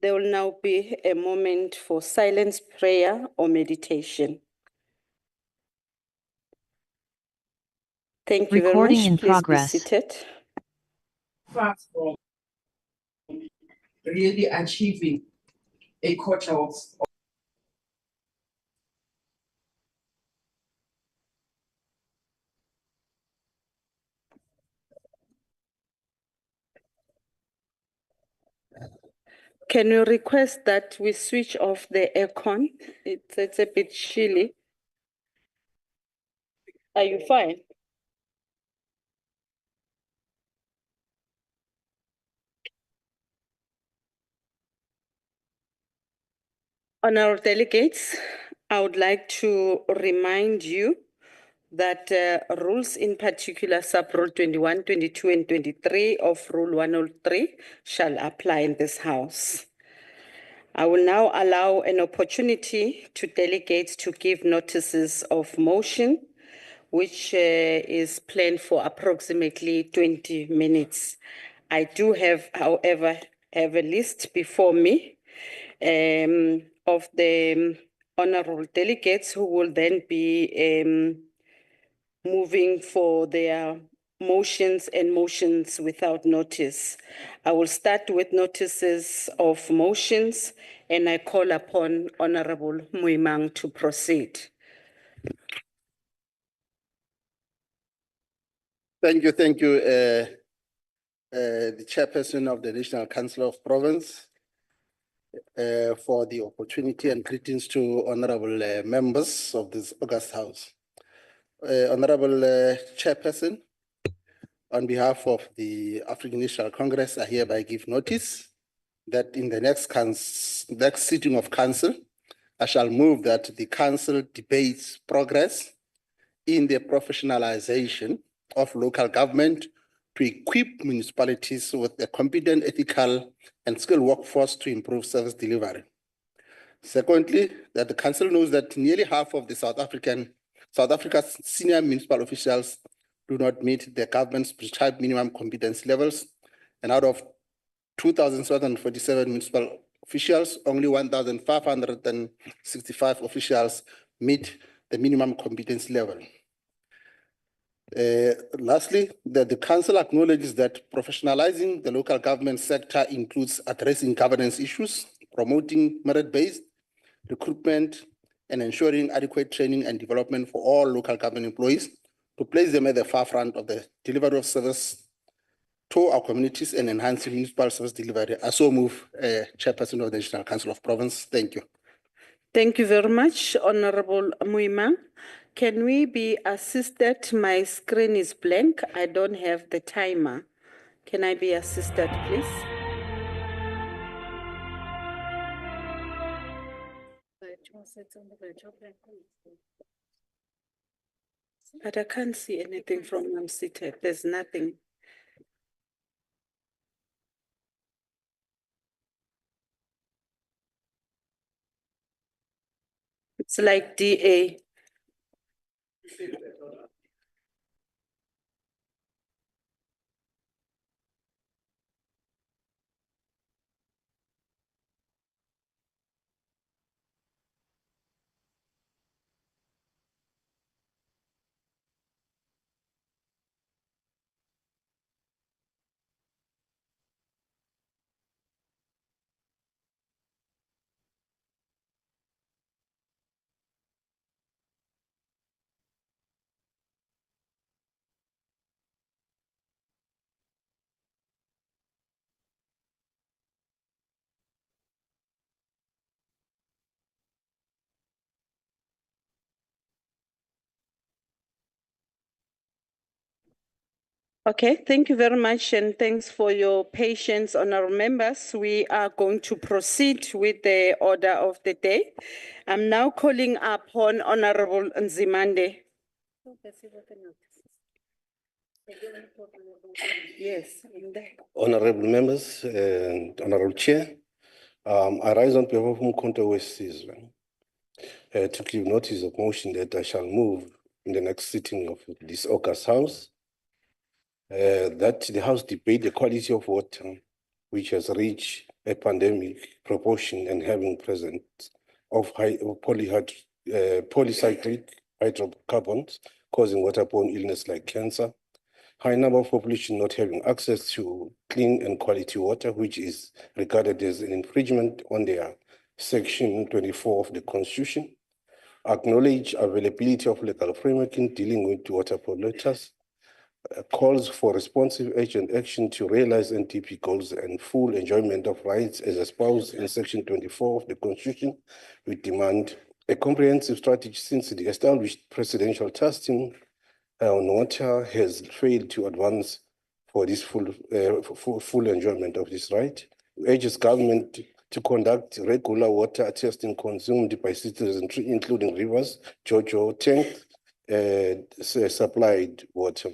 There will now be a moment for silence, prayer, or meditation. Thank you very much. Recording in Please progress. be seated. Far from really achieving a culture of Can you request that we switch off the aircon? It's a bit chilly. Are you fine? Honorable delegates, I would like to remind you that rules, in particular sub-rule 21, 22, and 23 of Rule 103 shall apply in this House. I will now allow an opportunity to delegates to give notices of motion, which is planned for approximately 20 minutes. I do have, however, a list before me of the honorable delegates who will then be moving for their motions and motions without notice. I will start with notices of motions, and I call upon Honorable Muimang to proceed. Thank you, the Chairperson of the National Council of Province, for the opportunity, and greetings to honorable members of this August House. Honorable Chairperson, on behalf of the African National Congress, I hereby give notice that in the next sitting of Council, I shall move that the Council debates progress in the professionalization of local government to equip municipalities with a competent, ethical, and skilled workforce to improve service delivery. Secondly, that the Council knows that nearly half of the South Africa's senior municipal officials do not meet the government's prescribed minimum competence levels, and out of 2,747 municipal officials, only 1,565 officials meet the minimum competence level. Lastly, that the Council acknowledges that professionalizing the local government sector includes addressing governance issues, promoting merit-based recruitment, and ensuring adequate training and development for all local government employees to place them at the forefront of the delivery of service to our communities and enhancing municipal service delivery. I so move, Chairperson of the National Council of Province. Thank you. Thank you very much, Honorable Muimang. Can we be assisted? My screen is blank. I don't have the timer. Can I be assisted, please? But I can't see anything from where I'm seated. There's nothing. It's like DA. Okay, thank you very much, and thanks for your patience, honorable members. We are going to proceed with the order of the day. I'm now calling upon Honorable Nzimande. Yes, in there. Honorable members and Honorable Chair, I rise on behalf of Mkhonto West Sizwe to give notice of motion that I shall move in the next sitting of this August House, that the House debate the quality of water which has reached a pandemic proportion and having presence of polycyclic hydrocarbons causing waterborne illness like cancer, high number of population not having access to clean and quality water, which is regarded as an infringement on their Section 24 of the Constitution, acknowledge availability of legal framework in dealing with water polluters, calls for responsive urgent action to realize NDP goals and full enjoyment of rights as espoused in Section 24 of the Constitution. We demand a comprehensive strategy since the established presidential task team on water has failed to advance for this full enjoyment of this right. We urge government to conduct regular water testing consumed by citizens, including rivers, JoJo, tank, supplied water.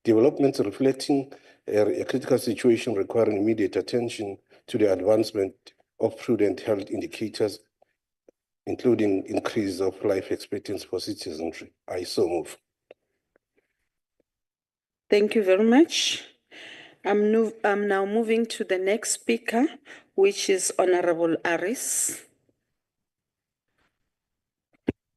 Developments reflecting a critical situation requiring immediate attention to the advancement of prudent health indicators, including increase of life expectancy for citizenry. I so move. Thank you very much. I'm now moving to the next speaker, which is Honorable Aris.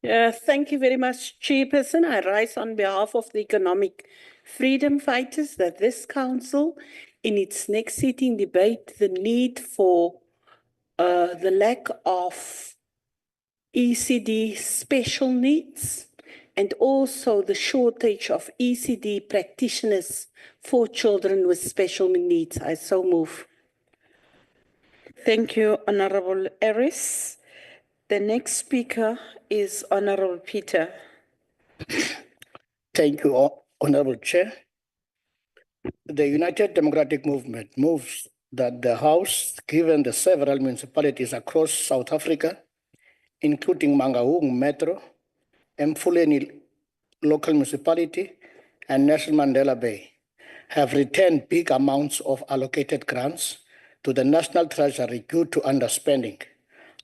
Thank you very much, Chairperson. I rise on behalf of the economic freedom fighters that this council, in its next sitting, debate the need for the lack of ECD special needs and also the shortage of ECD practitioners for children with special needs. I so move. Thank you, Honorable Aris. The next speaker is Honorable Peter. Thank you, Honorable Chair. The United Democratic Movement moves that the House, given the several municipalities across South Africa, including Mangaung Metro, Mfuleni Local Municipality, and Nelson Mandela Bay, have returned big amounts of allocated grants to the National Treasury due to underspending.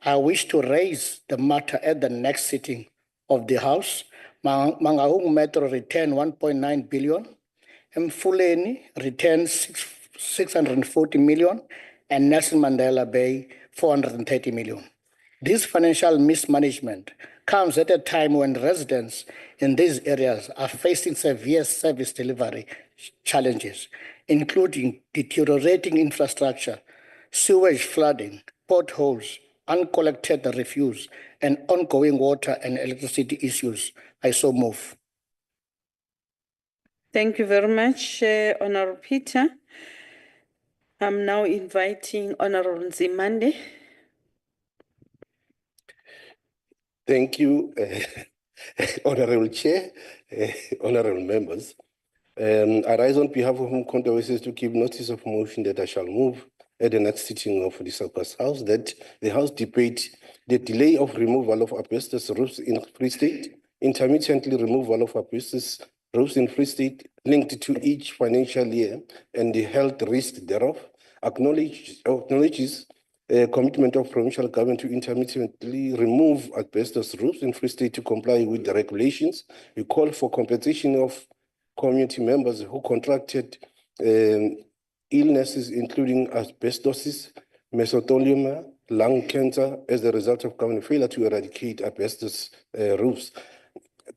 I wish to raise the matter at the next sitting of the House. Mangaung Metro returned 1.9 billion, Mfuleni returned 640 million, and Nelson Mandela Bay 430 million. This financial mismanagement comes at a time when residents in these areas are facing severe service delivery challenges, including deteriorating infrastructure, sewage flooding, potholes, uncollected refuse, and ongoing water and electricity issues. I so move. Thank you very much, Honorable Peter. I'm now inviting Honorable Nzimande. Thank you, Honorable Chair, honorable members. I rise on behalf of Mkhonto wishes to give notice of motion that I shall move at the next sitting of the Circus House that the House debate the delay of removal of asbestos roofs in Free State, intermittently removal of asbestos roofs in Free State linked to each financial year and the health risk thereof, acknowledges a commitment of provincial government to intermittently remove asbestos roofs in Free State to comply with the regulations. We call for compensation of community members who contracted illnesses including asbestosis, mesothelioma, lung cancer as a result of government failure to eradicate asbestos roofs.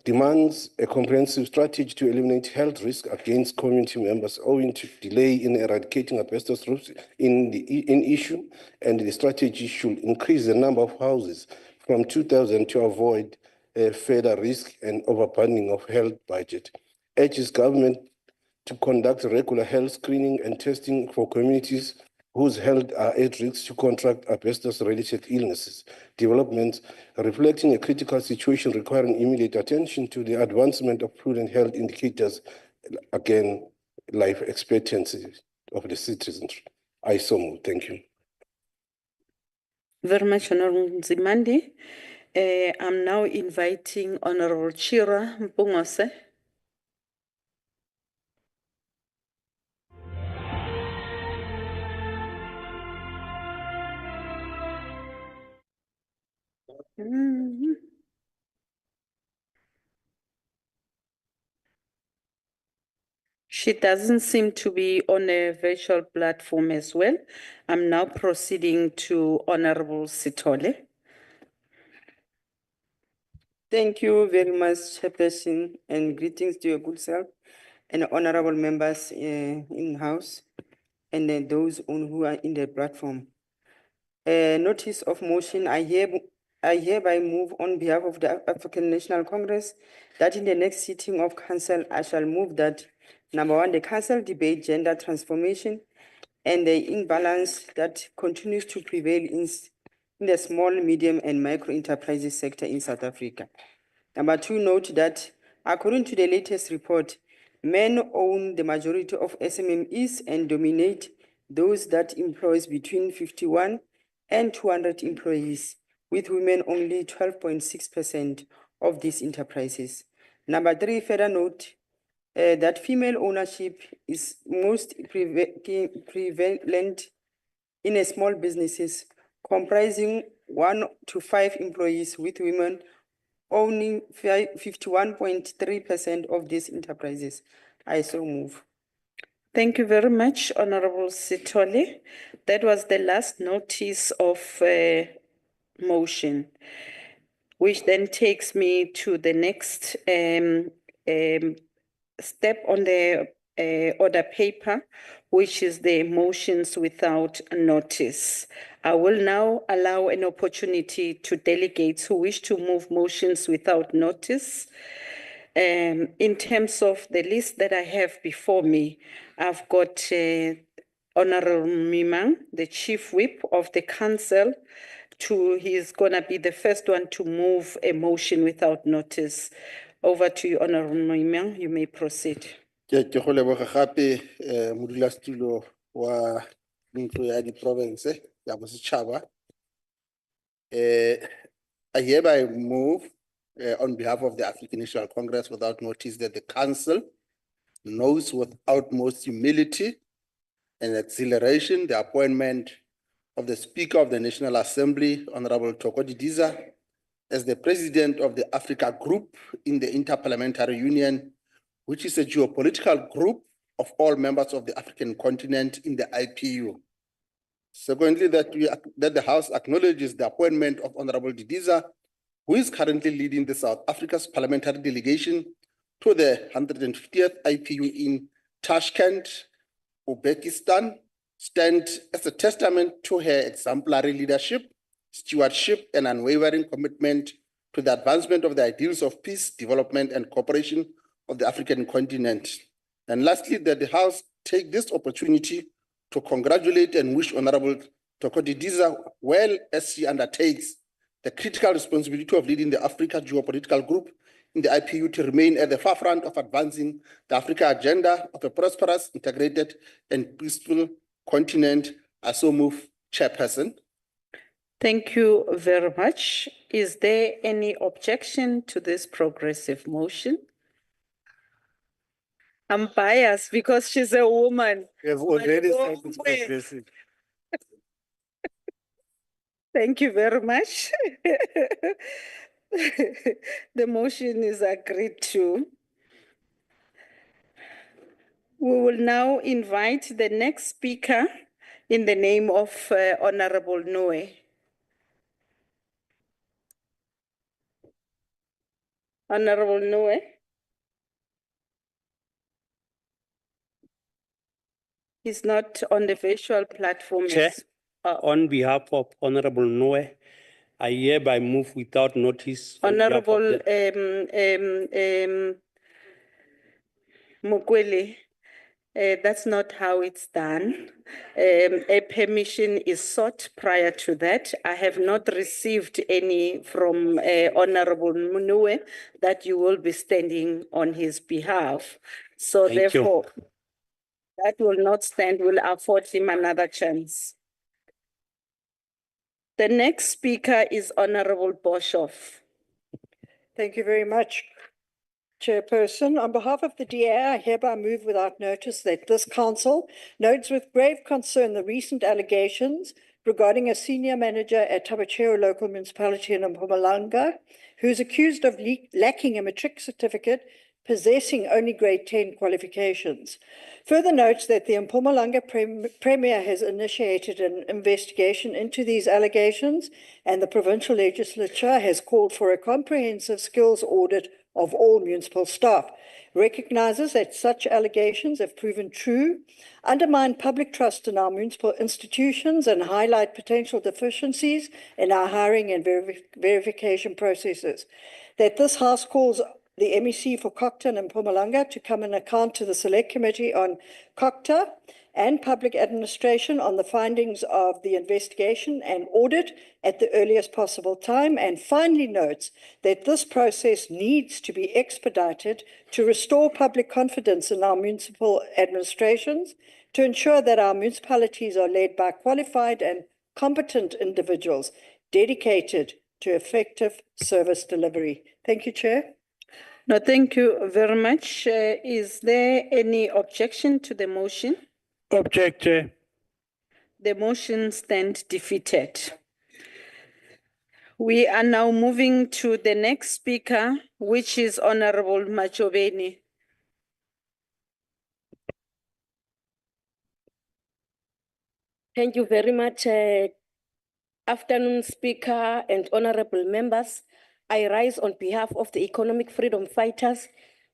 Demands a comprehensive strategy to eliminate health risk against community members owing to delay in eradicating asbestos roofs in issue, and the strategy should increase the number of houses from 2,000 to avoid further risk and overburdening of health budget. Urges government to conduct regular health screening and testing for communities whose health are at risk to contract asbestos-related illnesses. Developments reflecting a critical situation requiring immediate attention to the advancement of prudent health indicators, again, life expectancy of the citizens. I so move. Thank you. Very much, Honorable Nzimande. I'm now inviting Honorable Chira Mpungose. She doesn't seem to be on a virtual platform as well. I'm now proceeding to Honorable Sithole. Thank you very much, Chairperson, and greetings to your good self and honorable members in-house and those who are in the platform. Notice of motion, I hereby move on behalf of the African National Congress that in the next sitting of council, I shall move that, number one, the council debate gender transformation and the imbalance that continues to prevail in the small, medium, and micro enterprises sector in South Africa. Number two, note that according to the latest report, men own the majority of SMMEs and dominate those that employs between 51 and 200 employees, with women only 12.6% of these enterprises. Number three, further note that female ownership is most prevalent in a small businesses comprising 1 to 5 employees, with women owning 51.3% of these enterprises. I so move. Thank you very much, Honorable Sithole. That was the last notice of motion, which then takes me to the next step on the order paper, which is the motions without notice. I will now allow an opportunity to delegates who wish to move motions without notice. In terms of the list that I have before me, I've got Honorable Mimang, the Chief Whip of the Council, he's gonna be the first one to move a motion without notice. Over to you, Honorable Mimang, you may proceed. Ke go leboga gape modulasetulo wa ntlo ya di province ya bosetšhaba. I hereby move on behalf of the African National Congress without notice that the council knows with utmost humility and exhilaration the appointment of the Speaker of the National Assembly, Honorable Thoko Didiza, as the President of the Africa Group in the Interparliamentary Union, which is a geopolitical group of all members of the African continent in the IPU. Secondly, that the House acknowledges the appointment of Honorable Didiza, who is currently leading the South Africa's parliamentary delegation to the 150th IPU in Tashkent, Uzbekistan, stand as a testament to her exemplary leadership, stewardship, and unwavering commitment to the advancement of the ideals of peace, development, and cooperation of the African continent. And lastly, that the House take this opportunity to congratulate and wish Honorable Thoko Didiza well as she undertakes the critical responsibility of leading the Africa geopolitical group in the IPU to remain at the forefront of advancing the Africa agenda of a prosperous, integrated, and peaceful continent. I so move, Chairperson. Thank you very much. Is there any objection to this progressive motion? I'm biased because she's a woman. We have already But started always. progressing. Thank you very much. The motion is agreed to. We will now invite the next speaker in the name of Honorable Noe. Honorable Noe. He's not on the virtual platform. Chair, on behalf of Honorable Noe, I hereby move without notice. on behalf of Honorable Mukwele, that's not how it's done. A permission is sought prior to that. I have not received any from Honorable Munue that you will be standing on his behalf. So Thank you. therefore, that will not stand, will afford him another chance. The next speaker is Honorable Boshoff. Thank you very much, Chairperson. On behalf of the DA, I hereby move without notice that this council notes with grave concern the recent allegations regarding a senior manager at Tabachero local municipality in Mpumalanga, who is accused of lacking a matric certificate possessing only grade 10 qualifications. Further notes that the Mpumalanga Premier has initiated an investigation into these allegations, and the provincial legislature has called for a comprehensive skills audit of all municipal staff, recognizes that such allegations, if proven true, undermine public trust in our municipal institutions and highlight potential deficiencies in our hiring and verification processes. That this House calls the MEC for Cochrane and Mpumalanga to come and account to the Select Committee on COCTA and Public Administration on the findings of the investigation and audit at the earliest possible time, and finally notes that this process needs to be expedited to restore public confidence in our municipal administrations, to ensure that our municipalities are led by qualified and competent individuals dedicated to effective service delivery. Thank you, Chair. No, thank you very much. Is there any objection to the motion? Object, Chair. The motion stands defeated. We are now moving to the next speaker, which is Honorable Machobeni. Thank you very much. Afternoon, Speaker and honorable members. I rise on behalf of the economic freedom fighters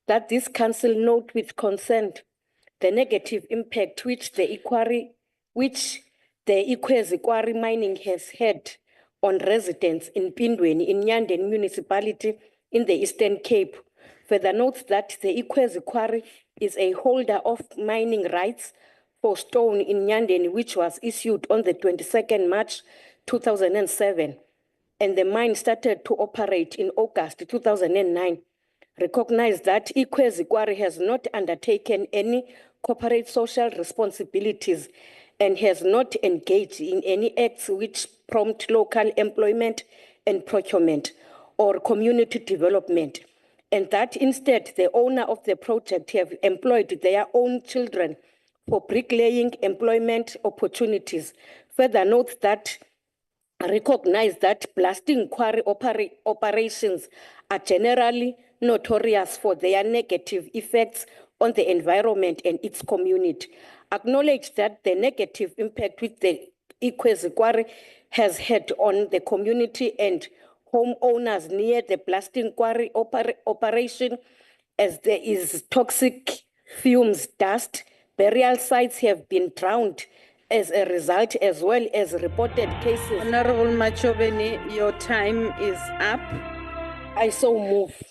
that this council note with concern the negative impact which the Ikwezi Quarry mining has had on residents in Pindweni in Nyandeni municipality in the Eastern Cape. Further notes that the Ikwezi Quarry is a holder of mining rights for stone in Nyandeni, which was issued on the 22nd March 2007, and the mine started to operate in August 2009. Recognize that Ikwezi Quarry has not undertaken any corporate social responsibilities and has not engaged in any acts which prompt local employment and procurement or community development, and that instead the owner of the project have employed their own children for bricklaying employment opportunities. Further note that recognize that blasting quarry operations are generally notorious for their negative effects on the environment and its community. Acknowledge that the negative impact which the Ikwezi Quarry has had on the community and homeowners near the blasting quarry operation, as there is toxic fumes, dust, burial sites have been drowned as a result, as well as reported cases. Honorable Machobeni, your time is up. I so move.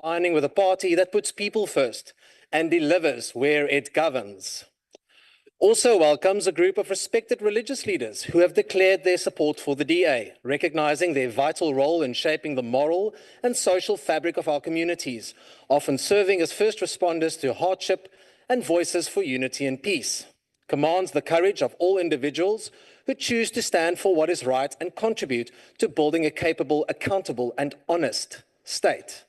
aligning with a party that puts people first and delivers where it governs. Also welcomes a group of respected religious leaders who have declared their support for the DA, recognizing their vital role in shaping the moral and social fabric of our communities, often serving as first responders to hardship and voices for unity and peace. Commands the courage of all individuals who choose to stand for what is right and contribute to building a capable, accountable, and honest state.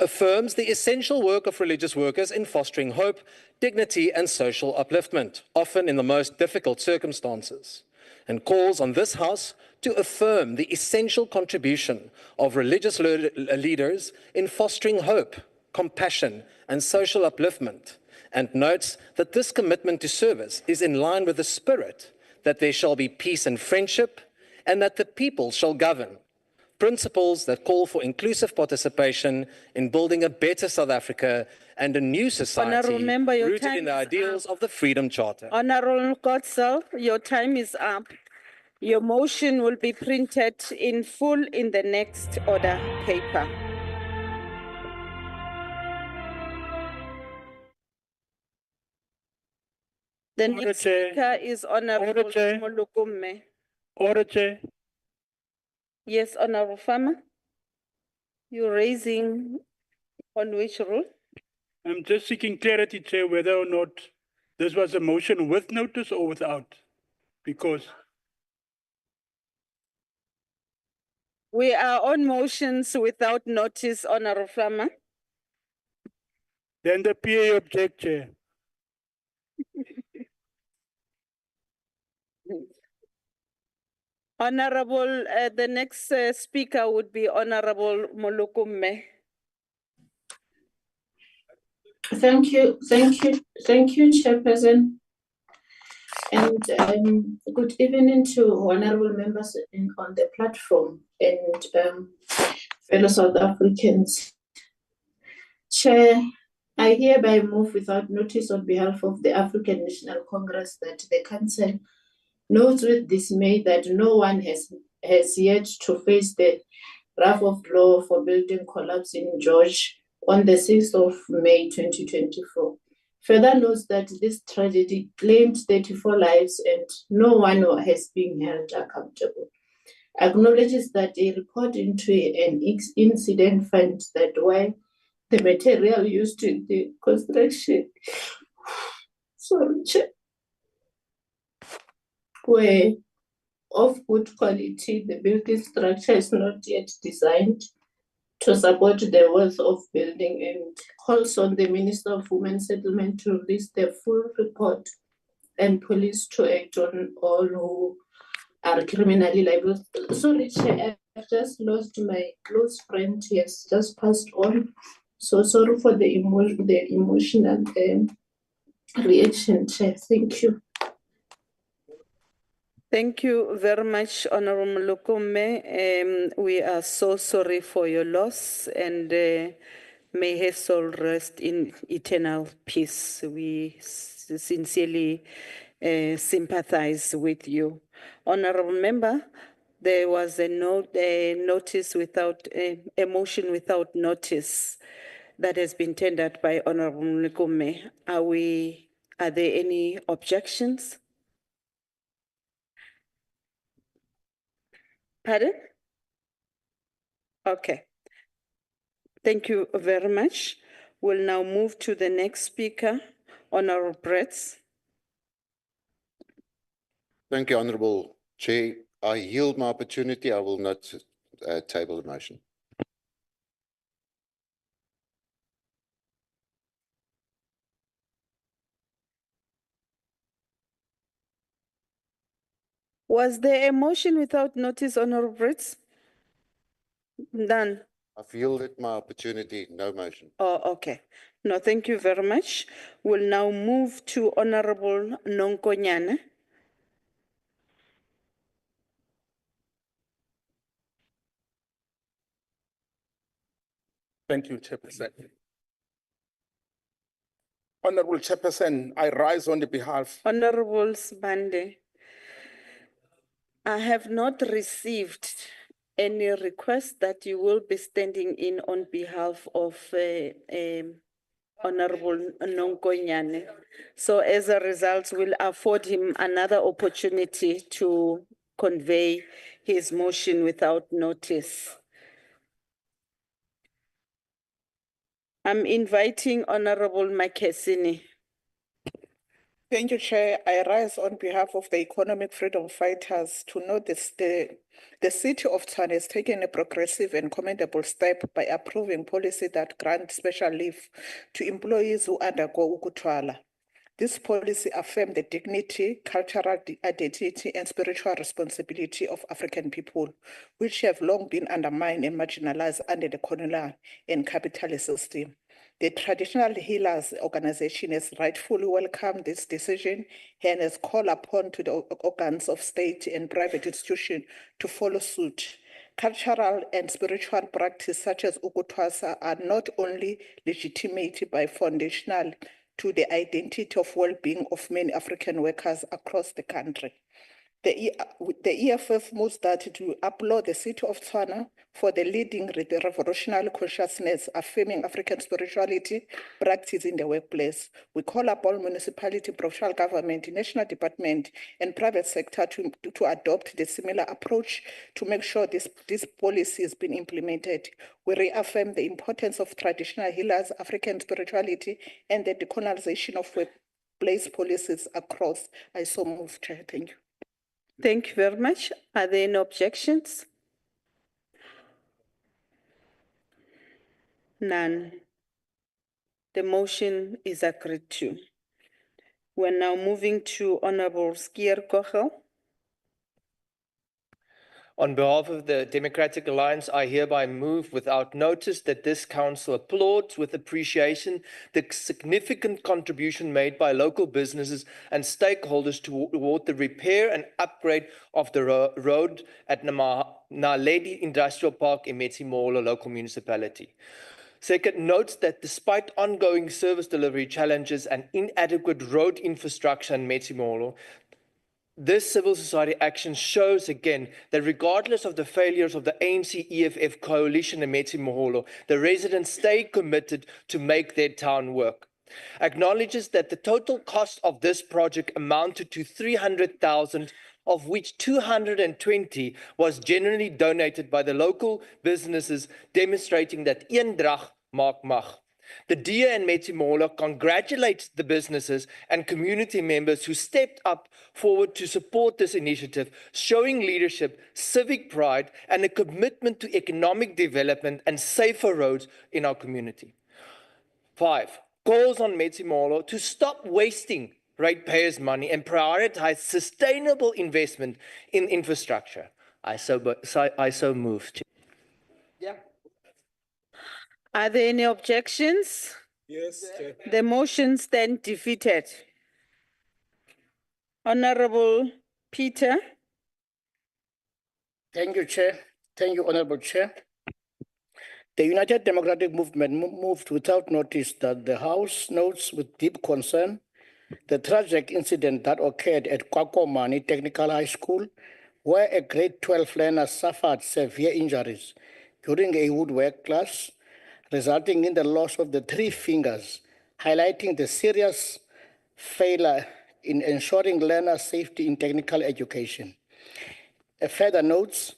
Affirms the essential work of religious workers in fostering hope, dignity, and social upliftment, often in the most difficult circumstances, and calls on this House to affirm the essential contribution of religious leaders in fostering hope, compassion, and social upliftment, and notes that this commitment to service is in line with the spirit that there shall be peace and friendship, and that the people shall govern. Principles that call for inclusive participation in building a better South Africa and a new society Honourable Member, your rooted time in the is ideals of the Freedom Charter. Honourable Khutsong, your time is up. Your motion will be printed in full in the next order paper. The Order, next Chair. speaker is Honourable Chair. Molukume. Order, Chair. Yes, Honourable Farmer. You're raising on which rule? I'm just seeking clarity, Chair, whether or not this was a motion with notice or without. Because We are on motions without notice, Honourable Farmer. then the PA object, Chair. Honourable, the next speaker would be Honourable Molukume. Thank you, Chairperson. And good evening to honorable members on the platform and fellow South Africans. Chair, I hereby move without notice on behalf of the African National Congress that the Council notes with dismay that no one has yet to face the wrath of law for building collapse in George on the 6th of May 2024. Further notes that this tragedy claimed 34 lives and no one has been held accountable. Acknowledges that a report into an incident finds that while the material used in the construction were of good quality, the building structure is not yet designed to support the worth of building, and calls on the Minister of Women Settlement to release the full report and police to act on all who are criminally liable. Sorry, Chair, I've just lost my close friend. He has just passed on. So sorry for the emotional reaction, Chair. Thank you. Thank you very much, Honourable Molukume. We are so sorry for your loss, and may his soul rest in eternal peace. We sincerely sympathize with you. Honourable Member, there was a notice without a motion without notice that has been tendered by Honourable Molukume. Are there any objections? Pardon? Okay. Thank you very much. We'll now move to the next speaker, Honourable Brett. Thank you, Honourable Chair. I yield my opportunity. I will not table the motion. Was there a motion without notice, Honourable Brett? None. I've yielded my opportunity. No motion. Oh, okay. No, thank you very much. We'll now move to Honourable Nonkonyane. Thank you, Chairperson. Honourable Chairperson, I rise on the behalf. Honourable Sibande, I have not received any request that you will be standing in on behalf of Honorable Nonkonyane. So as a result, we'll afford him another opportunity to convey his motion without notice. I'm inviting Honorable Makesini. Thank you, Chair. I rise on behalf of the economic freedom fighters to note the city of Tshwane has taken a progressive and commendable step by approving policy that grants special leave to employees who undergo ukuthwala. This policy affirms the dignity, cultural identity, and spiritual responsibility of African people, which have long been undermined and marginalized under the colonial and capitalist system. The Traditional Healers Organization has rightfully welcomed this decision and has called upon to the organs of state and private institutions to follow suit. Cultural and spiritual practice such as ukuthwasa are not only legitimate by foundational to the identity of well-being of many African workers across the country. The EFF moves that to applaud the city of Tshwane for the leading the revolutionary consciousness affirming African spirituality practice in the workplace. We call upon municipality, provincial government, national department, and private sector to adopt the similar approach to make sure this policy has been implemented. We reaffirm the importance of traditional healers, African spirituality, and the decolonization of workplace policies across. I so move, Chair. Thank you. Thank you very much. Are there any objections? None. The motion is agreed to. We're now moving to Honorable Skier Kochel. On behalf of the Democratic Alliance, I hereby move without notice that this council applauds with appreciation the significant contribution made by local businesses and stakeholders toward the repair and upgrade of the road at Naledi Industrial Park in Metsimolo local municipality. Second, notes that despite ongoing service delivery challenges and inadequate road infrastructure in Metsimolo, this civil society action shows again that regardless of the failures of the ANC-EFF coalition in Metsimolo, the residents stay committed to make their town work. Acknowledges that the total cost of this project amounted to 300,000, of which 220 was generally donated by the local businesses, demonstrating that eendrag maak mag. The DA and Metsimolo congratulates the businesses and community members who stepped up forward to support this initiative, showing leadership, civic pride, and a commitment to economic development and safer roads in our community. 5, calls on Metsimolo to stop wasting ratepayers' money and prioritize sustainable investment in infrastructure. I so move. Yeah. Are there any objections? Yes, Chair. The motion stands defeated. Honorable Peter. Thank you, Chair. Thank you, Honorable Chair. The United Democratic Movement moved without notice that the House notes with deep concern the tragic incident that occurred at Kwakomani Technical High School, where a grade 12 learner suffered severe injuries during a woodwork class, resulting in the loss of the 3 fingers, highlighting the serious failure in ensuring learner safety in technical education. A further notes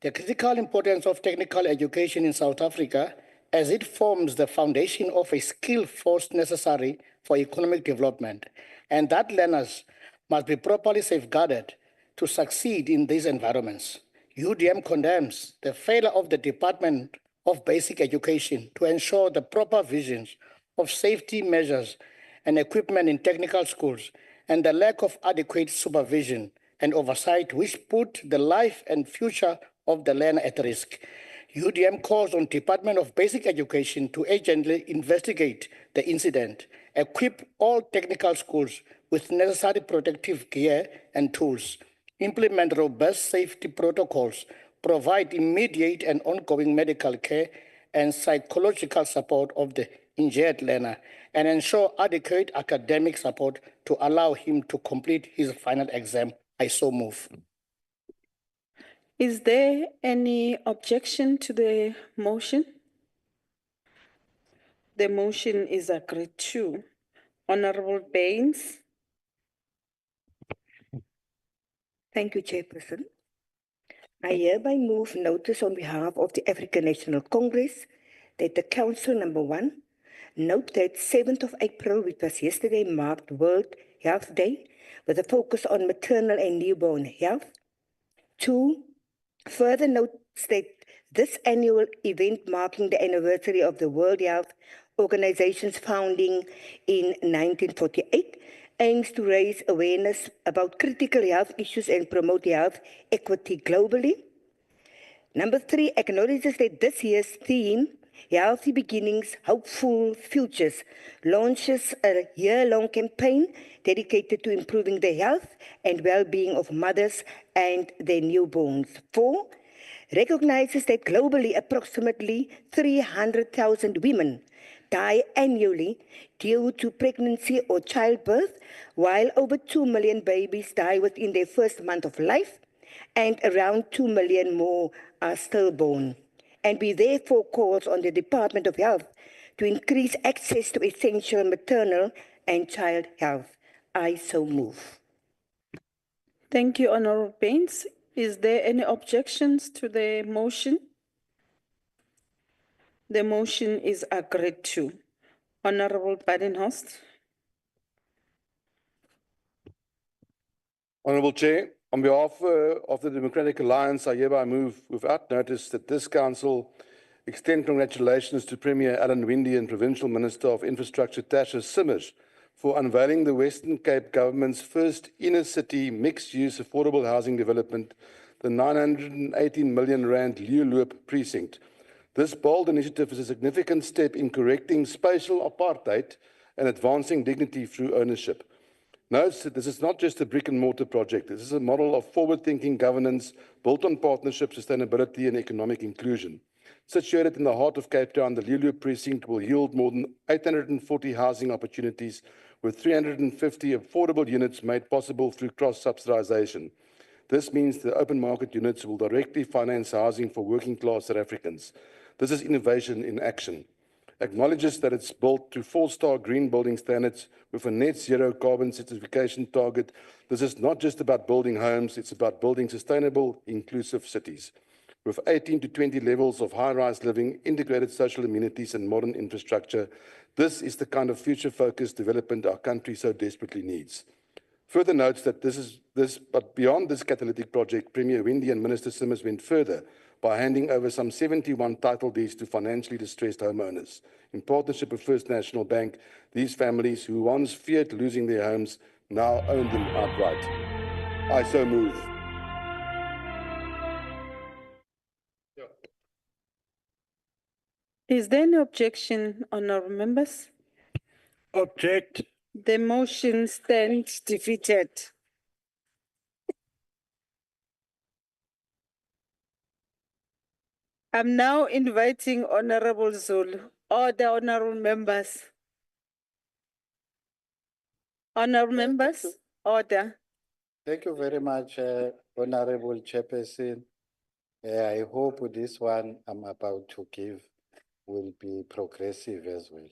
the critical importance of technical education in South Africa as it forms the foundation of a skilled force necessary for economic development, and that learners must be properly safeguarded to succeed in these environments. UDM condemns the failure of the Department of Basic Education to ensure the proper visions of safety measures and equipment in technical schools, and the lack of adequate supervision and oversight which put the life and future of the learner at risk. UDM calls on Department of Basic Education to urgently investigate the incident, equip all technical schools with necessary protective gear and tools, implement robust safety protocols, provide immediate and ongoing medical care and psychological support of the injured learner, and ensure adequate academic support to allow him to complete his final exam. I so move. Is there any objection to the motion? The motion is agreed to. Honorable Baines. Thank you, Chairperson. I hereby move notice on behalf of the African National Congress that the Council number 1 note that 7th of April, which was yesterday, marked World Health Day with a focus on maternal and newborn health. 2, further notes that this annual event marking the anniversary of the World Health Organization's founding in 1948 aims to raise awareness about critical health issues and promote health equity globally. Number 3 acknowledges that this year's theme, Healthy Beginnings, Hopeful Futures, launches a year-long campaign dedicated to improving the health and well-being of mothers and their newborns. 4, recognizes that globally approximately 300,000 women die annually due to pregnancy or childbirth, while over 2 million babies die within their first month of life, and around 2 million more are stillborn. And we therefore calls on the Department of Health to increase access to essential maternal and child health. I so move. Thank you, Honorable Baines. Is there any objections to the motion? The motion is agreed to. Honorable Badenhorst. Honourable Chair, on behalf of the Democratic Alliance, I hereby move without notice that this Council extend congratulations to Premier Alan Winde and Provincial Minister of Infrastructure Tasha Simmers for unveiling the Western Cape Government's first inner-city mixed-use affordable housing development, the 918 million rand Leeuloop precinct. This bold initiative is a significant step in correcting spatial apartheid and advancing dignity through ownership. Notes that this is not just a brick-and-mortar project. This is a model of forward-thinking governance built on partnership, sustainability, and economic inclusion. Situated in the heart of Cape Town, the Leeuloop precinct will yield more than 840 housing opportunities, with 350 affordable units made possible through cross-subsidization. This means the open market units will directly finance housing for working-class South Africans. This is innovation in action. Acknowledges that it's built to 4-star green building standards with a net zero carbon certification target. This is not just about building homes, it's about building sustainable, inclusive cities. With 18 to 20 levels of high-rise living, integrated social amenities and modern infrastructure, this is the kind of future-focused development our country so desperately needs. Further notes that but beyond this catalytic project, Premier Winde and Minister Simmers went further by handing over some 71 title deeds to financially distressed homeowners. In partnership with First National Bank, these families who once feared losing their homes now own them outright. I so move. Is there any objection, honourable members? Object. The motion stands defeated. I'm now inviting Honourable Zulu. Order, honourable members. Honourable members, order. Thank you very much, Honorable Chairperson. I hope this one I'm about to give will be progressive as well.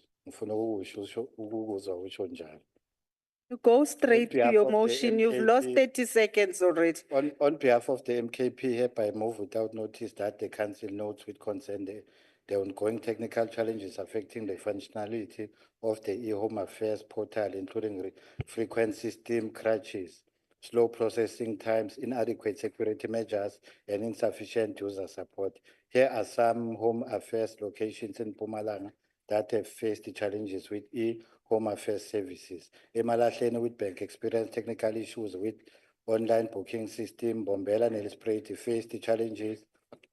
You go straight to behalf your of the motion. You've MKP lost 30 seconds already. On behalf of the MKP, hereby move without notice that the Council notes with concern the ongoing technical challenges affecting the functionality of the e-Home Affairs portal, including frequent system crashes, slow processing times, inadequate security measures, and insufficient user support. Here are some Home Affairs locations in Mpumalanga that have faced the challenges with e-Home Affairs services. Emalahleni with bank experienced technical issues with online booking system. Bombela and Nelspruit faced the challenges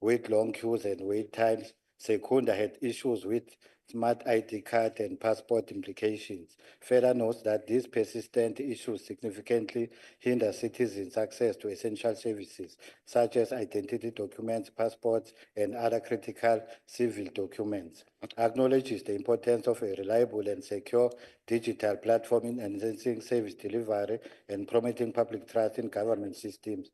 with long queues and wait times. Secunda had issues with smart ID card and passport implications. Further notes that these persistent issues significantly hinder citizens' access to essential services such as identity documents, passports, and other critical civil documents. Acknowledges the importance of a reliable and secure digital platform in enhancing service delivery and promoting public trust in government systems.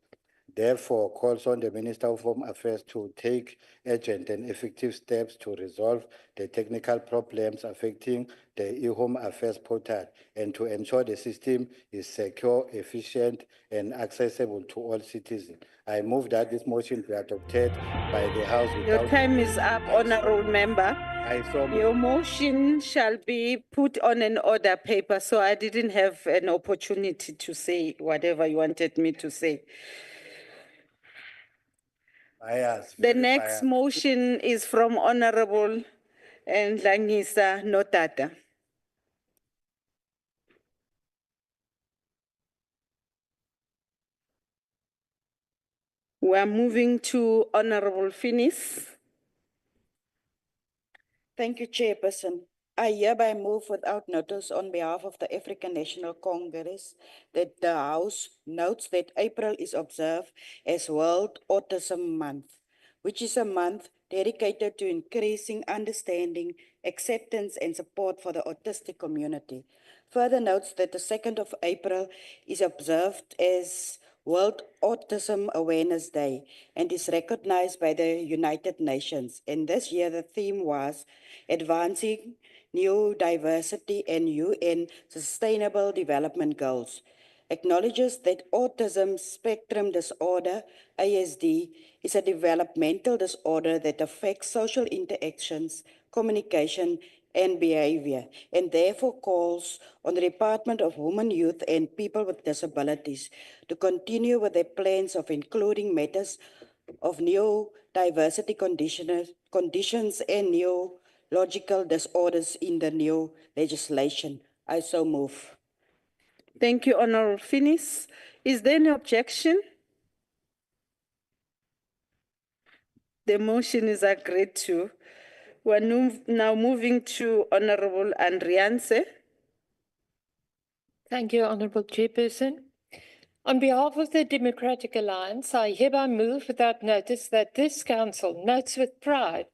therefore calls on the Minister of Home Affairs to take urgent and effective steps to resolve the technical problems affecting the e-Home Affairs portal and to ensure the system is secure, efficient, and accessible to all citizens. I move that this motion be adopted by the House Your without... time is up, Honorable Member. Your motion shall be put on an order paper, so I didn't have an opportunity to say whatever you wanted me to say. The next motion is from Honorable Ndlangisa Notata. We are moving to Honorable Finis. Thank you, Chairperson. I hereby move without notice on behalf of the African National Congress that the House notes that April is observed as World Autism Month, which is a month dedicated to increasing understanding, acceptance, and support for the autistic community. Further notes that the 2nd of April is observed as World Autism Awareness Day and is recognized by the United Nations. And this year the theme was Advancing Neurodiversity and UN Sustainable Development Goals. Acknowledges that autism spectrum disorder, ASD, is a developmental disorder that affects social interactions, communication, and behavior, and therefore calls on the Department of Women, Youth, and People with Disabilities to continue with their plans of including matters of neurodiversity conditions and neurological disorders in the new legislation. I so move. Thank you, Honorable Finis. Is there any objection? The motion is agreed to. We're now moving to Honorable Andrianse. Thank you, Honorable Chairperson. On behalf of the Democratic Alliance, I hereby move without notice that this Council notes with pride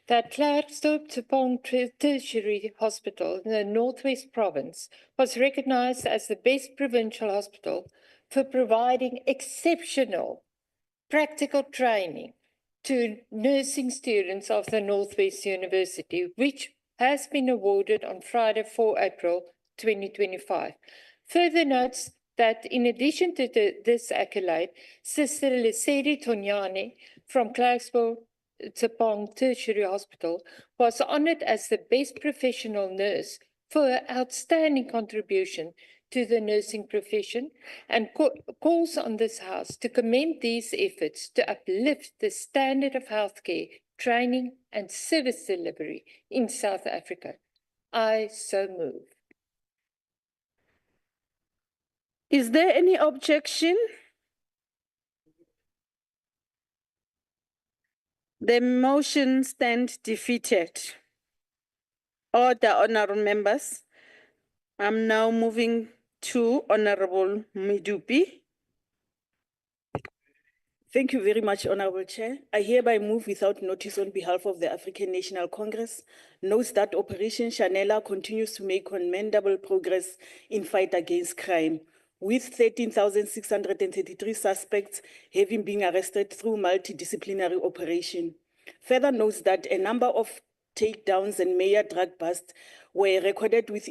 that Klerksdorp Tshepong Tertiary Hospital in the Northwest Province was recognized as the best provincial hospital for providing exceptional practical training to nursing students of the Northwest University, which has been awarded on Friday, 4 April 2025. Further notes that in addition to this accolade, Sister Lesedi Tonyane from Klerksdorp Tshepong Tertiary Hospital was honored as the best professional nurse for her outstanding contribution to the nursing profession and calls on this House to commend these efforts to uplift the standard of healthcare, training and service delivery in South Africa. I so move. Is there any objection? The motion stands defeated. Order, honorable members. I'm now moving to Honorable Midupi. Thank you very much, Honorable Chair. I hereby move without notice on behalf of the African National Congress, notes that Operation Chanela continues to make commendable progress in fight against crime, with 13,633 suspects having been arrested through multidisciplinary operation. Further notes that a number of takedowns and major drug busts were recorded, which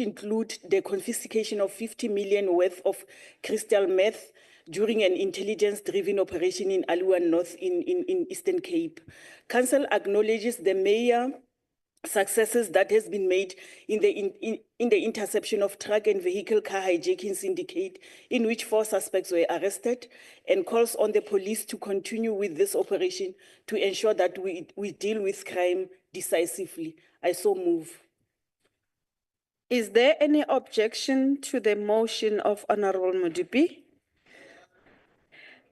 include the confiscation of 50 million worth of crystal meth during an intelligence-driven operation in Aluan North in Eastern Cape. Council acknowledges the major successes that has been made in the interception of truck and vehicle car hijacking syndicate, in which 4 suspects were arrested, and calls on the police to continue with this operation to ensure that we deal with crime decisively. I so move. Is there any objection to the motion of Honorable Mudipi?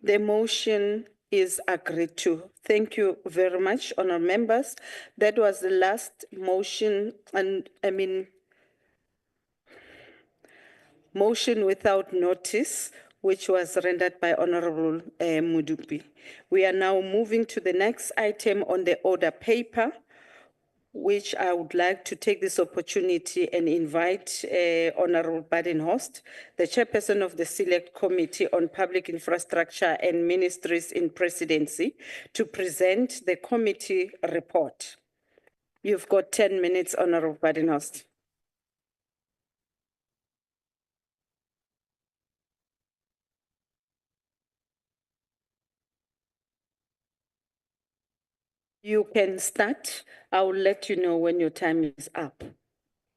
The motion is agreed to. Thank you very much, honorable members. That was the last motion, and motion without notice, which was rendered by Honorable Mudupi. We are now moving to the next item on the order paper, which I would like to take this opportunity and invite Honorable Badenhorst, the chairperson of the Select Committee on Public Infrastructure and Ministries in Presidency, to present the committee report. You've got 10 minutes, Honorable Badenhorst. You can start. I will let you know when your time is up.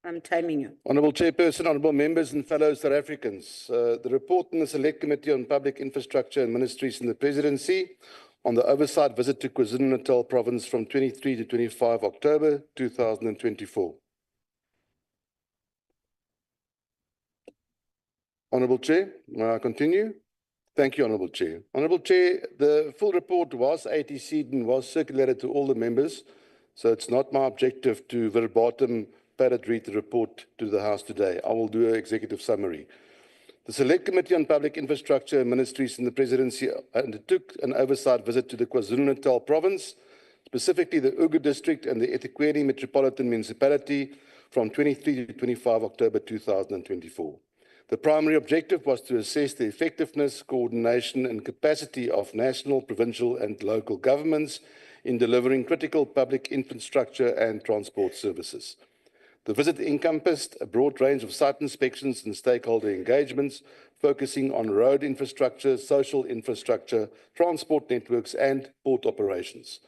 I'm timing you. Honourable Chairperson, honourable members and fellow South Africans, the report in the Select Committee on Public Infrastructure and Ministries in the Presidency on the oversight visit to KwaZulu-Natal Province from 23 to 25 October 2024. Honourable Chair, may I continue? Thank you, Honourable Chair. Honourable Chair, the full report was ATC'd and was circulated to all the members, so it's not my objective to verbatim parrot read the report to the House today. I will do an executive summary. The Select Committee on Public Infrastructure and Ministries in the Presidency undertook an oversight visit to the KwaZulu-Natal Province, specifically the Ugu District and the eThekwini Metropolitan Municipality from 23 to 25 October 2024. The primary objective was to assess the effectiveness, coordination and capacity of national, provincial and local governments in delivering critical public infrastructure and transport services. The visit encompassed a broad range of site inspections and stakeholder engagements, focusing on road infrastructure, social infrastructure, transport networks and port operations.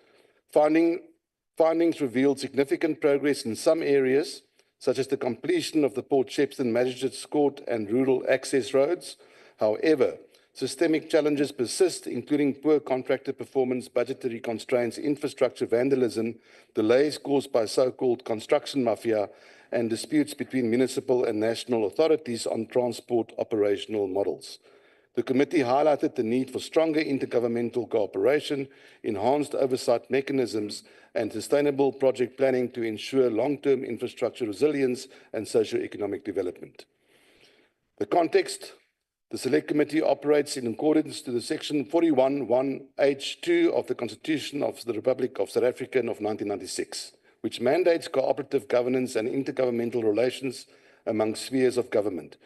Findings revealed significant progress in some areas, such as the completion of the Port Shepstone Magistrates Court and rural access roads. However, systemic challenges persist, including poor contractor performance, budgetary constraints, infrastructure vandalism, delays caused by so-called construction mafia, and disputes between municipal and national authorities on transport operational models. The committee highlighted the need for stronger intergovernmental cooperation, enhanced oversight mechanisms, and sustainable project planning to ensure long-term infrastructure resilience and socio-economic development. The context: the Select Committee operates in accordance to the Section 41(1)(h)(2) of the Constitution of the Republic of South Africa of 1996, which mandates cooperative governance and intergovernmental relations among spheres of government.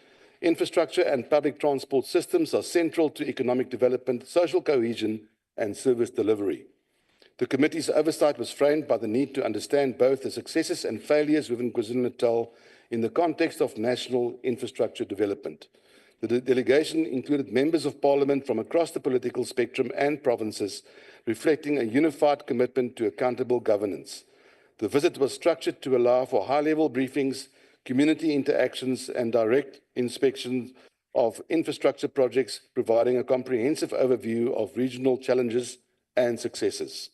Infrastructure and public transport systems are central to economic development, social cohesion, and service delivery. The committee's oversight was framed by the need to understand both the successes and failures within KwaZulu-Natal in the context of national infrastructure development. The delegation included members of parliament from across the political spectrum and provinces, reflecting a unified commitment to accountable governance. The visit was structured to allow for high-level briefings, community interactions, and direct inspections of infrastructure projects, providing a comprehensive overview of regional challenges and successes.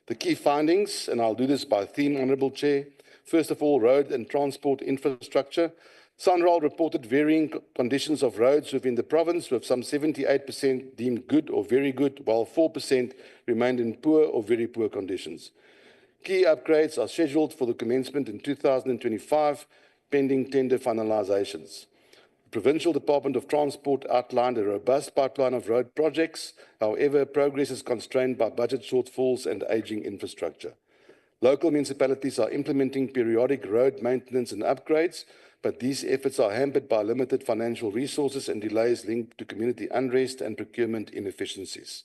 The key findings, and I'll do this by theme, Honourable Chair. First of all, road and transport infrastructure. SANRAL reported varying conditions of roads within the province, with some 78% deemed good or very good, while 4% remained in poor or very poor conditions. Key upgrades are scheduled for the commencement in 2025, pending tender finalizations. The Provincial Department of Transport outlined a robust pipeline of road projects. However, progress is constrained by budget shortfalls and aging infrastructure. Local municipalities are implementing periodic road maintenance and upgrades, but these efforts are hampered by limited financial resources and delays linked to community unrest and procurement inefficiencies.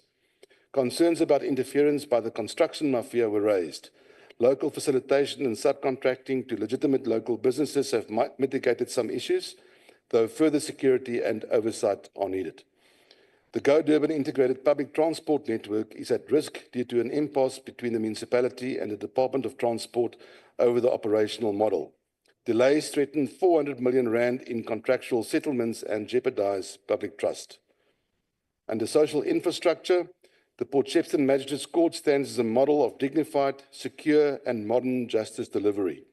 Concerns about interference by the construction mafia were raised. Local facilitation and subcontracting to legitimate local businesses have mitigated some issues, though further security and oversight are needed. The Go Durban Integrated Public Transport Network is at risk due to an impasse between the municipality and the Department of Transport over the operational model. Delays threaten 400 million rand in contractual settlements and jeopardize public trust. Under social infrastructure, the Port Shepstone Magistrates Court stands as a model of dignified, secure, and modern justice delivery.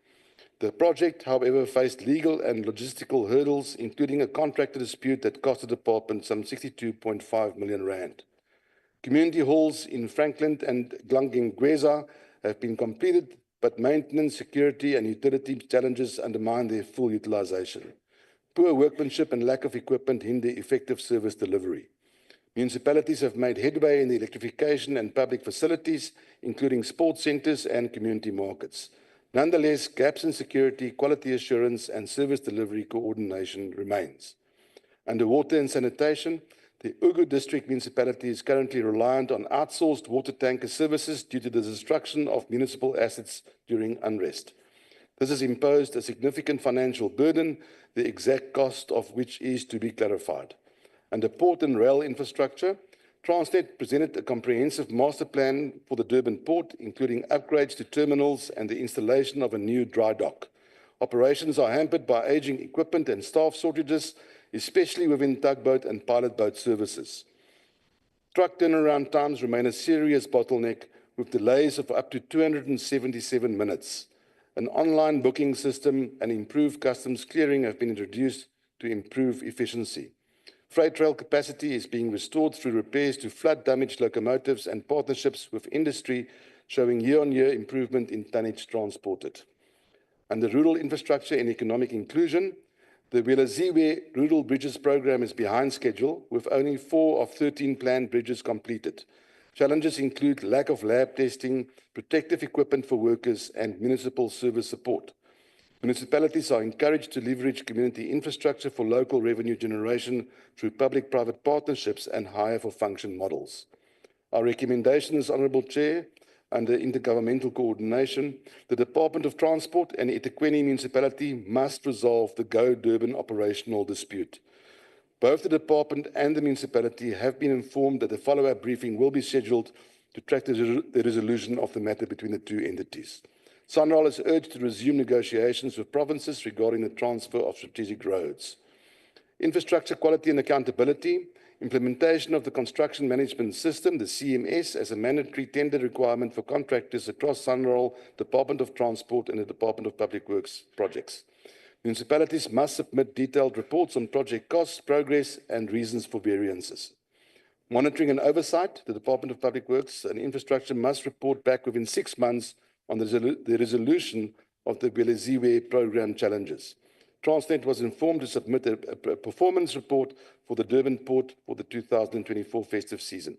The project, however, faced legal and logistical hurdles, including a contractor dispute that cost the department some 62.5 million rand. Community halls in Franklin and Glangengweza have been completed, but maintenance, security, and utility challenges undermine their full utilization. Poor workmanship and lack of equipment hinder effective service delivery. Municipalities have made headway in the electrification and public facilities, including sports centres and community markets. Nonetheless, gaps in security, quality assurance, and service delivery coordination remains. Under water and sanitation, the Ugu District Municipality is currently reliant on outsourced water tanker services due to the destruction of municipal assets during unrest. This has imposed a significant financial burden, the exact cost of which is to be clarified. Under port and rail infrastructure, Transnet presented a comprehensive master plan for the Durban port, including upgrades to terminals and the installation of a new dry dock. Operations are hampered by aging equipment and staff shortages, especially within tugboat and pilot boat services. Truck turnaround times remain a serious bottleneck, with delays of up to 277 minutes. An online booking system and improved customs clearing have been introduced to improve efficiency. Freight rail capacity is being restored through repairs to flood-damaged locomotives and partnerships with industry, showing year-on-year improvement in tonnage transported. Under rural infrastructure and economic inclusion, the Welaziwe Rural Bridges Program is behind schedule, with only 4 of 13 planned bridges completed. Challenges include lack of lab testing, protective equipment for workers, and municipal service support. Municipalities are encouraged to leverage community infrastructure for local revenue generation through public-private partnerships and hire-for-function models. Our recommendations, Honourable Chair, under intergovernmental coordination, the Department of Transport and eThekwini Municipality must resolve the Go Durban operational dispute. Both the department and the municipality have been informed that a follow-up briefing will be scheduled to track the resolution of the matter between the two entities. SANRAL is urged to resume negotiations with provinces regarding the transfer of strategic roads. Infrastructure quality and accountability, implementation of the construction management system, the CMS, as a mandatory tender requirement for contractors across SANRAL, Department of Transport and the Department of Public Works projects. Municipalities must submit detailed reports on project costs, progress, and reasons for variances. Monitoring and oversight, the Department of Public Works and Infrastructure must report back within 6 months on the resolution of the Welaziwe program challenges. Transnet was informed to submit a performance report for the Durban port for the 2024 festive season.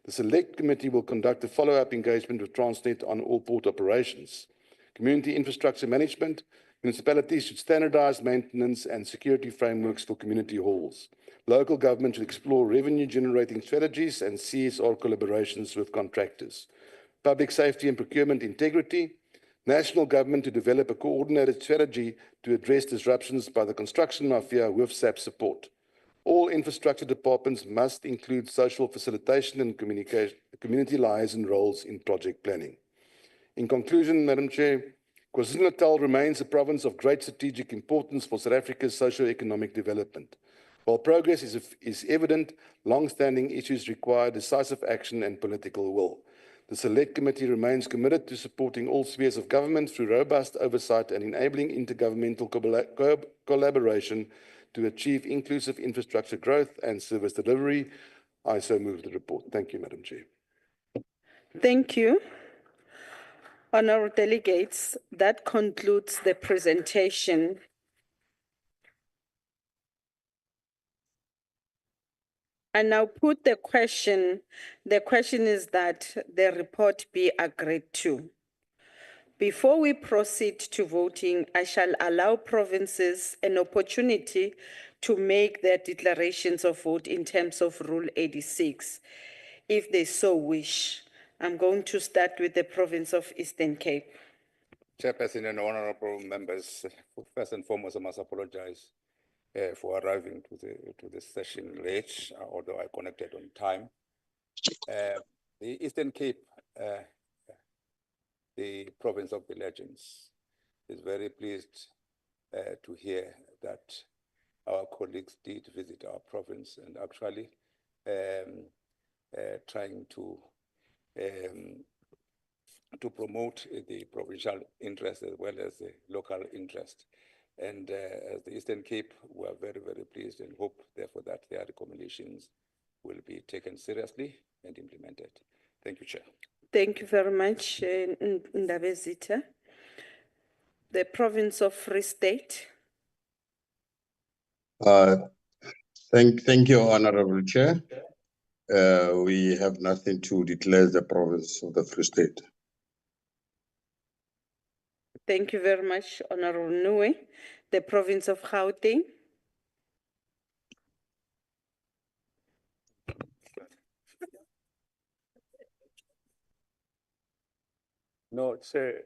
The Select Committee will conduct a follow-up engagement with Transnet on all port operations. Community infrastructure management, municipalities should standardize maintenance and security frameworks for community halls. Local government should explore revenue-generating strategies and CSR collaborations with contractors. Public safety and procurement integrity, national government to develop a coordinated strategy to address disruptions by the construction mafia with SAP support. All infrastructure departments must include social facilitation and community liaison roles in project planning. In conclusion, Madam Chair, KwaZulu-Natal remains a province of great strategic importance for South Africa's socio-economic development. While progress is evident, long-standing issues require decisive action and political will. The Select Committee remains committed to supporting all spheres of government through robust oversight and enabling intergovernmental collaboration to achieve inclusive infrastructure growth and service delivery. I so move the report. Thank you, Madam Chair. Thank you. Honourable delegates, that concludes the presentation. I now put the question. The question is that the report be agreed to. Before we proceed to voting, I shall allow provinces an opportunity to make their declarations of vote in terms of Rule 86, if they so wish. I'm going to start with the province of Eastern Cape. Chairperson and honorable members, first and foremost, I must apologize for arriving to this session late, although I connected on time. The Eastern Cape, the province of the legends, is very pleased to hear that our colleagues did visit our province and actually trying to promote the provincial interest as well as the local interest. And as the Eastern Cape, we are very, very pleased and hope, therefore, that their recommendations will be taken seriously and implemented. Thank you, Chair. Thank you very much, Ndabezitha. The province of Free State. Thank you, Honorable Chair. We have nothing to declare the province of the Free State. Thank you very much, Honorable Nue. The province of Gauteng. No, Chair,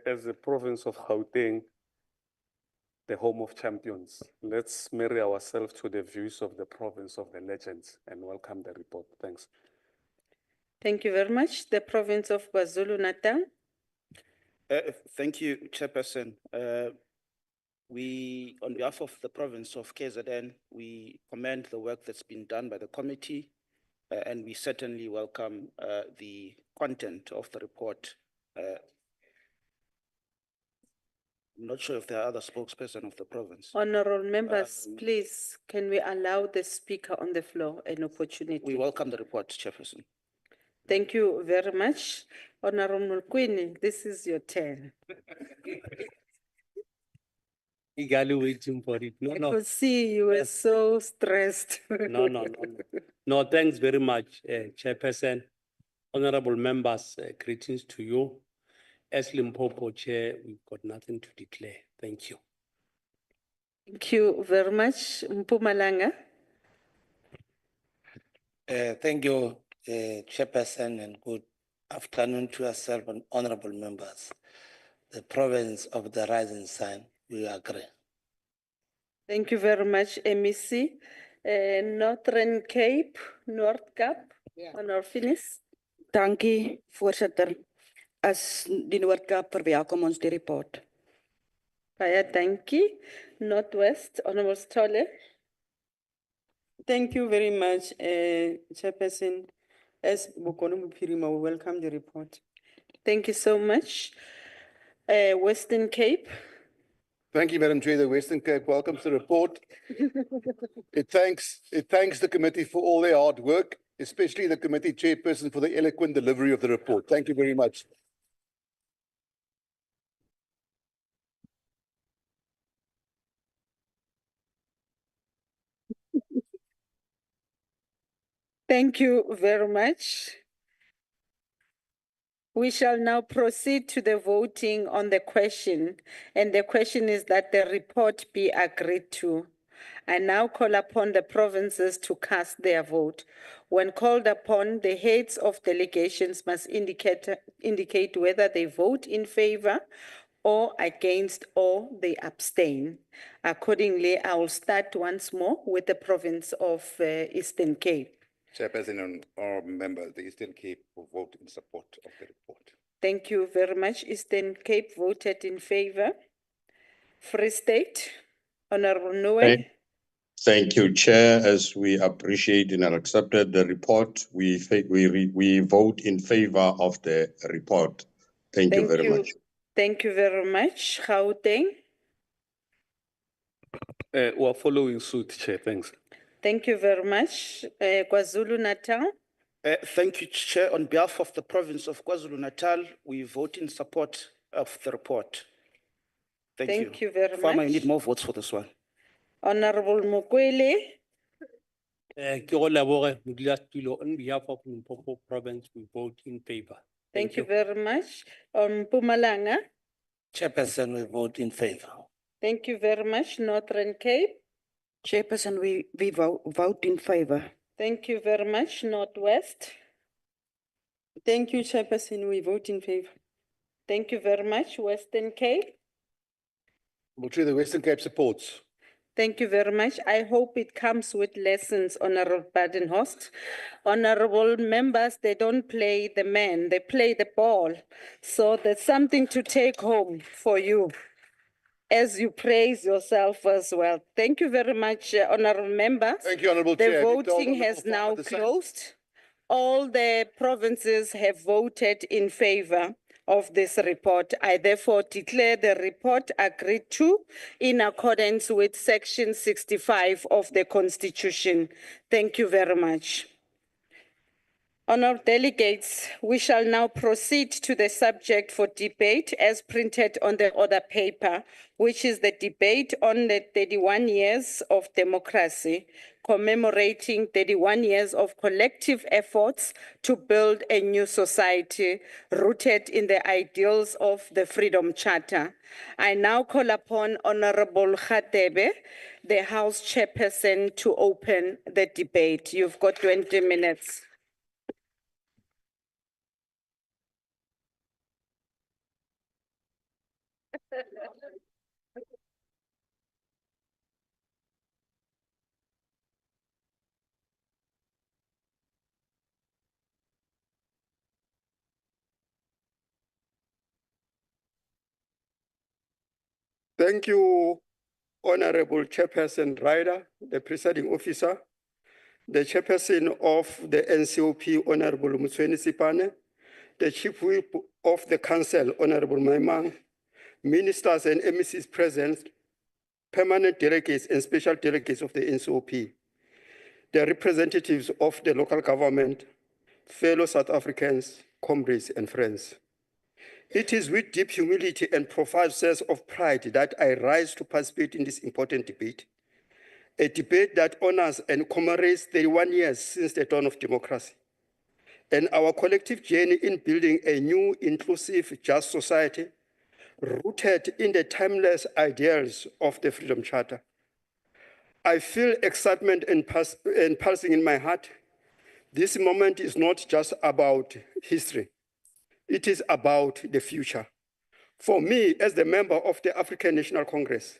as the province of Gauteng, the home of champions, let's marry ourselves to the views of the province of the legends and welcome the report. Thanks. Thank you very much. The province of KwaZulu-Natal. Thank you, Chairperson. We, on behalf of the province of KZN, we commend the work that's been done by the committee, and we certainly welcome the content of the report. I'm not sure if there are other spokesperson of the province. Honorable members, please, can we allow the speaker on the floor an opportunity? We welcome the report, Chairperson. Thank you very much. Honorable Queen, this is your turn. Eagerly waiting for it. No, I no. could see you were so stressed. No. No, thanks very much, Chairperson. Honorable members, greetings to you. As Limpopo Chair, we've got nothing to declare. Thank you. Thank you very much, Mpumalanga. Thank you, Chairperson, and good afternoon to yourself and honorable members. The province of the rising sun, we agree. Thank you very much, MEC. Northern Cape, North Cape, Honorable Finis. Dankie, voorsitter. As die Noord-Kaap verwelkom ons die report. Baie dankie. Northwest, Honorable Stolle. Thank you very much, Chairperson. As Bokono Mupirima, we welcome the report. Thank you so much. Western Cape. Thank you, Madam Chair. The Western Cape welcomes the report. It thanks the committee for all their hard work, especially the committee chairperson for the eloquent delivery of the report. Thank you very much. Thank you very much. We shall now proceed to the voting on the question, and the question is that the report be agreed to. I now call upon the provinces to cast their vote. When called upon, the heads of delegations must indicate whether they vote in favor or against or they abstain. Accordingly, I will start once more with the province of Eastern Cape. Chairperson and all members, the Eastern Cape will vote in support of the report. Thank you very much. Eastern Cape voted in favor. Free State, Honorable Nue. Thank you, Chair. As we appreciate and accepted the report, we vote in favor of the report. Thank you very much. Thank you very much. Gauteng. We're following suit, Chair. Thanks. Thank you very much. KwaZulu-Natal. Thank you, Chair. On behalf of the province of KwaZulu-Natal, we vote in support of the report. Thank you very Farmer, much. you need more votes for this one. Honorable Mokwele. On behalf of Limpopo province, we vote in favor. Thank you very much. Mpumalanga. Chairperson, we vote in favor. Thank you very much. Northern Cape. Chairperson, we vote in favor. Thank you very much. Northwest. Thank you, Chairperson. We vote in favor. Thank you very much. Western Cape. The Western Cape supports. Thank you very much. I hope it comes with lessons, Honorable Badenhorst. Honorable members, they don't play the man, they play the ball. So there's something to take home for you as you praise yourself as well. Thank you very much, Honorable members. Thank you, Honorable Chair. The voting has now closed. All the provinces have voted in favor of this report. I therefore declare the report agreed to in accordance with Section 65 of the Constitution. Thank you very much. Honourable delegates, we shall now proceed to the subject for debate as printed on the order paper, which is the debate on the 31 years of democracy, commemorating 31 years of collective efforts to build a new society rooted in the ideals of the Freedom Charter. I now call upon Honourable Khatebe, the House Chairperson, to open the debate. You've got 20 minutes. Thank you, Honorable Chairperson Ryder, the presiding officer, the chairperson of the NCOP, Honorable Musweni Sipane, the chief whip of the council, Honorable Maimang, ministers and MECs present, permanent delegates and special delegates of the NCOP, the representatives of the local government, fellow South Africans, comrades and friends. It is with deep humility and profound sense of pride that I rise to participate in this important debate, a debate that honors and commemorates 31 years since the dawn of democracy, and our collective journey in building a new, inclusive, just society rooted in the timeless ideals of the Freedom Charter. I feel excitement and pulsing in my heart. This moment is not just about history. It is about the future. For me, as the member of the African National Congress,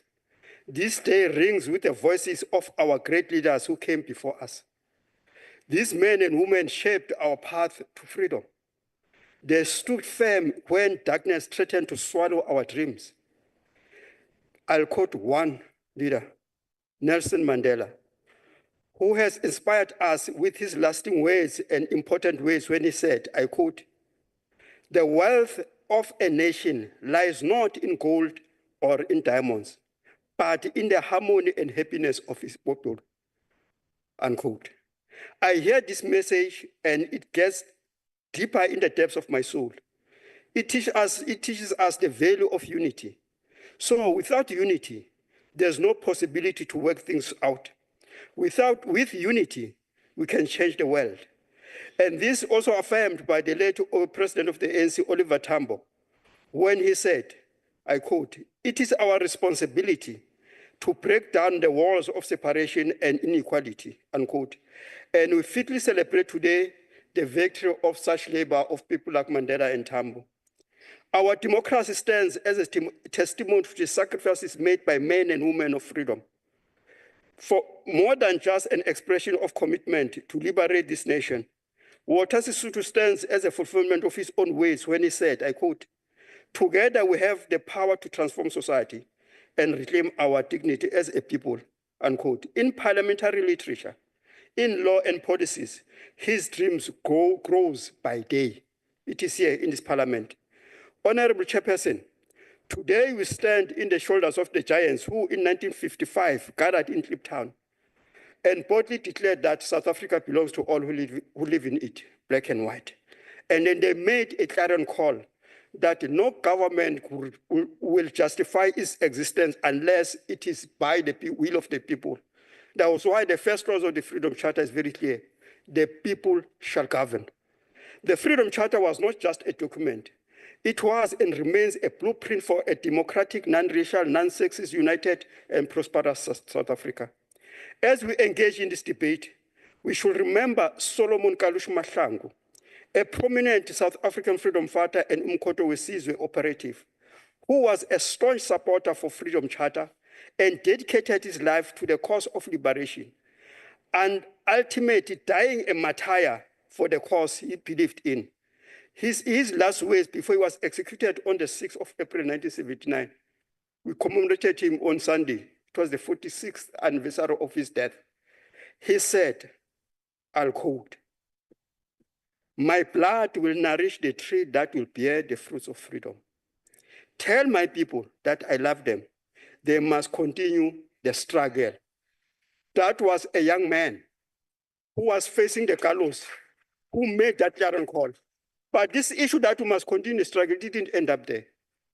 this day rings with the voices of our great leaders who came before us. These men and women shaped our path to freedom. They stood firm when darkness threatened to swallow our dreams. I'll quote one leader, Nelson Mandela, who has inspired us with his lasting words and important words when he said, I quote, "The wealth of a nation lies not in gold or in diamonds, but in the harmony and happiness of its people," unquote. I hear this message and it gets deeper in the depths of my soul. It teaches us the value of unity. So without unity, there's no possibility to work things out. With unity, we can change the world. And this also affirmed by the late President of the ANC, Oliver Tambo, when he said, I quote, "It is our responsibility to break down the walls of separation and inequality," unquote. And we fitly celebrate today the victory of such labor of people like Mandela and Tambo. Our democracy stands as a testimony to the sacrifices made by men and women of freedom. For more than just an expression of commitment to liberate this nation, Walter Sisulu stands as a fulfillment of his own words when he said, I quote, "Together we have the power to transform society and reclaim our dignity as a people," unquote. In parliamentary literature, in law and policies, his dreams grows by day. It is here in this parliament. Honorable Chairperson, today we stand in the shoulders of the giants who in 1955 gathered in Kliptown and boldly declared that South Africa belongs to all who live in it, black and white. And then they made a clarion call that no government will justify its existence unless it is by the will of the people. That was why the first clause of the Freedom Charter is very clear. The people shall govern. The Freedom Charter was not just a document. It was and remains a blueprint for a democratic, non-racial, non-sexist, united, and prosperous South Africa. As we engage in this debate, we should remember Solomon Kalush Mahlangu, a prominent South African freedom fighter and Umkhonto weSizwe operative, who was a staunch supporter for Freedom Charter and dedicated his life to the cause of liberation, and ultimately dying a martyr for the cause he believed in. His last words before he was executed on the 6th of April 1979, we commemorated him on Sunday. It was the 46th anniversary of his death. He said, I'll quote, "My blood will nourish the tree that will bear the fruits of freedom. Tell my people that I love them. They must continue the struggle." That was a young man who was facing the gallows who made that clarion call. But this issue that we must continue to struggle didn't end up there.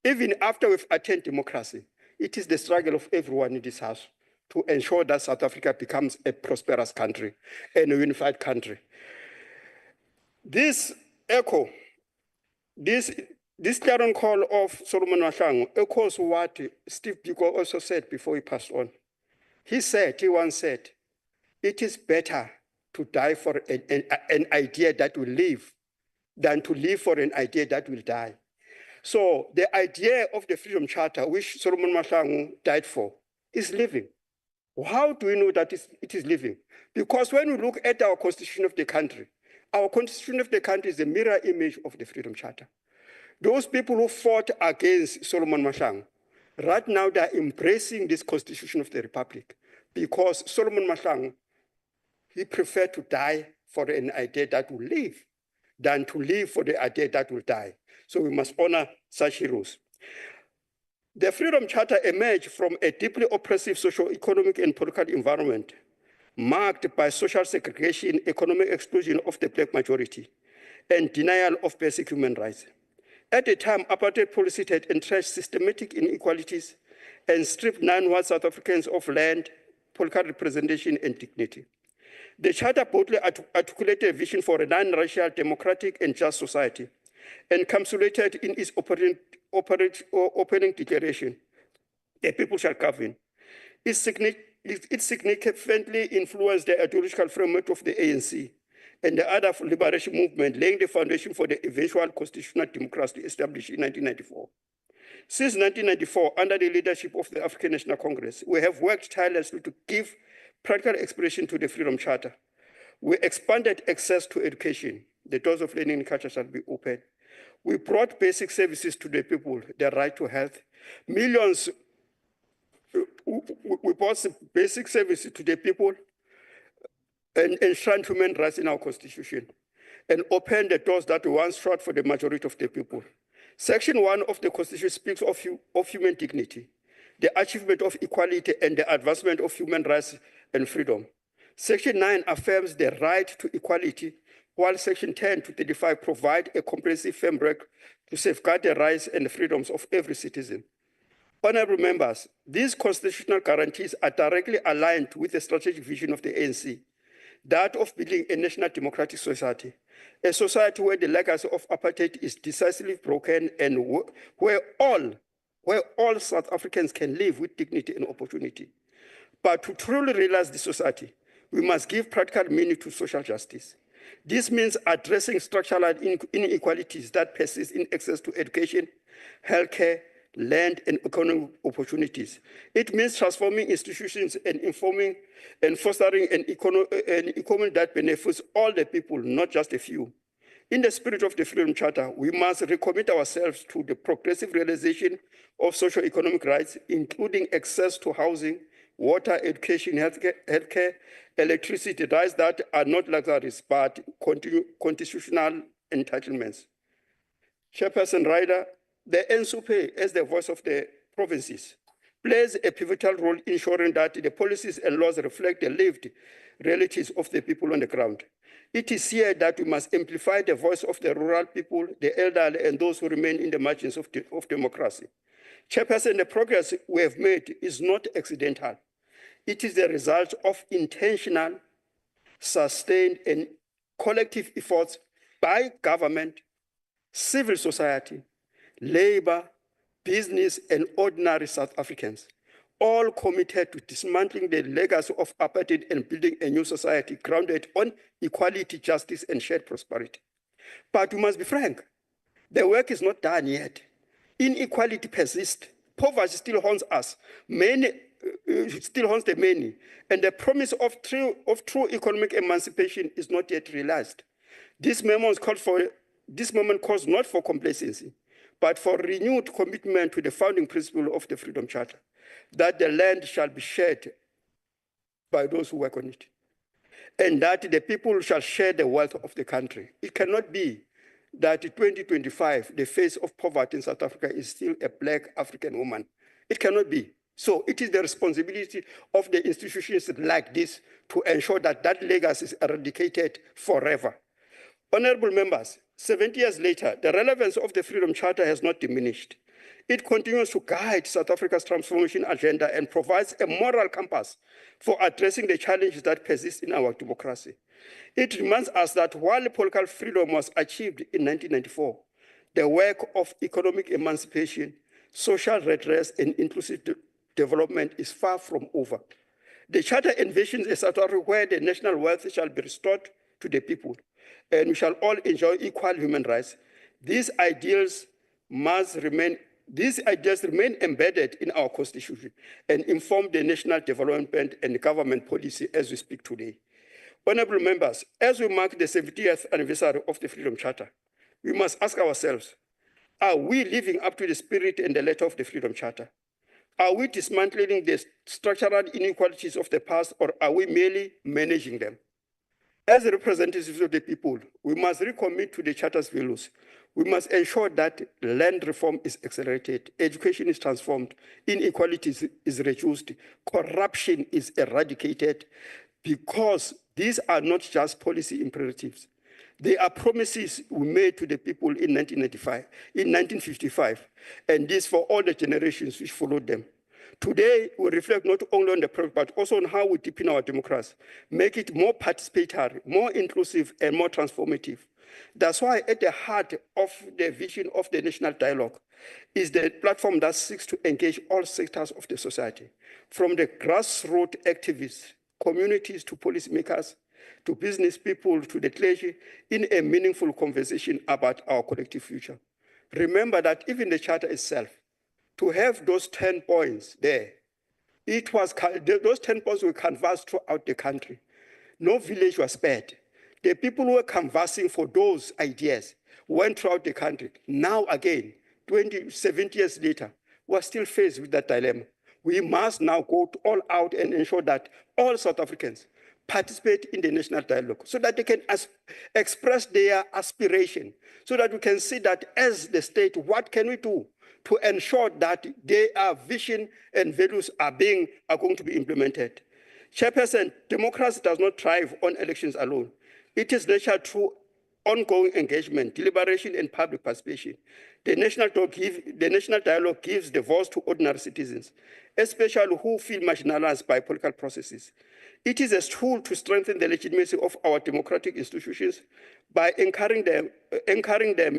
Even after we've attained democracy, it is the struggle of everyone in this house to ensure that South Africa becomes a prosperous country and a unified country. This echo, this clarion call of Solomon Mahlangu echoes what Steve Biko also said before he passed on. He once said, it is better to die for an idea that will live than to live for an idea that will die. So the idea of the Freedom Charter, which Solomon Mahlangu died for, is living. How do we know that it is living? Because when we look at our constitution of the country is a mirror image of the Freedom Charter. Those people who fought against Solomon Mahlangu, right now they are embracing this constitution of the Republic because Solomon Mahlangu, he preferred to die for an idea that will live than to live for the idea that will die. So we must honor such heroes. The Freedom Charter emerged from a deeply oppressive socio-economic and political environment marked by social segregation, economic exclusion of the Black majority, and denial of basic human rights. At the time, apartheid policy had entrenched systematic inequalities and stripped non-white South Africans of land, political representation, and dignity. The Charter boldly articulated a vision for a non-racial, democratic, and just society, encapsulated in its opening declaration, the people shall govern. It significantly influenced the ideological framework of the ANC and the other liberation movement, laying the foundation for the eventual constitutional democracy established in 1994. Since 1994, under the leadership of the African National Congress, we have worked tirelessly to give practical expression to the Freedom Charter. We expanded access to education. The doors of learning and culture shall be open. We brought basic services to the people, the right to health. Millions, we brought basic services to the people and enshrined human rights in our constitution and opened the doors that were once shut for the majority of the people. Section 1 of the constitution speaks of human dignity, the achievement of equality and the advancement of human rights and freedom. Section 9 affirms the right to equality, while Section 10 to 35 provide a comprehensive framework to safeguard the rights and freedoms of every citizen. Honorable members, these constitutional guarantees are directly aligned with the strategic vision of the ANC, that of building a national democratic society, a society where the legacy of apartheid is decisively broken and where all South Africans can live with dignity and opportunity. But to truly realize this society, we must give practical meaning to social justice. This means addressing structural inequalities that persist in access to education, healthcare, land, and economic opportunities. It means transforming institutions and informing and fostering an economy that benefits all the people, not just a few. In the spirit of the Freedom Charter, we must recommit ourselves to the progressive realization of socio-economic rights, including access to housing, water, education, healthcare, electricity, rights that are not luxuries, but constitutional entitlements. Chairperson Ryder, the NSUP, as the voice of the provinces, plays a pivotal role in ensuring that the policies and laws reflect the lived realities of the people on the ground. It is here that we must amplify the voice of the rural people, the elderly, and those who remain in the margins of democracy. Chairperson, the progress we have made is not accidental. It is the result of intentional, sustained, and collective efforts by government, civil society, labor, business, and ordinary South Africans, all committed to dismantling the legacy of apartheid and building a new society grounded on equality, justice, and shared prosperity. But we must be frank, the work is not done yet. Inequality persists. Poverty still haunts us. Still haunts the many. And the promise of true economic emancipation is not yet realized. This moment calls not for complacency, but for renewed commitment to the founding principle of the Freedom Charter, that the land shall be shared by those who work on it, and that the people shall share the wealth of the country. It cannot be that in 2025, the face of poverty in South Africa is still a Black African woman. It cannot be. So it is the responsibility of the institutions like this to ensure that that legacy is eradicated forever. Honorable members, 70 years later, the relevance of the Freedom Charter has not diminished. It continues to guide South Africa's transformation agenda and provides a moral compass for addressing the challenges that persist in our democracy. It reminds us that while political freedom was achieved in 1994, the work of economic emancipation, social redress, and inclusive development is far from over. The Charter envisions a South Africa where the national wealth shall be restored to the people, and we shall all enjoy equal human rights. These ideals remain embedded in our Constitution and inform the national development and government policy as we speak today. Honorable members, as we mark the 70th anniversary of the Freedom Charter, we must ask ourselves, are we living up to the spirit and the letter of the Freedom Charter? Are we dismantling the structural inequalities of the past, or are we merely managing them? As representatives of the people, we must recommit to the Charter's values. We must ensure that land reform is accelerated, education is transformed, inequality is reduced, corruption is eradicated, because these are not just policy imperatives. They are promises we made to the people in 1955, and this for all the generations which followed them. Today, we reflect not only on the project, but also on how we deepen our democracy, make it more participatory, more inclusive, and more transformative. That's why at the heart of the vision of the national dialogue is the platform that seeks to engage all sectors of the society, from the grassroots activists, communities to policymakers, to business people, to the clergy, in a meaningful conversation about our collective future. Remember that even the Charter itself, to have those 10 points there, those 10 points were canvassed throughout the country. No village was spared. The people who were canvassing for those ideas went throughout the country. Now again, 70 years later, we're still faced with that dilemma. We must now go all out and ensure that all South Africans participate in the national dialogue so that they can express their aspiration, so that we can see that as the state, what can we do to ensure that their vision and values are going to be implemented. Chairperson, democracy does not thrive on elections alone. It is nurtured through ongoing engagement, deliberation, and public participation. The national dialogue gives the voice to ordinary citizens, especially who feel marginalized by political processes. It is a tool to strengthen the legitimacy of our democratic institutions by anchoring them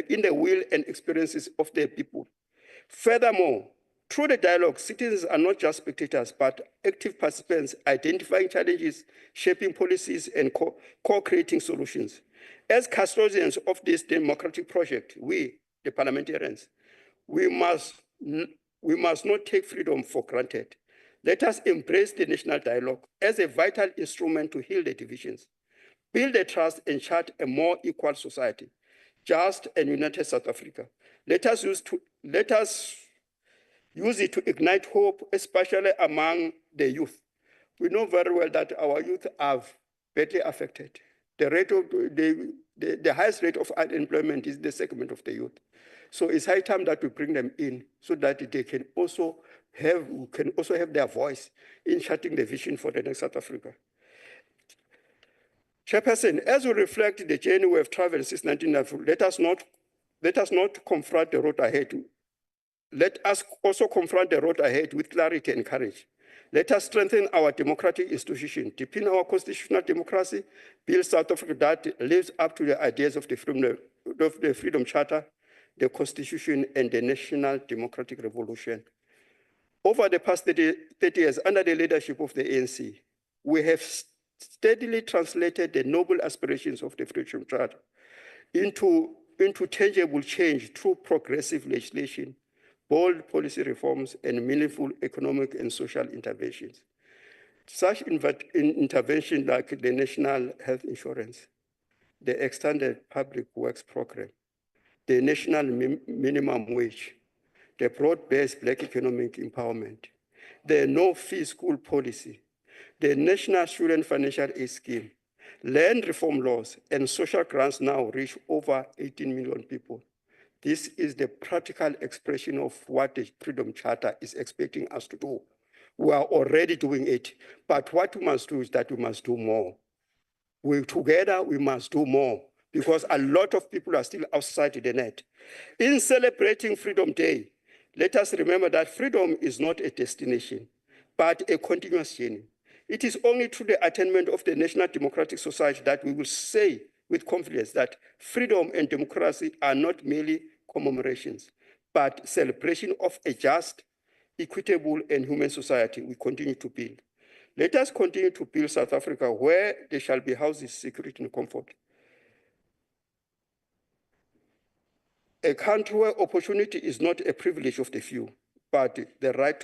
in the will and experiences of their people. Furthermore, through the dialogue, citizens are not just spectators, but active participants identifying challenges, shaping policies, and co-creating solutions. As custodians of this democratic project, we, the parliamentarians, we must not take freedom for granted. Let us embrace the national dialogue as a vital instrument to heal the divisions, build the trust, and chart a more equal society, just and united South Africa. Let us use it to ignite hope, especially among the youth. We know very well that our youth are badly affected. The highest rate of unemployment is the segment of the youth. So it's high time that we bring them in so that they can also have their voice in charting the vision for the next South Africa. Chairperson, as we reflect the journey we have traveled since 1994, let us not confront the road ahead. Let us also confront the road ahead with clarity and courage. Let us strengthen our democratic institution, deepen our constitutional democracy, build South Africa that lives up to the ideas of the Freedom Charter, the Constitution, and the National Democratic Revolution. Over the past 30 years, under the leadership of the ANC, we have steadily translated the noble aspirations of the Freedom Charter into tangible change through progressive legislation, bold policy reforms, and meaningful economic and social interventions. Such interventions like the National Health Insurance, the Extended Public Works Program, the National Minimum Wage, the broad-based Black economic empowerment, the no-fee school policy, the National Student Financial Aid Scheme, land reform laws, and social grants now reach over 18 million people. This is the practical expression of what the Freedom Charter is expecting us to do. We are already doing it, but what we must do is that we must do more. Together, we must do more, because a lot of people are still outside the net. In celebrating Freedom Day, let us remember that freedom is not a destination, but a continuous journey. It is only through the attainment of the national democratic society that we will say with confidence that freedom and democracy are not merely commemorations, but celebration of a just, equitable, and human society we continue to build. Let us continue to build South Africa where there shall be houses, security, and comfort. A country where opportunity is not a privilege of the few, but the right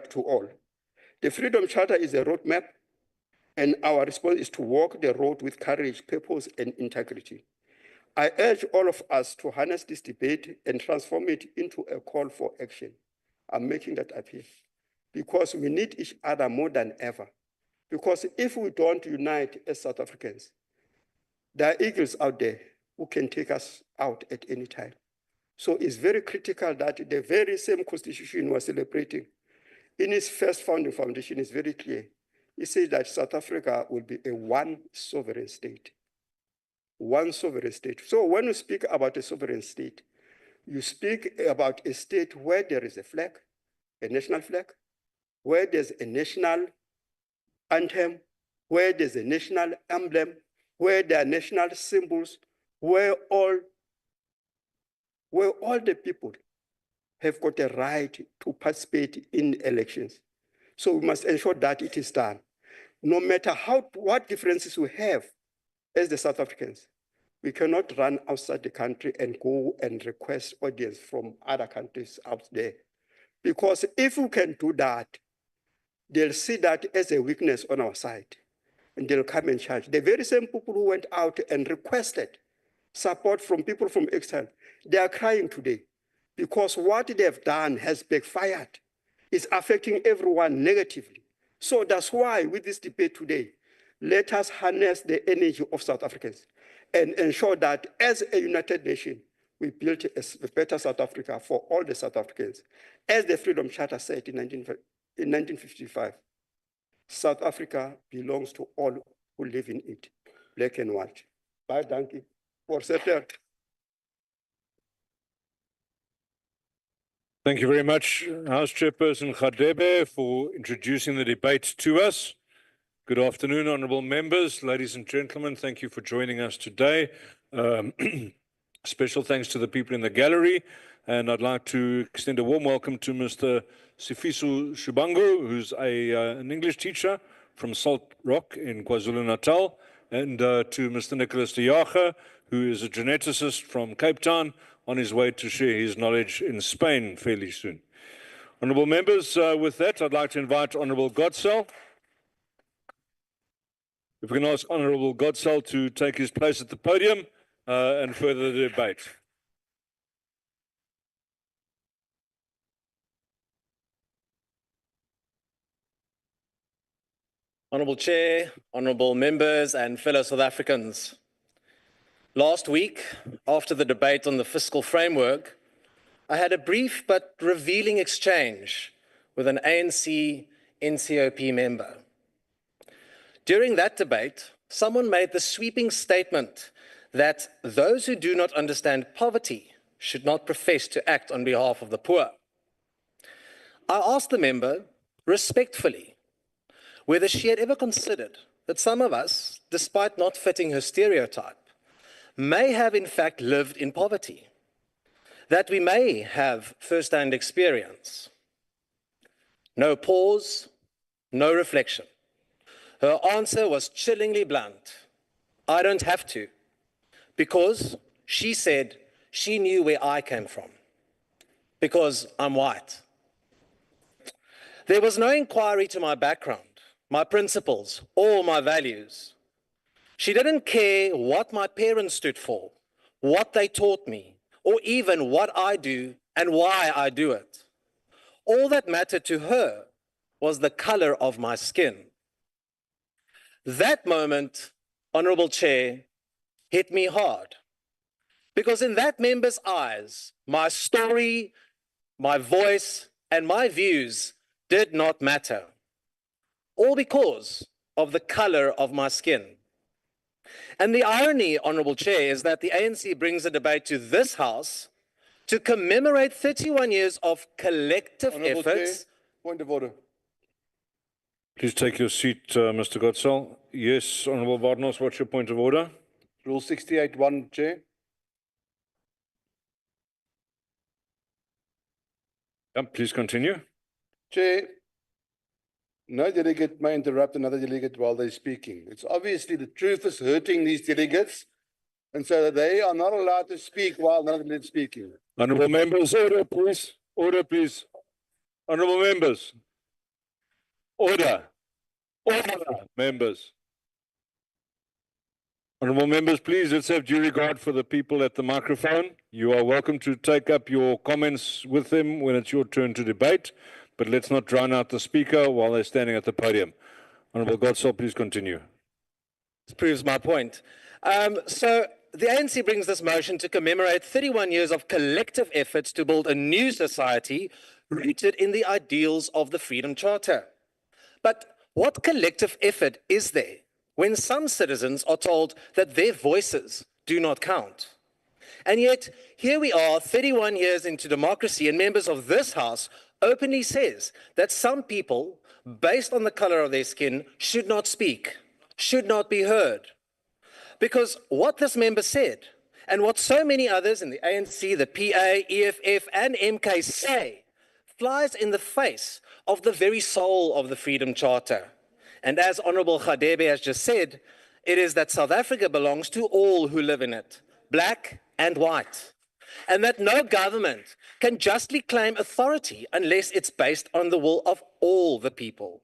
to all. The Freedom Charter is a roadmap, and our response is to walk the road with courage, purpose, and integrity. I urge all of us to harness this debate and transform it into a call for action. I'm making that appeal because we need each other more than ever. Because if we don't unite as South Africans, there are eagles out there who can take us out at any time. So it's very critical that the very same constitution we're celebrating, in its first founding foundation, is very clear. It says that South Africa will be a one sovereign state. One sovereign state. So when you speak about a sovereign state, you speak about a state where there is a flag, a national flag, where there's a national anthem, where there's a national emblem, where there are national symbols, where all the people have got a right to participate in elections. So we must ensure that it is done. No matter what differences we have as the South Africans, we cannot run outside the country and go and request audience from other countries out there. Because if we can do that, they'll see that as a weakness on our side, and they'll come and charge. The very same people who went out and requested support from people from exile, they are crying today because what they have done has backfired. It's affecting everyone negatively. So that's why with this debate today, let us harness the energy of South Africans and ensure that as a united nation, we build a better South Africa for all the South Africans. As the Freedom Charter said in 1955, South Africa belongs to all who live in it, black and white. Bye, thank you. For certain. Thank you very much, House Chairperson Khadebe, for introducing the debate to us. Good afternoon, honourable members, ladies and gentlemen. Thank you for joining us today. Special thanks to the people in the gallery, and I'd like to extend a warm welcome to Mr. Sifiso Shubango, who's an English teacher from Salt Rock in KwaZulu-Natal, and to Mr. Nicholas de Jager, who is a geneticist from Cape Town, on his way to share his knowledge in Spain fairly soon. Honourable members, with that, I'd like to invite Honourable Godsell. If we can ask Honourable Godsell to take his place at the podium and further the debate. Honourable Chair, honourable members and fellow South Africans. Last week, after the debate on the fiscal framework, I had a brief but revealing exchange with an ANC NCOP member. During that debate, someone made the sweeping statement that those who do not understand poverty should not profess to act on behalf of the poor. I asked the member respectfully whether she had ever considered that some of us, despite not fitting her stereotype, may have in fact lived in poverty, that we may have first-hand experience. No pause, no reflection. Her answer was chillingly blunt. I don't have to, because she said she knew where I came from, because I'm white. There was no inquiry to my background, my principles, or my values. She didn't care what my parents stood for, what they taught me, or even what I do and why I do it. All that mattered to her was the color of my skin. That moment, Honourable Chair, hit me hard, because in that member's eyes, my story, my voice, and my views did not matter, all because of the color of my skin. And the irony, Honourable Chair, is that the ANC brings a debate to this House to commemorate 31 years of collective Honourable efforts. Chair, point of order. Please take your seat, Mr. Khutsong. Yes, Honourable Varnos, what's your point of order? Rule 68(1), Chair. Please continue. Chair, no delegate may interrupt another delegate while they're speaking. It's obviously the truth is hurting these delegates, and so they are not allowed to speak while another delegate is speaking. Honourable members, order, please. Order, please. Honourable members. Order. Order, members. Honourable members, please, let's have due regard for the people at the microphone. You are welcome to take up your comments with them when it's your turn to debate, but let's not drown out the speaker while they're standing at the podium. Honourable Godsall, please continue. This proves my point. So the ANC brings this motion to commemorate 31 years of collective efforts to build a new society rooted in the ideals of the Freedom Charter. But what collective effort is there when some citizens are told that their voices do not count? And yet, here we are 31 years into democracy, and members of this House openly says that some people, based on the color of their skin, should not speak, should not be heard. Because what this member said, and what so many others in the ANC, the PA, EFF, and MK say, flies in the face of the very soul of the Freedom Charter. And as Honourable Khadebe has just said, it is that South Africa belongs to all who live in it, black and white, and that no government can justly claim authority unless it's based on the will of all the people.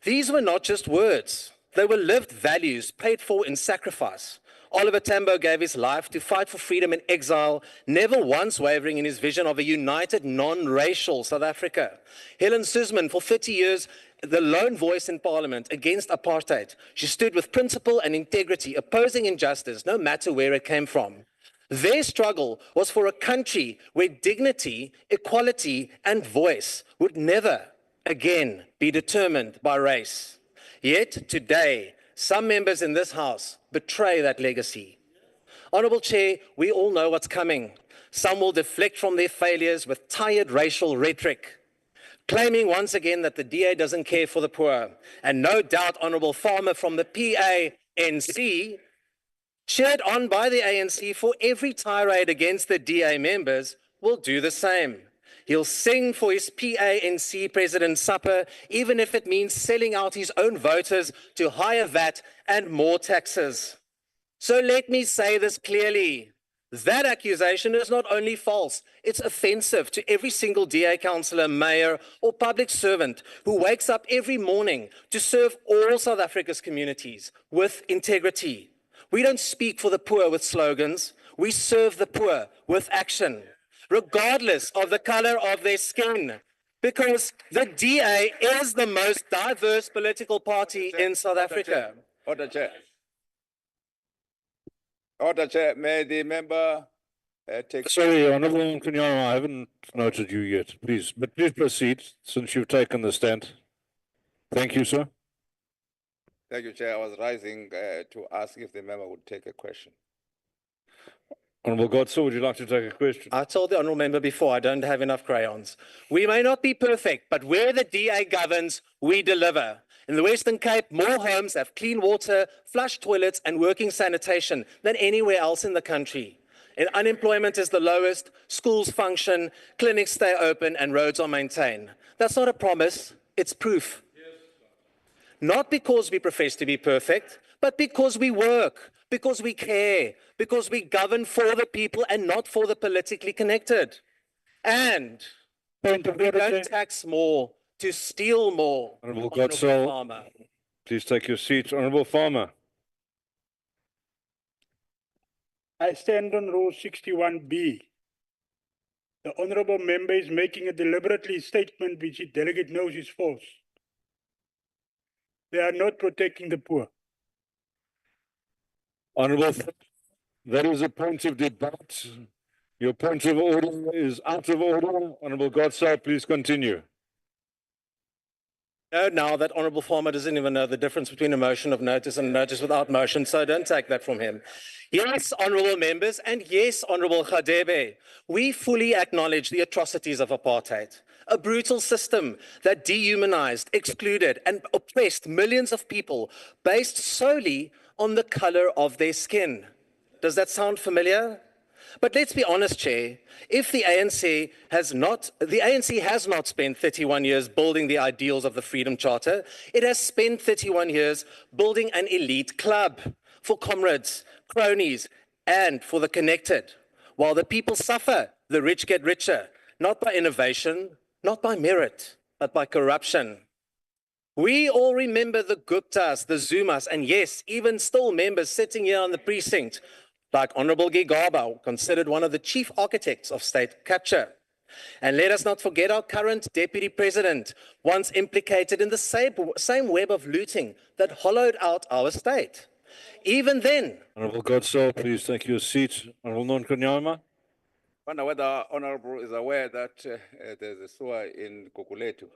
These were not just words, they were lived values paid for in sacrifice. Oliver Tambo gave his life to fight for freedom in exile, never once wavering in his vision of a united, non-racial South Africa. Helen Suzman, for 30 years, the lone voice in Parliament against apartheid. She stood with principle and integrity, opposing injustice, no matter where it came from. Their struggle was for a country where dignity, equality, and voice would never again be determined by race. Yet today, some members in this House betray that legacy. Honourable Chair, we all know what's coming. Some will deflect from their failures with tired racial rhetoric, claiming once again that the DA doesn't care for the poor. And no doubt Honourable Farmer from the PANC, cheered on by the ANC for every tirade against the DA members, will do the same. He'll sing for his PANC President supper, even if it means selling out his own voters to higher VAT and more taxes. So let me say this clearly. That accusation is not only false, it's offensive to every single DA councillor, mayor, or public servant who wakes up every morning to serve all South Africa's communities with integrity. We don't speak for the poor with slogans, we serve the poor with action, regardless of the color of their skin, because the DA is the most diverse political party in South Africa. Order, Chair. Order, Chair. May the member take... Sorry, Honourable Mkunyana, I haven't noted you yet, please. But please proceed, since you've taken the stand. Thank you, sir. Thank you, Chair. I was rising to ask if the member would take a question. Honourable Godso, would you like to take a question? I told the honourable member before, I don't have enough crayons. We may not be perfect, but where the DA governs, we deliver. In the Western Cape, more homes have clean water, flush toilets, and working sanitation than anywhere else in the country. And unemployment is the lowest, schools function, clinics stay open, and roads are maintained. That's not a promise, it's proof. Not because we profess to be perfect, but because we work, because we care, because we govern for the people and not for the politically connected. And we don't tax more to steal more. Honourable Honourable Godsall, Farmer. please take your seat. Honourable Farmer. I stand on Rule 61B. The honourable member is making a deliberately statement which the delegate knows is false. They are not protecting the poor. Honourable, that is a point of debate. Your point of order is out of order. Honourable Godsall, please continue. Now that Honourable Farmer doesn't even know the difference between a motion of notice and a notice without motion, so don't take that from him. Yes, Honourable members, and yes, Honourable Khadebe, we fully acknowledge the atrocities of apartheid, a brutal system that dehumanized, excluded, and oppressed millions of people based solely on the colour of their skin. Does that sound familiar? But let's be honest, Chair, if the ANC has not spent 31 years building the ideals of the Freedom Charter, it has spent 31 years building an elite club for comrades, cronies, and for the connected. While the people suffer, the rich get richer, not by innovation, not by merit, but by corruption. We all remember the Guptas, the Zumas, and yes, even still members sitting here on the precinct, like Honourable Gigaba, considered one of the chief architects of state capture. And let us not forget our current deputy president, once implicated in the same web of looting that hollowed out our state. Even then. Honourable Godso, please take your seat. Honourable Nonkanyama. I wonder whether Honourable is aware that there's a sewer in Kukuletu.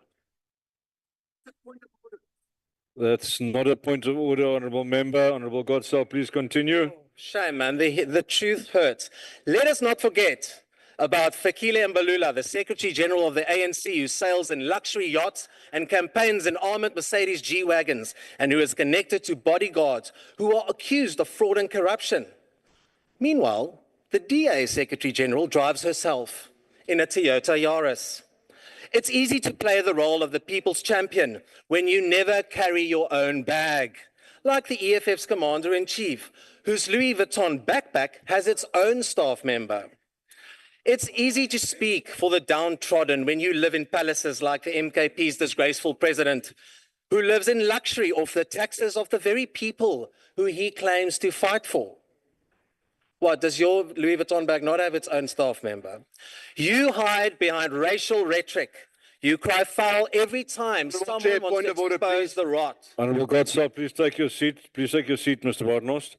That's not a point of order, Honourable Member. Honourable Godso, please continue. Shame, man. The truth hurts. Let us not forget about Fikile Mbalula, the Secretary General of the ANC, who sails in luxury yachts and campaigns in armored Mercedes G-Wagons, and who is connected to bodyguards who are accused of fraud and corruption. Meanwhile, the DA Secretary General drives herself in a Toyota Yaris. It's easy to play the role of the people's champion when you never carry your own bag, like the EFF's Commander-in-Chief, whose Louis Vuitton backpack has its own staff member. It's easy to speak for the downtrodden when you live in palaces like the MKP's disgraceful president, who lives in luxury off the taxes of the very people who he claims to fight for. What, does your Louis Vuitton bag not have its own staff member? You hide behind racial rhetoric. You cry foul every time someone wants to expose the rot. Honourable Godso, please take your seat. Please take your seat, Mr. Barnos.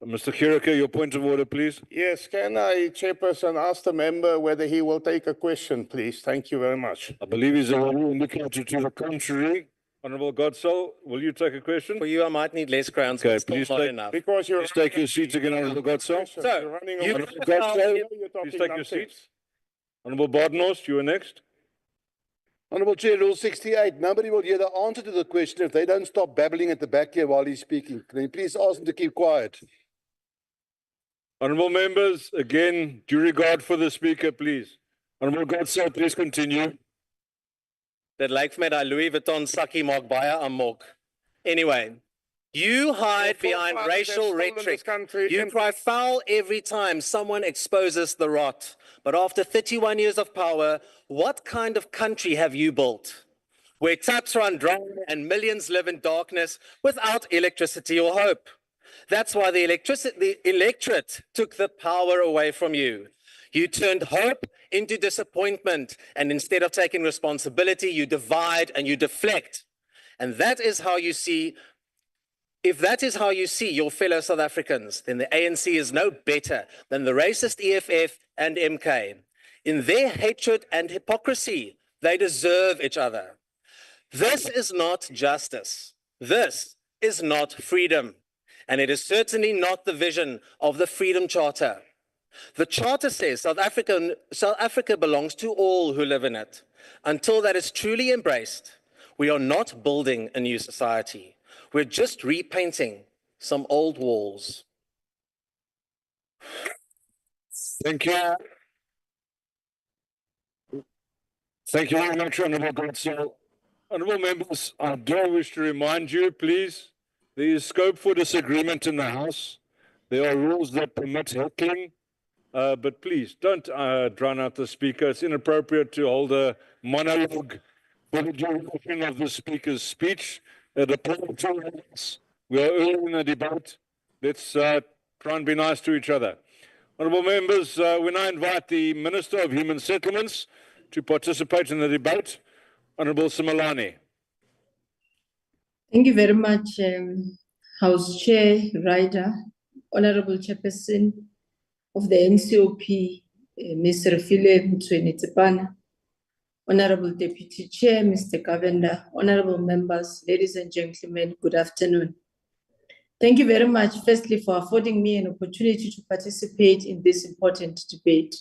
Mr. Kirike, your point of order, please. Yes, can I, Chairperson, ask the member whether he will take a question, please? Thank you very much. I believe he's already indicated to the contrary. Honourable Godso, will you take a question? For you, I might need less grounds, Okay, but still please not take, enough. Because you're please take your seat again, Honourable Godso. So, Honourable Godso, please take your seat. Honourable Barnos, you are next. Honourable Chair, Rule 68, nobody will hear the answer to the question if they don't stop babbling at the back here while he's speaking. Can you please ask them to keep quiet? Honourable members, again, due regard for the speaker, please. Honourable Godso, please continue. That lijkt me dat Louis Vuitton sakkie maak baie amok. Anyway, you hide behind racial rhetoric. You cry foul every time someone exposes the rot. But after 31 years of power, what kind of country have you built? Where taps run dry and millions live in darkness without electricity or hope. That's why the electorate took the power away from you. You turned hope into disappointment, and instead of taking responsibility, you divide and you deflect. And that is how you see, if that is how you see your fellow South Africans, then the ANC is no better than the racist EFF and MK. In their hatred and hypocrisy, they deserve each other. This is not justice. This is not freedom. And it is certainly not the vision of the Freedom Charter. The Charter says South Africa belongs to all who live in it. Until that is truly embraced, we are not building a new society. We're just repainting some old walls. Thank you. Thank you very much, Honourable Godso. Honourable members, I do wish to remind you, please, there is scope for disagreement in the House. There are rules that permit heckling, but please don't drown out the speaker. It's inappropriate to hold a monologue for the duration of the speaker's speech. The parliamentarians, we are early in the debate. Let's try and be nice to each other. Honourable members, we now invite the Minister of Human Settlements to participate in the debate. Honourable Simelane. Thank you very much, House Chair, Ryder, Honourable Chairperson of the NCOP, Ms. Refile Mtsweni-Tsipana, Honorable Deputy Chair, Mr. Governor, honorable members, ladies and gentlemen, good afternoon. Thank you very much, firstly, for affording me an opportunity to participate in this important debate.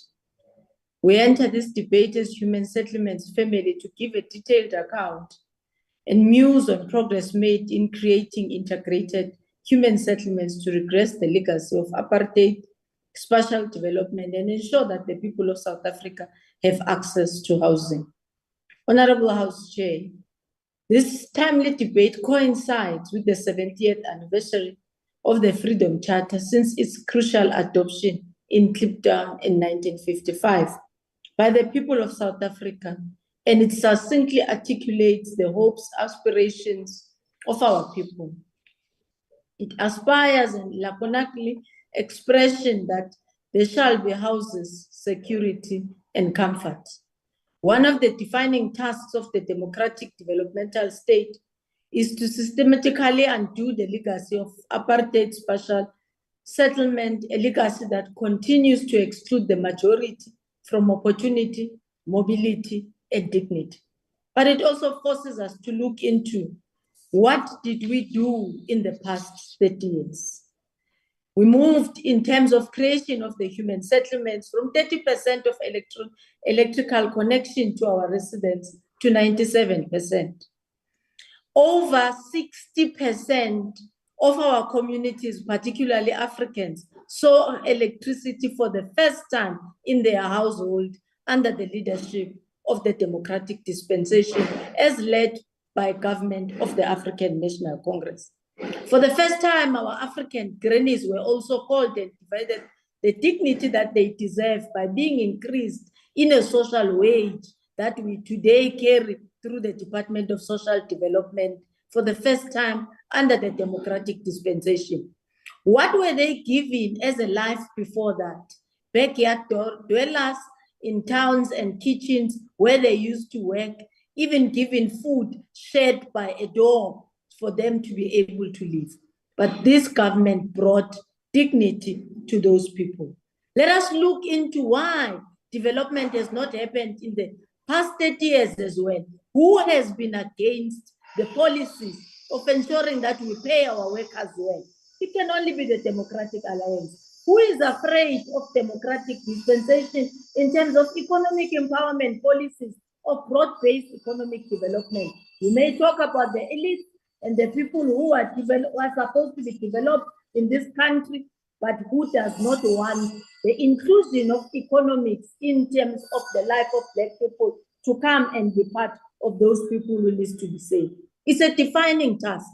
We enter this debate as Human Settlements family to give a detailed account and muse on progress made in creating integrated human settlements to regress the legacy of apartheid, spatial development, and ensure that the people of South Africa have access to housing. Honorable House Chair, this timely debate coincides with the 70th anniversary of the Freedom Charter since its crucial adoption in Kliptown in 1955 by the people of South Africa, and it succinctly articulates the hopes, aspirations of our people. It aspires and laconically expression that there shall be houses, security, and comfort. One of the defining tasks of the democratic developmental state is to systematically undo the legacy of apartheid spatial settlement, a legacy that continues to exclude the majority from opportunity, mobility, and dignity. But it also forces us to look into what did we do in the past 30 years. We moved in terms of creation of the human settlements from 30% of electrical connection to our residents to 97%. Over 60% of our communities, particularly Africans, saw electricity for the first time in their household under the leadership of the democratic dispensation as led by government of the African National Congress. For the first time, our African grannies were also called and divided the dignity that they deserve by being increased in a social wage that we today carry through the Department of Social Development for the first time under the democratic dispensation. What were they given as a life before that? Backyard dwellers in towns and kitchens where they used to work, even given food shared by a door for them to be able to live. But this government brought dignity to those people. Let us look into why development has not happened in the past 30 years as well. Who has been against the policies of ensuring that we pay our workers well? It can only be the Democratic Alliance. Who is afraid of democratic dispensation in terms of economic empowerment policies of broad-based economic development? We may talk about the elite and the people who are supposed to be developed in this country, but who does not want the inclusion of economics in terms of the life of Black people to come and be part of those people who need to be saved. It's a defining task.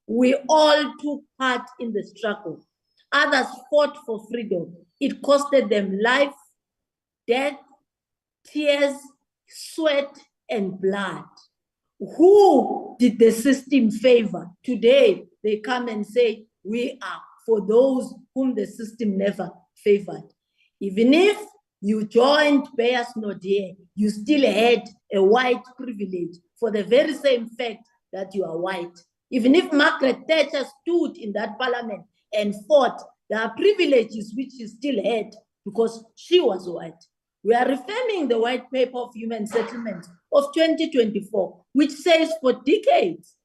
We all took part in the struggle. Others fought for freedom. It costed them life, death, tears, sweat, and blood. Who did the system favor? Today, they come and say, we are for those whom the system never favored. Even if you joined Beas Nodie, you still had a white privilege for the very same fact that you are white. Even if Margaret Thatcher stood in that parliament and fought, there are privileges which she still had because she was white. We are reaffirming the white paper of human settlement of 2024, which says for decades,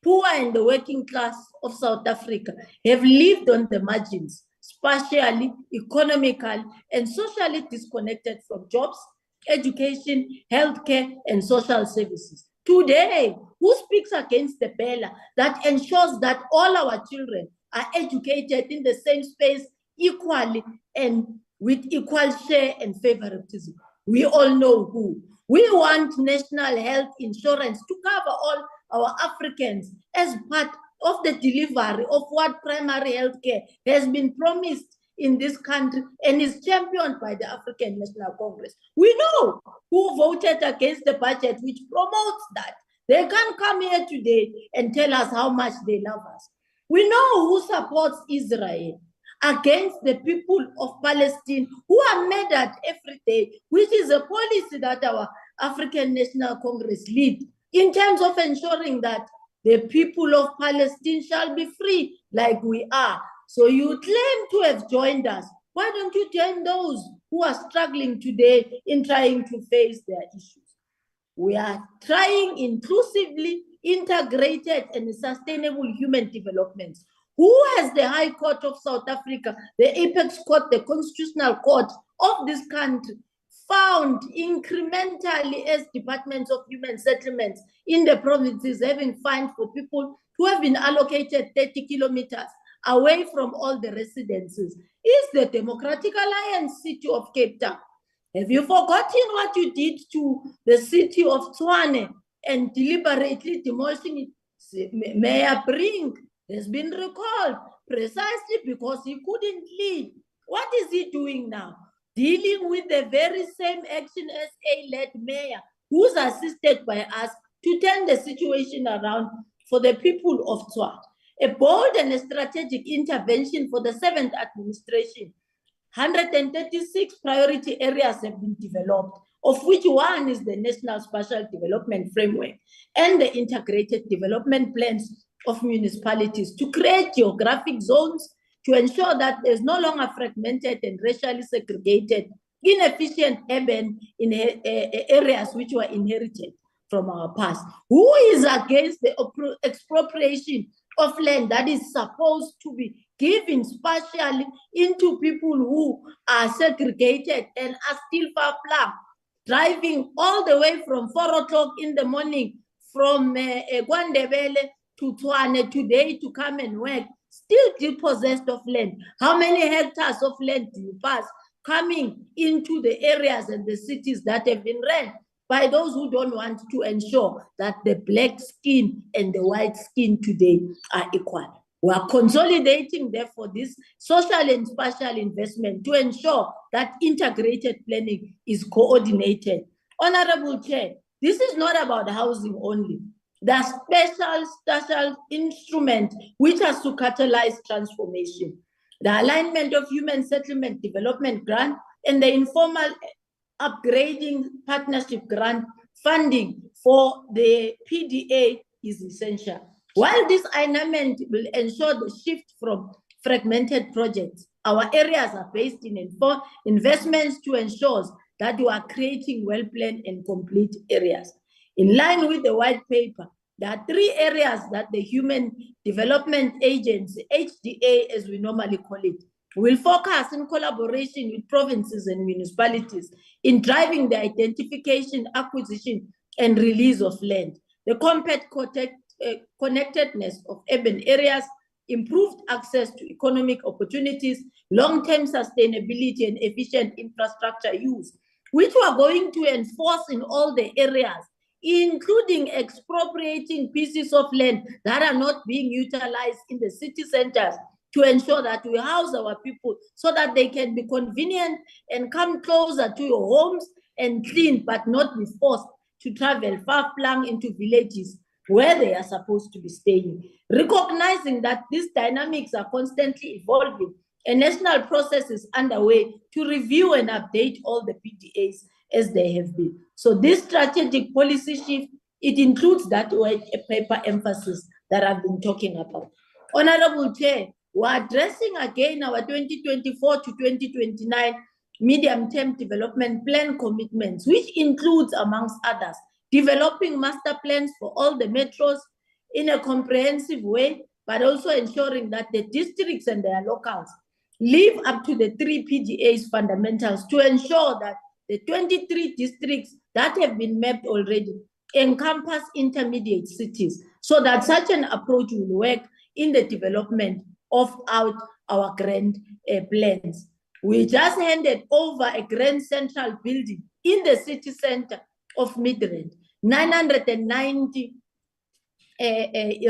poor and the working class of South Africa have lived on the margins, spatially, economically, and socially disconnected from jobs, education, healthcare, and social services. Today, who speaks against the bill that ensures that all our children are educated in the same space equally and with equal share and favoritism? We all know who. We want national health insurance to cover all our Africans as part of the delivery of what primary health care has been promised in this country and is championed by the African National Congress. We know who voted against the budget which promotes that. They can't come here today and tell us how much they love us. We know who supports Israel against the people of Palestine who are murdered every day, which is a policy that our African National Congress lead in terms of ensuring that the people of Palestine shall be free like we are. So you claim to have joined us. Why don't you join those who are struggling today in trying to face their issues? We are trying inclusively, integrated and sustainable human development. Who has the High Court of South Africa, the Apex Court, the Constitutional Court of this country, found incrementally as departments of human settlements in the provinces having fines for people who have been allocated 30 kilometers away from all the residences? Is the Democratic Alliance City of Cape Town. Have you forgotten what you did to the city of Tshwane and deliberately demolishing it? Mayor Brink has been recalled precisely because he couldn't lead. What is he doing now? Dealing with the very same Action SA-led mayor who's assisted by us to turn the situation around for the people of Tshwane. A bold and a strategic intervention for the 7th administration. 136 priority areas have been developed, of which one is the National Spatial Development Framework and the integrated development plans of municipalities to create geographic zones to ensure that there's no longer fragmented and racially segregated, inefficient urban areas which were inherited from our past. Who is against the expropriation of land that is supposed to be given spatially into people who are segregated and are still far-flung, driving all the way from 4 o'clock in the morning from Gwandebele to Tshwane today to come and work, still dispossessed of land? How many hectares of land do you pass coming into the areas and the cities that have been rent by those who don't want to ensure that the black skin and the white skin today are equal? We are consolidating, therefore, this social and spatial investment to ensure that integrated planning is coordinated. Honorable Chair, this is not about housing only. The special instrument which has to catalyze transformation. The alignment of human settlement development grant and the informal upgrading partnership grant funding for the PDA is essential. While this alignment will ensure the shift from fragmented projects, our areas are based in investments to ensure that we are creating well-planned and complete areas. In line with the white paper, there are 3 areas that the Human Development Agency, HDA as we normally call it, will focus in collaboration with provinces and municipalities in driving the identification, acquisition, and release of land, the compact connectedness of urban areas, improved access to economic opportunities, long-term sustainability, and efficient infrastructure use, which we are going to enforce in all the areas, including expropriating pieces of land that are not being utilized in the city centers to ensure that we house our people so that they can be convenient and come closer to your homes and clean, but not be forced to travel far-flung into villages where they are supposed to be staying. Recognizing that these dynamics are constantly evolving, a national process is underway to review and update all the PDAs as they have been. So this strategic policy shift, it includes that white paper emphasis that I've been talking about. Honorable Chair, we're addressing again our 2024 to 2029 medium-term development plan commitments, which includes, amongst others, developing master plans for all the metros in a comprehensive way, but also ensuring that the districts and their locals live up to the 3 PDA's fundamentals to ensure that the 23 districts that have been mapped already encompass intermediate cities, so that such an approach will work in the development of our grand plans. We just handed over a grand central building in the city center of Midrand. 990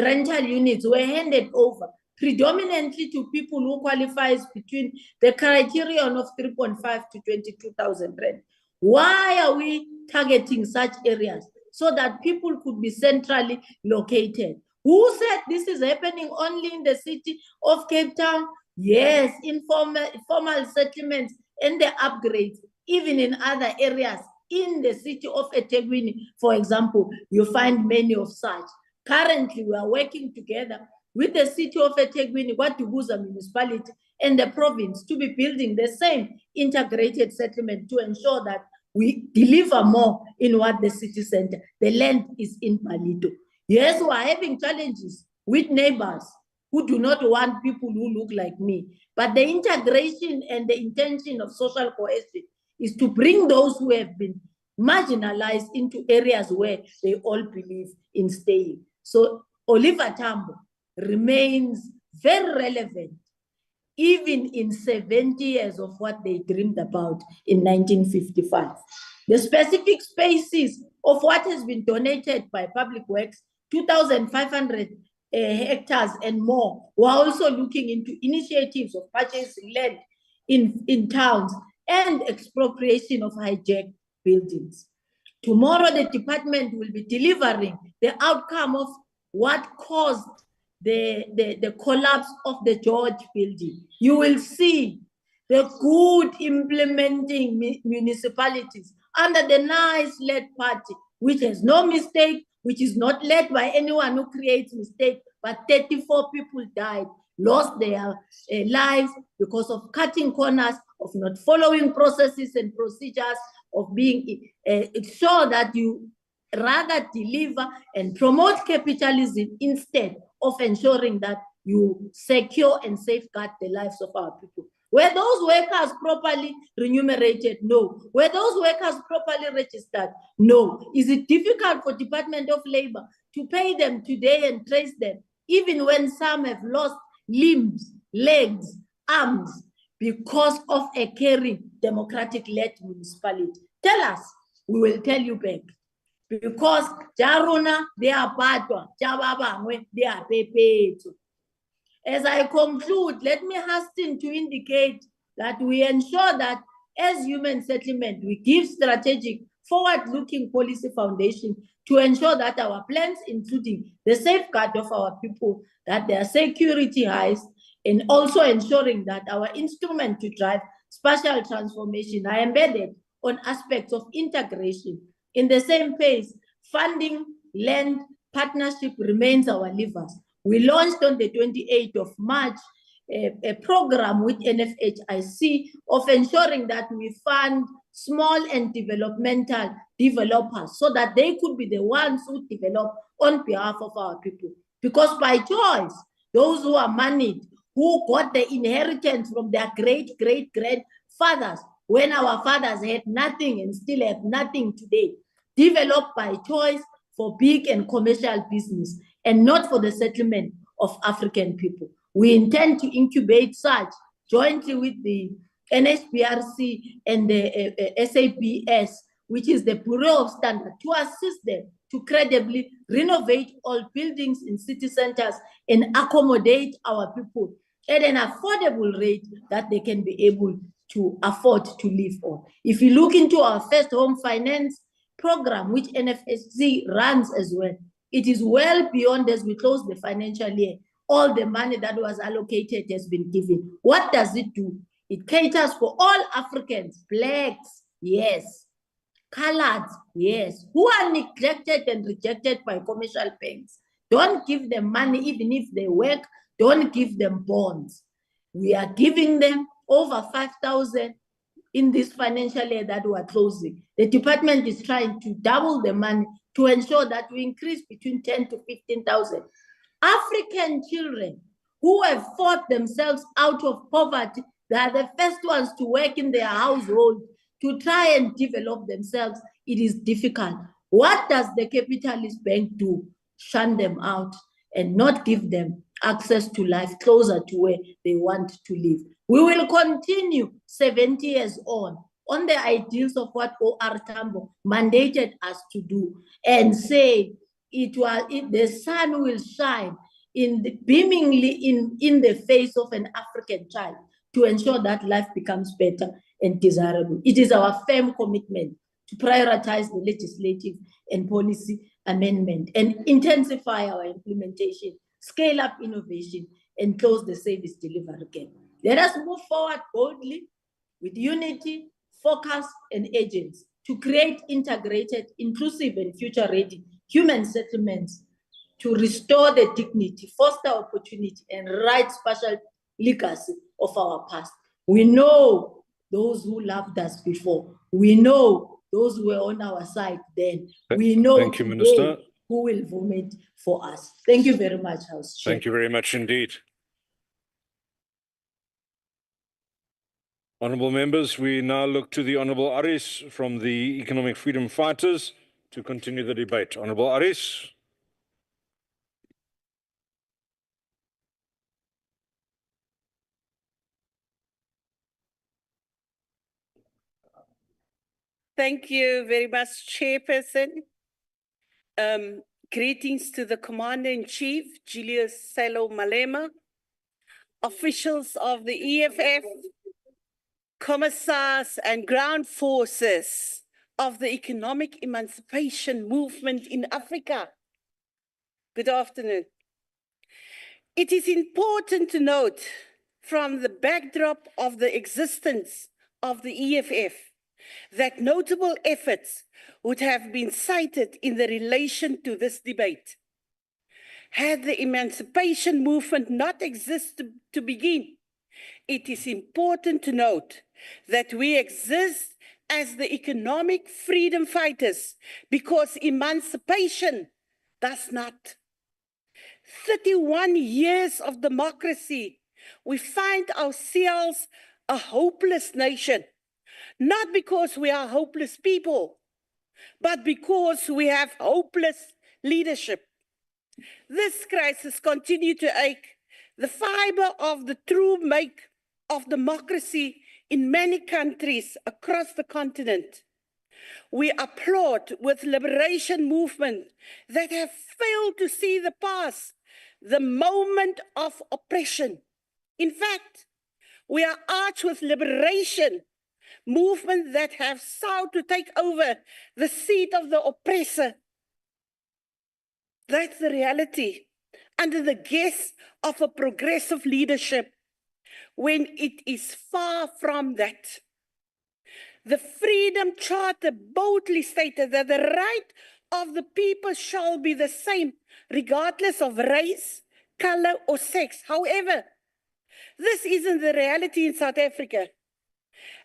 rental units were handed over, predominantly to people who qualifies between the criterion of 3.5 to 22,000 rand. Why are we targeting such areas? So that people could be centrally located. Who said this is happening only in the city of Cape Town? Yes, formal settlements and the upgrades, even in other areas. In the city of eThekwini, for example, you find many of such. Currently, we are working together with the city of eThekwini, KwaDukuza municipality, and the province to be building the same integrated settlement to ensure that we deliver more in what the city center. The land is in Palito. Yes, we are having challenges with neighbors who do not want people who look like me. But the integration and the intention of social cohesion is to bring those who have been marginalized into areas where they all believe in staying. So Oliver Tambo remains very relevant, even in 70 years of what they dreamed about in 1955. The specific spaces of what has been donated by Public Works, 2,500 hectares and more, we're also looking into initiatives of purchasing land in towns and expropriation of hijacked buildings. Tomorrow, the department will be delivering the outcome of what caused the collapse of the George building. You will see the good implementing municipalities under the nice-led party, which has no mistake, which is not led by anyone who creates mistake, but 34 people died, lost their lives because of cutting corners, of not following processes and procedures, of being sure that you rather deliver and promote capitalism instead of ensuring that you secure and safeguard the lives of our people. Were those workers properly remunerated? No. Were those workers properly registered? No. Is it difficult for Department of Labor to pay them today and trace them, even when some have lost limbs, legs, arms, because of a caring, democratic-led municipality? Tell us, we will tell you back. Because Jaruna, they are patwa, Jababangwe, they are pepeto. As I conclude, let me hasten to indicate that we ensure that as human settlement, we give strategic, forward-looking policy foundation to ensure that our plans, including the safeguard of our people, that their security highs, and also ensuring that our instrument to drive spatial transformation are embedded on aspects of integration. In the same pace, funding, land, partnership remains our levers. We launched on the 28th of March a program with NFHIC of ensuring that we fund small and developmental developers so that they could be the ones who develop on behalf of our people. Because by choice, those who are moneyed, who got the inheritance from their great-great-grandfathers, when our fathers had nothing and still have nothing today, developed by choice for big and commercial business and not for the settlement of African people. We intend to incubate such jointly with the NHBRC and the SABS, which is the Bureau of Standards, to assist them to credibly renovate all buildings in city centers and accommodate our people at an affordable rate that they can be able to afford to live on. If you look into our first home finance program, which NFSC runs as well, it is well beyond, as we close the financial year, all the money that was allocated has been given. What does it do? It caters for all Africans, blacks, yes, coloreds, yes, who are neglected and rejected by commercial banks. Don't give them money even if they work, don't give them bonds. We are giving them over 5,000 in this financial year that we are closing. The department is trying to double the money to ensure that we increase between 10 to 15,000. African children who have fought themselves out of poverty, they are the first ones to work in their household to try and develop themselves. It is difficult. What does the capitalist bank do? Shun them out and not give them access to life closer to where they want to live. We will continue 70 years on the ideals of what O.R. Tambo mandated us to do and say the sun will shine beamingly in the face of an African child to ensure that life becomes better and desirable. It is our firm commitment to prioritize the legislative and policy amendment and intensify our implementation, scale up innovation, and close the service delivery gap. Let us move forward boldly with unity, focus, and agents to create integrated, inclusive, and future-ready human settlements to restore the dignity, foster opportunity, and right spatial legacy of our past. We know those who loved us before. We know those who were on our side then. We know Thank you, today Minister. who will vote for us. Thank you very much, House Chair. Thank you very much indeed. Honourable members, we now look to the Honourable Aris from the Economic Freedom Fighters to continue the debate. Honourable Aris. Thank you very much, Chairperson. Greetings to the Commander-in-Chief, Julius Selo Malema, officials of the EFF, commissars and ground forces of the economic emancipation movement in Africa. Good afternoon. It is important to note from the backdrop of the existence of the EFF that notable efforts would have been cited in the relation to this debate. Had the emancipation movement not existed to begin, it is important to note that we exist as the economic freedom fighters because emancipation does not. 31 years of democracy, we find ourselves a hopeless nation, not because we are hopeless people, but because we have hopeless leadership. This crisis continues to ache the fiber of the true make of democracy in many countries across the continent. We applaud with liberation movement that have failed to see the past, the moment of oppression. In fact, we are arched with liberation movement that have sought to take over the seat of the oppressor. That's the reality under the guise of a progressive leadership when it is far from that. The Freedom Charter boldly stated that the right of the people shall be the same regardless of race, color or sex. However, this isn't the reality in South Africa,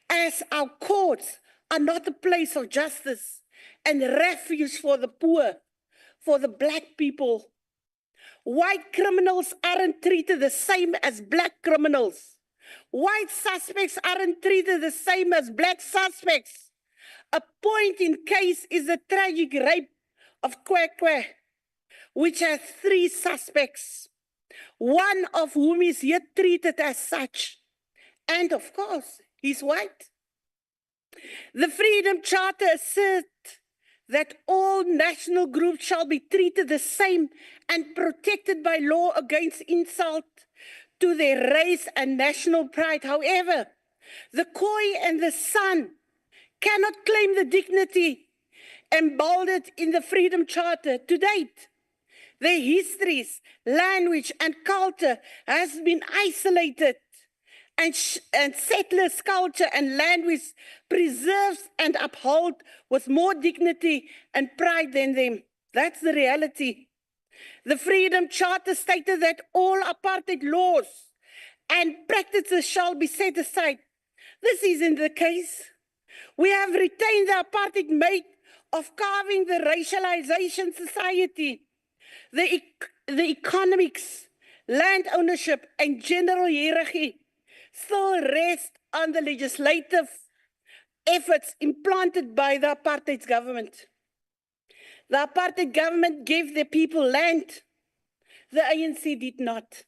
as our courts are not a place of justice and refuge for the poor, for the black people. White criminals aren't treated the same as black criminals. White suspects aren't treated the same as black suspects. A point in case is the tragic rape of Kwekwe, which has 3 suspects, one of whom is yet treated as such. And of course, he's white. The Freedom Charter asserts that all national groups shall be treated the same and protected by law against insult to their race and national pride. However, the Khoi and the San cannot claim the dignity embodied in the Freedom Charter. To date, their histories, language, and culture has been isolated, and settlers' culture and language preserved and upheld with more dignity and pride than them. That's the reality. The Freedom Charter stated that all apartheid laws and practices shall be set aside. This isn't the case. We have retained the apartheid made of carving the racialization society, the economics, land ownership, and general hierarchy still rest on the legislative efforts implanted by the apartheid government. The apartheid government gave the people land. The ANC did not.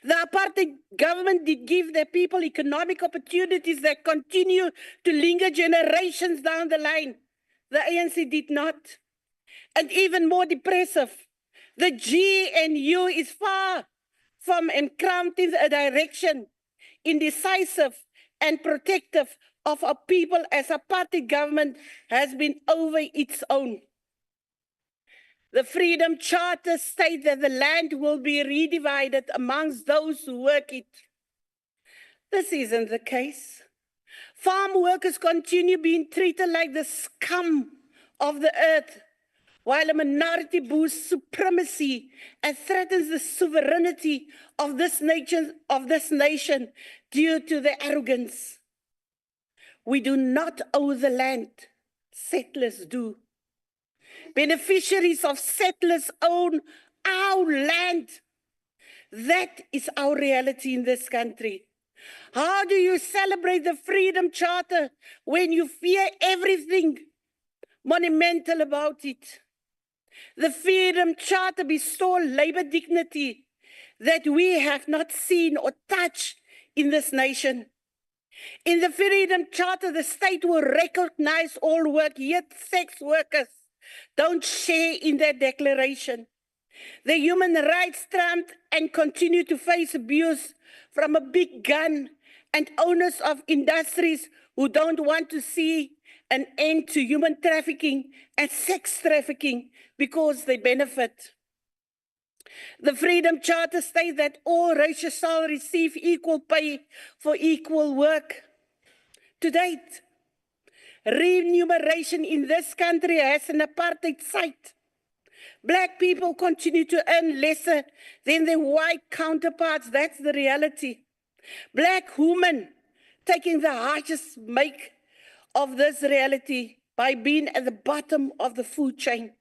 The apartheid government did give the people economic opportunities that continue to linger generations down the line. The ANC did not. And even more depressive, the GNU is far from encountering a direction indecisive and protective of our people as apartheid government has been over its own. The Freedom Charter states that the land will be redivided amongst those who work it. This isn't the case. Farm workers continue being treated like the scum of the earth, while a minority boosts supremacy and threatens the sovereignty of this nation due to their arrogance. We do not owe the land. settlers do. Beneficiaries of settlers own our land. That is our reality in this country. How do you celebrate the Freedom Charter when you fear everything monumental about it? The Freedom Charter bestows labor dignity that we have not seen or touched in this nation. In the Freedom Charter, the state will recognize all work, yet sex workers don't share in that declaration. The human rights trumped and continue to face abuse from a big gun and owners of industries who don't want to see an end to human trafficking and sex trafficking because they benefit. The Freedom Charter states that all races shall receive equal pay for equal work. To date, remuneration in this country has an apartheid site. Black people continue to earn lesser than their white counterparts. That's the reality. Black women taking the harshest make of this reality by being at the bottom of the food chain,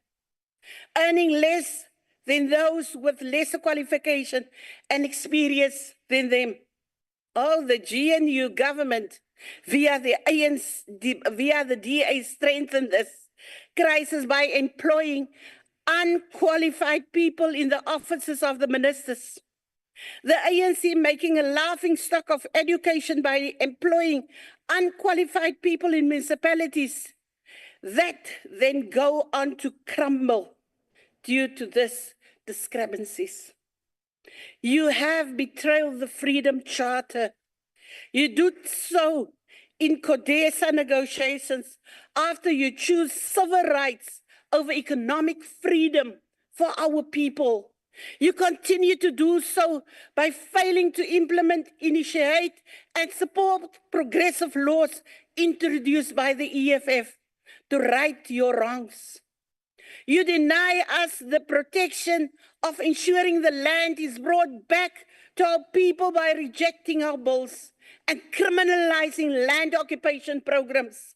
earning less than those with lesser qualification and experience than them. Oh, the GNU government, via the DA, strengthened this crisis by employing unqualified people in the offices of the ministers. The ANC making a laughing stock of education by employing unqualified people in municipalities that then go on to crumble due to this discrepancies. You have betrayed the Freedom Charter. You did so in CODESA negotiations after you choose civil rights over economic freedom for our people. You continue to do so by failing to implement, initiate, and support progressive laws introduced by the EFF to right your wrongs. You deny us the protection of ensuring the land is brought back to our people by rejecting our bills and criminalizing land occupation programs.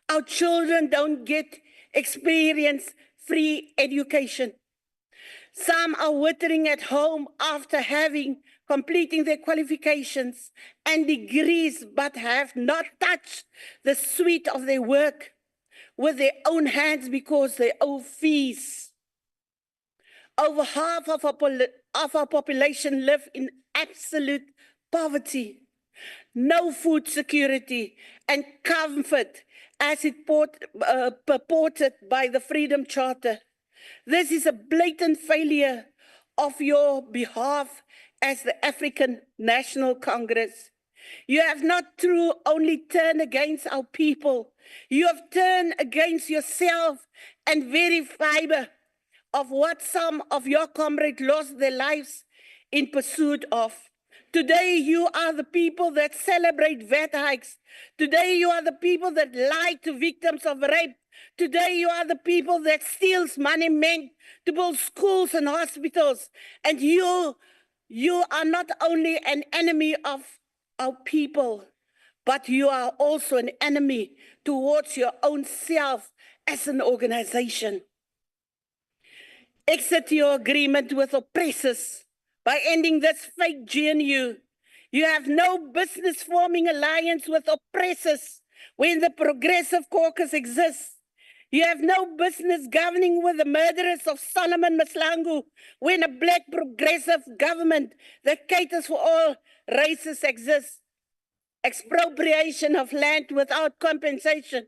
Our children don't get experience free education. Some are withering at home after completing their qualifications and degrees, but have not touched the sweat of their work with their own hands because they owe fees. Over half of our population live in absolute poverty, no food security and comfort as it purported by the Freedom Charter. This is a blatant failure of your behalf as the African National Congress. You have not only turned against our people, you have turned against yourself and very fiber of what some of your comrades lost their lives in pursuit of. Today, you are the people that celebrate VAT hikes. Today, you are the people that lie to victims of rape. Today, you are the people that steals money meant to build schools and hospitals. And you are not only an enemy of our people, but you are also an enemy towards your own self as an organization. Exit your agreement with oppressors by ending this fake GNU. You have no business forming alliance with oppressors when the Progressive Caucus exists. You have no business governing with the murderers of Solomon Mahlangu when a black progressive government that caters for all races exists. Expropriation of land without compensation.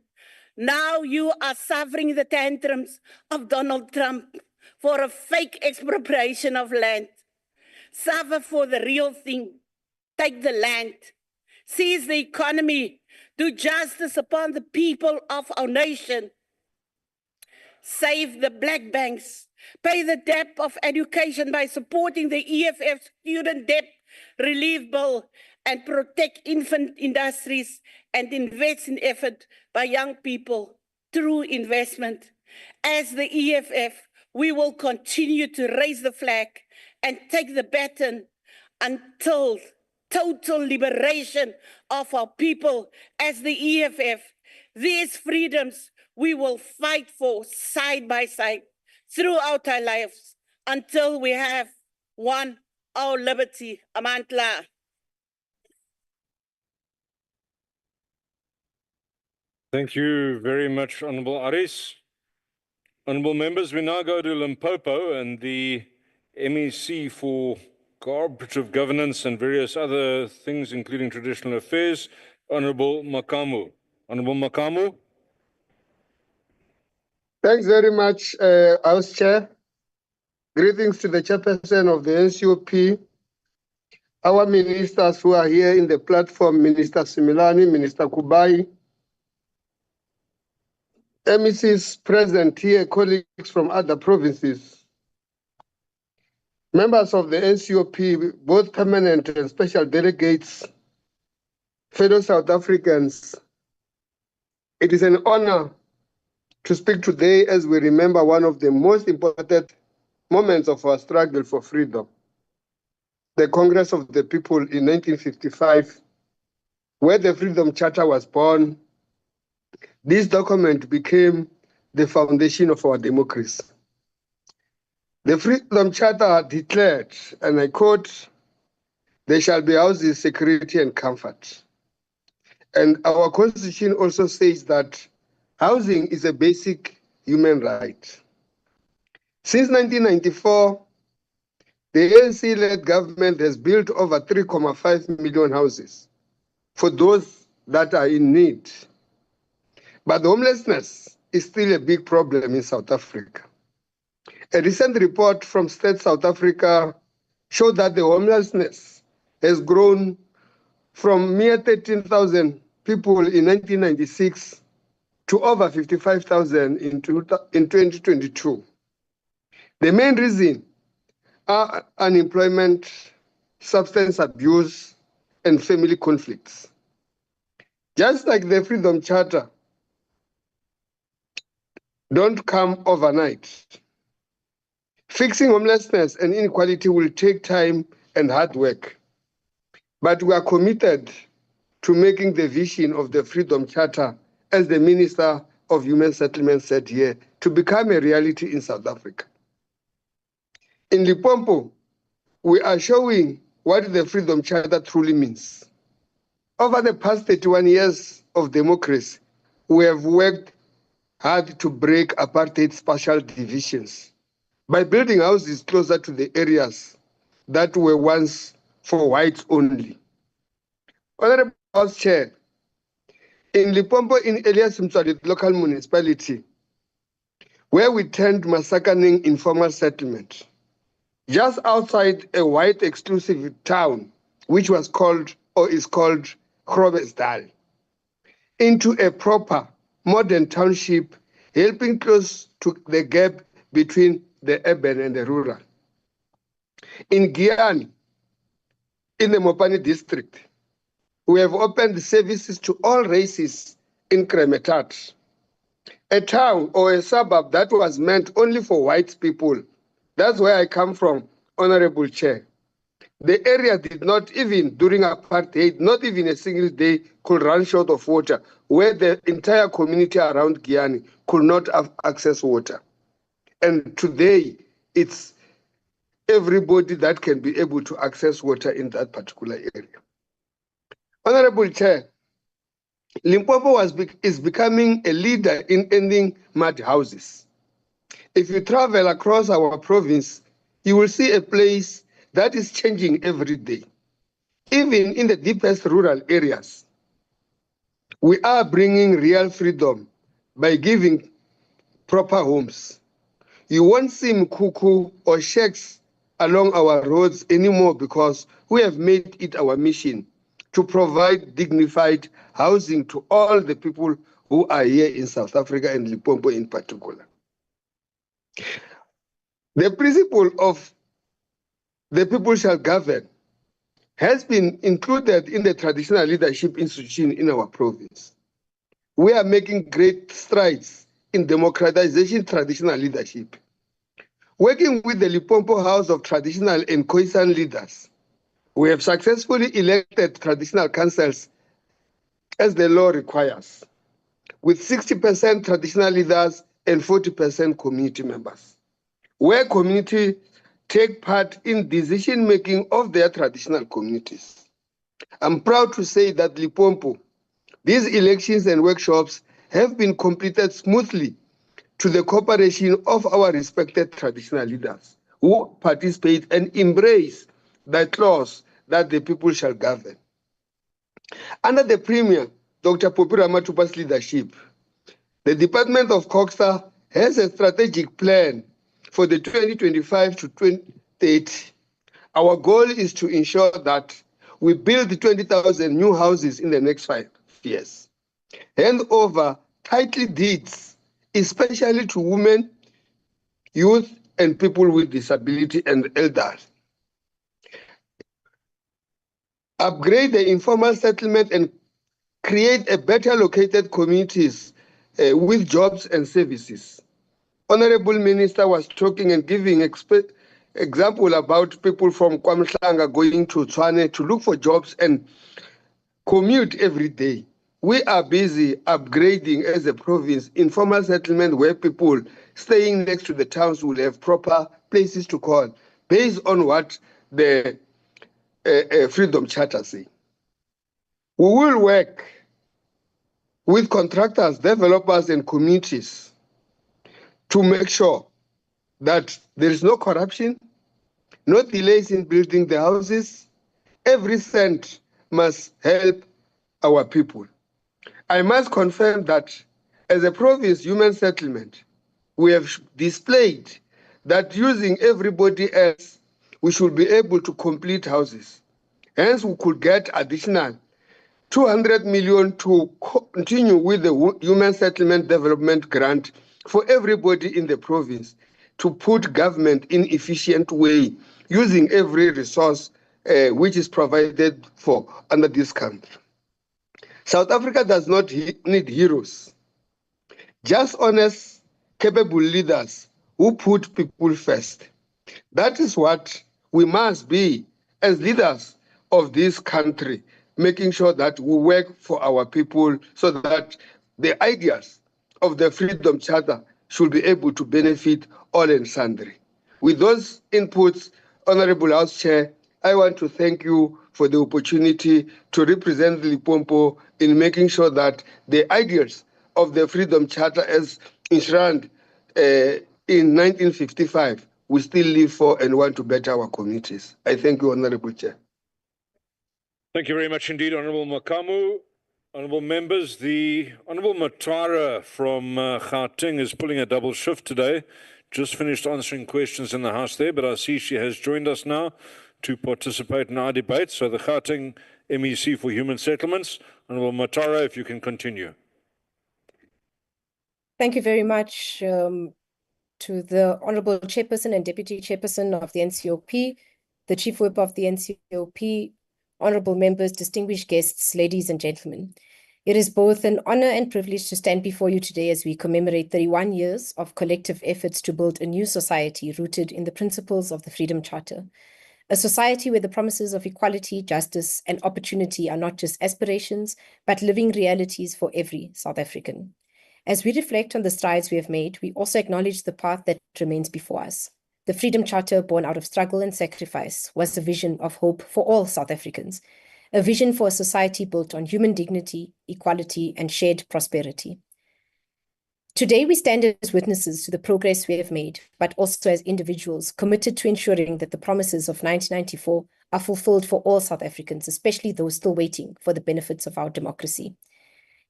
Now you are suffering the tantrums of Donald Trump for a fake expropriation of land. Suffer for the real thing. Take the land. Seize the economy. Do justice upon the people of our nation. Save the black banks. Pay the debt of education by supporting the EFF student debt relief bill and protect infant industries and invest in effort by young people through investment. As the EFF, we will continue to raise the flag and take the baton until total liberation of our people. As the EFF, these freedoms we will fight for side by side throughout our lives until we have won our liberty. Amantla. Thank you very much, Honorable Aris. Honorable members, we now go to Limpopo and the MEC for cooperative governance and various other things, including traditional affairs, Honorable Makamu. Honorable Makamu. Thanks very much, House Chair. Greetings to the chairperson of the NCOP, our ministers who are here in the platform, Minister Similani, Minister Kubai, MECs present here, colleagues from other provinces, members of the NCOP, both permanent and special delegates, fellow South Africans. It is an honor to speak today as we remember one of the most important moments of our struggle for freedom, the Congress of the People in 1955, where the Freedom Charter was born. This document became the foundation of our democracy. The Freedom Charter declared, and I quote, "There shall be houses, security, and comfort." And our Constitution also says that housing is a basic human right. Since 1994, the ANC-led government has built over 3.5 million houses for those that are in need. But homelessness is still a big problem in South Africa. A recent report from State South Africa showed that the homelessness has grown from mere 13,000 people in 1996 to over 55,000 in 2022. The main reason are unemployment, substance abuse, and family conflicts. Just like the Freedom Charter don't come overnight. Fixing homelessness and inequality will take time and hard work. But we are committed to making the vision of the Freedom Charter, as the Minister of Human Settlements said here, to become a reality in South Africa. In Limpopo, we are showing what the Freedom Charter truly means. Over the past 31 years of democracy, we have worked hard to break apartheid spatial divisions by building houses closer to the areas that were once for whites only. Honorable House Chair, in Limpopo, in Elias Mtswalit local municipality, where we turned Masakaning informal settlement, just outside a white exclusive town, which was called or is called Groblersdal, into a proper modern township, helping close to the gap between the urban and the rural. In Giyani, in the Mopani district, we have opened services to all races in Kremetat, a town or a suburb that was meant only for white people. That's where I come from, Honorable Chair. The area did not even, during apartheid, not even a single day could run short of water, where the entire community around Giyani could not have access water. And today, it's everybody that can be able to access water in that particular area. Honorable Chair, Limpopo is becoming a leader in ending mud houses. If you travel across our province, you will see a place that is changing every day. Even in the deepest rural areas, we are bringing real freedom by giving proper homes. You won't see mkuku or shacks along our roads anymore because we have made it our mission to provide dignified housing to all the people who are here in South Africa and Limpopo in particular. The principle of the people shall govern has been included in the traditional leadership institution in our province. We are making great strides in democratization traditional leadership. Working with the Limpopo House of Traditional and Khoisan leaders, we have successfully elected traditional councils as the law requires. with 60% traditional leaders and 40% community members, where community take part in decision-making of their traditional communities. I'm proud to say that Limpopo, these elections and workshops have been completed smoothly to the cooperation of our respected traditional leaders who participate and embrace the clause that the people shall govern. Under the Premier, Dr. Popi Ramathupa's leadership, the Department of COGSA has a strategic plan for the 2025 to 2030. Our goal is to ensure that we build 20,000 new houses in the next 5 years. Hand over title deeds, especially to women, youth, and people with disability and elders. Upgrade the informal settlement and create a better located communities with jobs and services. Honorable Minister was talking and giving example about people from KwaMhlanga going to Tshwane to look for jobs and commute every day. We are busy upgrading as a province informal settlement where people staying next to the towns will have proper places to call based on what the Freedom Charter say. We will work with contractors, developers, and communities to make sure that there is no corruption, no delays in building the houses. Every cent must help our people. I must confirm that as a province human settlement, we have displayed that using everybody else, we should be able to complete houses. Hence, we could get additional 200 million to continue with the human settlement development grant for everybody in the province to put government in efficient way, using every resource which is provided for under this country. South Africa does not need heroes, just honest, capable leaders who put people first. That is what we must be as leaders of this country, making sure that we work for our people so that the ideas of the Freedom Charter should be able to benefit all and sundry. With those inputs, Honorable House Chair, I want to thank you for the opportunity to represent Limpopo in making sure that the ideas of the Freedom Charter as enshrined in 1955 we still live for and want to better our communities. I thank you, Honorable Chair. Thank you very much indeed, Honorable Makamu. Honorable members, the Honorable Matara from Gauteng is pulling a double shift today. Just finished answering questions in the House there, but I see she has joined us now to participate in our debate. So the Gauteng MEC for Human Settlements, Honorable Matara, if you can continue. Thank you very much to the Honorable Chairperson and Deputy Chairperson of the NCOP, the Chief Whip of the NCOP, Honorable members, distinguished guests, ladies and gentlemen. It is both an honor and privilege to stand before you today as we commemorate 31 years of collective efforts to build a new society rooted in the principles of the Freedom Charter. A society where the promises of equality, justice, and opportunity are not just aspirations, but living realities for every South African. As we reflect on the strides we have made, we also acknowledge the path that remains before us. The Freedom Charter, born out of struggle and sacrifice, was a vision of hope for all South Africans, a vision for a society built on human dignity, equality, and shared prosperity. Today, we stand as witnesses to the progress we have made, but also as individuals committed to ensuring that the promises of 1994 are fulfilled for all South Africans, especially those still waiting for the benefits of our democracy.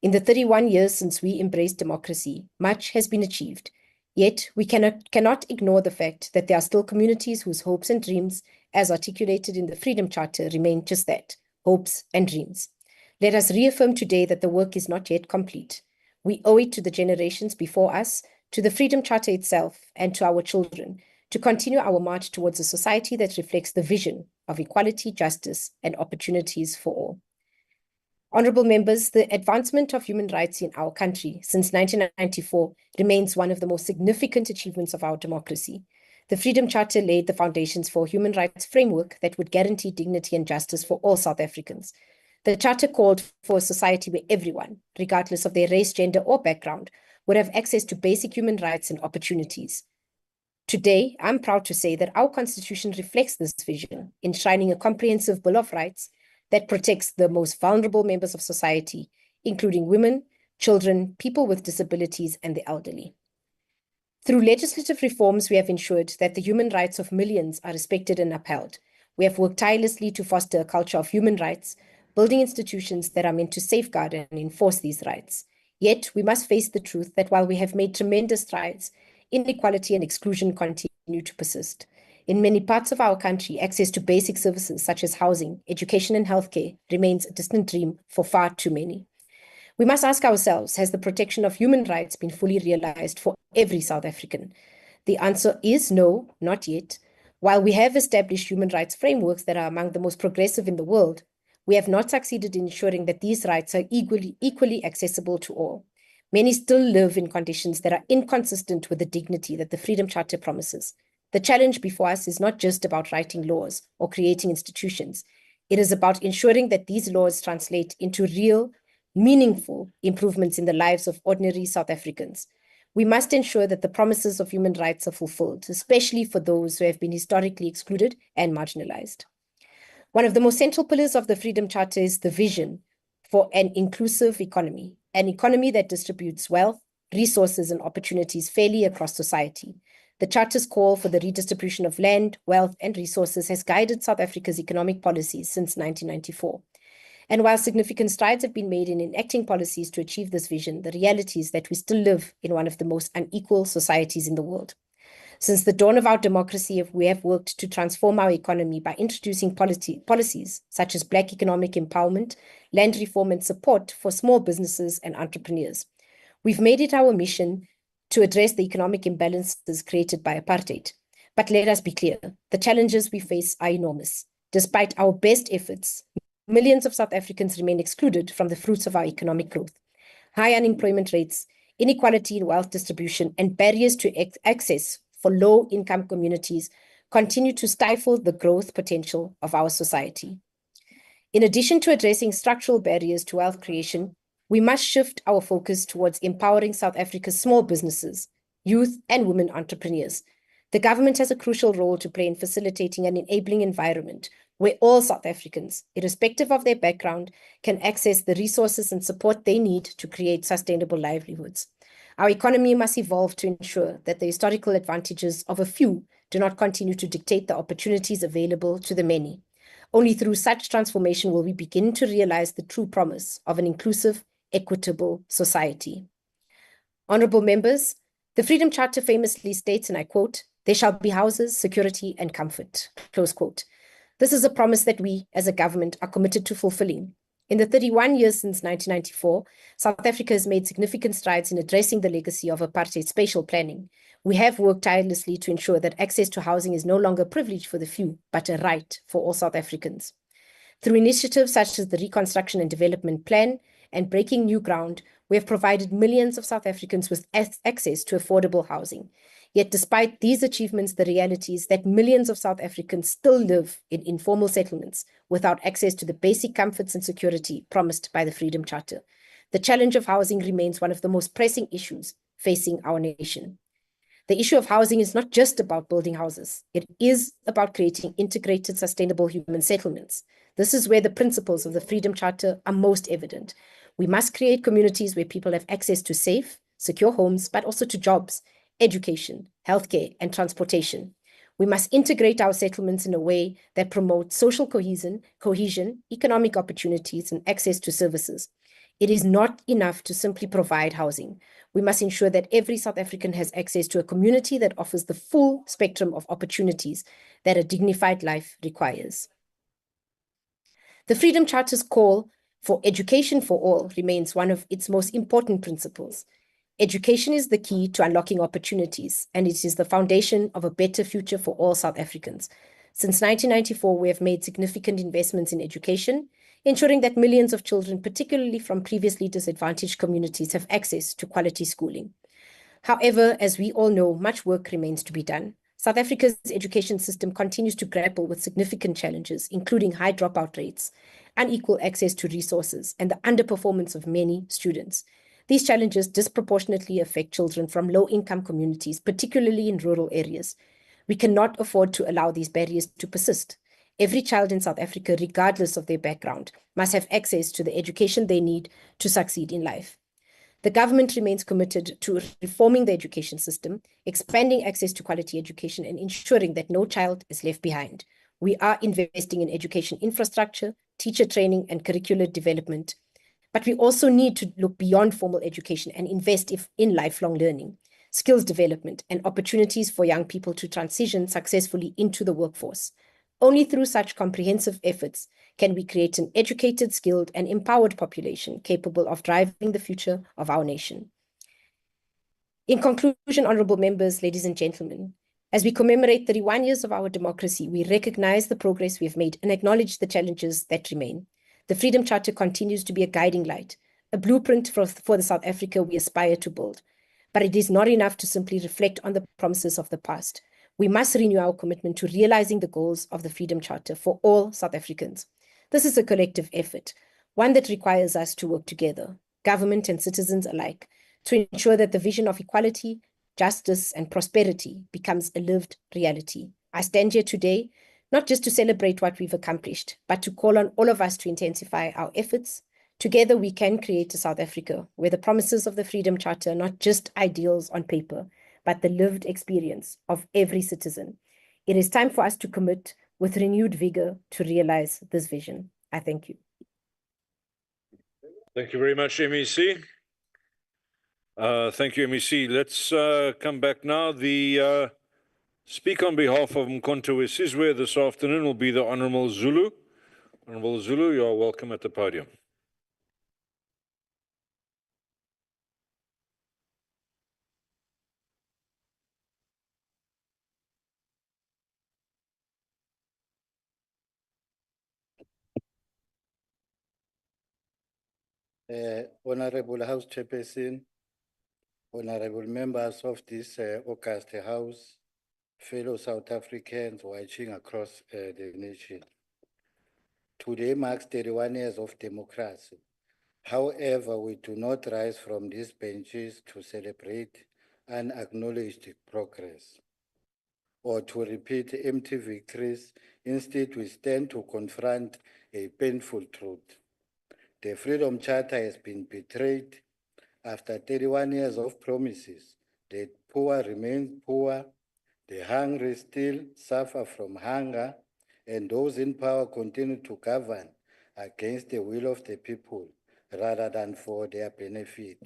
In the 31 years since we embraced democracy, much has been achieved. Yet, we cannot ignore the fact that there are still communities whose hopes and dreams, as articulated in the Freedom Charter, remain just that, hopes and dreams. Let us reaffirm today that the work is not yet complete. We owe it to the generations before us, to the Freedom Charter itself, and to our children, to continue our march towards a society that reflects the vision of equality, justice, and opportunities for all. Honorable members, the advancement of human rights in our country since 1994 remains one of the most significant achievements of our democracy. The Freedom Charter laid the foundations for a human rights framework that would guarantee dignity and justice for all South Africans. The Charter called for a society where everyone, regardless of their race, gender, or background, would have access to basic human rights and opportunities. Today, I'm proud to say that our Constitution reflects this vision, enshrining a comprehensive Bill of Rights that protects the most vulnerable members of society, including women, children, people with disabilities, and the elderly. Through legislative reforms, we have ensured that the human rights of millions are respected and upheld. We have worked tirelessly to foster a culture of human rights, building institutions that are meant to safeguard and enforce these rights. Yet, we must face the truth that while we have made tremendous strides, inequality and exclusion continue to persist. In many parts of our country, access to basic services such as housing, education, and healthcare remains a distant dream for far too many. We must ask ourselves, has the protection of human rights been fully realized for every South African? The answer is no, not yet. While we have established human rights frameworks that are among the most progressive in the world, we have not succeeded in ensuring that these rights are equally accessible to all. Many still live in conditions that are inconsistent with the dignity that the Freedom Charter promises. The challenge before us is not just about writing laws or creating institutions. It is about ensuring that these laws translate into real, meaningful improvements in the lives of ordinary South Africans. We must ensure that the promises of human rights are fulfilled, especially for those who have been historically excluded and marginalized. One of the most central pillars of the Freedom Charter is the vision for an inclusive economy, an economy that distributes wealth, resources, and opportunities fairly across society. The Charter's call for the redistribution of land, wealth, and resources has guided South Africa's economic policies since 1994. And while significant strides have been made in enacting policies to achieve this vision, the reality is that we still live in one of the most unequal societies in the world. Since the dawn of our democracy, we have worked to transform our economy by introducing policies such as Black economic empowerment, land reform, and support for small businesses and entrepreneurs. We've made it our mission to address the economic imbalances created by apartheid. But let us be clear, the challenges we face are enormous. Despite our best efforts, millions of South Africans remain excluded from the fruits of our economic growth. High unemployment rates, inequality in wealth distribution, and barriers to access for low-income communities continue to stifle the growth potential of our society. In addition to addressing structural barriers to wealth creation, we must shift our focus towards empowering South Africa's small businesses, youth, and women entrepreneurs. The government has a crucial role to play in facilitating an enabling environment where all South Africans, irrespective of their background, can access the resources and support they need to create sustainable livelihoods. Our economy must evolve to ensure that the historical advantages of a few do not continue to dictate the opportunities available to the many. Only through such transformation will we begin to realize the true promise of an inclusive, equitable society. Honorable members, the Freedom Charter famously states, and I quote, "There shall be houses, security, and comfort," close quote. This is a promise that we, as a government, are committed to fulfilling. In the 31 years since 1994, South Africa has made significant strides in addressing the legacy of apartheid spatial planning. We have worked tirelessly to ensure that access to housing is no longer a privilege for the few, but a right for all South Africans. Through initiatives such as the Reconstruction and Development Plan and Breaking New Ground, we have provided millions of South Africans with access to affordable housing. Yet despite these achievements, the reality is that millions of South Africans still live in informal settlements without access to the basic comforts and security promised by the Freedom Charter. The challenge of housing remains one of the most pressing issues facing our nation. The issue of housing is not just about building houses. It is about creating integrated, sustainable human settlements. This is where the principles of the Freedom Charter are most evident. We must create communities where people have access to safe, secure homes, but also to jobs, education, healthcare, and transportation. We must integrate our settlements in a way that promotes social cohesion, economic opportunities, and access to services. It is not enough to simply provide housing. We must ensure that every South African has access to a community that offers the full spectrum of opportunities that a dignified life requires. The Freedom Charter's call for education for all remains one of its most important principles. Education is the key to unlocking opportunities, and it is the foundation of a better future for all South Africans. Since 1994, we have made significant investments in education, ensuring that millions of children, particularly from previously disadvantaged communities, have access to quality schooling. However, as we all know, much work remains to be done. South Africa's education system continues to grapple with significant challenges, including high dropout rates, unequal access to resources, and the underperformance of many students. These challenges disproportionately affect children from low-income communities, particularly in rural areas. We cannot afford to allow these barriers to persist. Every child in South Africa, regardless of their background, must have access to the education they need to succeed in life. The government remains committed to reforming the education system, expanding access to quality education, and ensuring that no child is left behind. We are investing in education infrastructure, teacher training, and curricular development. But we also need to look beyond formal education and invest in lifelong learning, skills development, and opportunities for young people to transition successfully into the workforce. Only through such comprehensive efforts can we create an educated, skilled, and empowered population capable of driving the future of our nation. In conclusion, honorable members, ladies and gentlemen, as we commemorate 31 years of our democracy, we recognize the progress we have made and acknowledge the challenges that remain. The Freedom Charter continues to be a guiding light, a blueprint for the South Africa we aspire to build. But it is not enough to simply reflect on the promises of the past. We must renew our commitment to realizing the goals of the Freedom Charter for all South Africans. This is a collective effort, one that requires us to work together, government and citizens alike, to ensure that the vision of equality, justice, and prosperity becomes a lived reality. I stand here today not just to celebrate what we've accomplished, but to call on all of us to intensify our efforts. Together, we can create a South Africa where the promises of the Freedom Charter are not just ideals on paper, but the lived experience of every citizen. It is time for us to commit with renewed vigor to realize this vision. I thank you. Thank you very much, MEC. Thank you, MEC. Let's come back now. The speaker on behalf of Mkhonto Wesizwe this afternoon will be the Honorable Zulu. Honorable Zulu, you are welcome at the podium. Honorable House Chairperson, honorable members of this August House, fellow South Africans watching across the nation. Today marks 31 years of democracy. However, we do not rise from these benches to celebrate unacknowledged progress or to repeat empty victories. Instead, we stand to confront a painful truth. The Freedom Charter has been betrayed. After 31 years of promises, the poor remain poor, the hungry still suffer from hunger, and those in power continue to govern against the will of the people rather than for their benefit.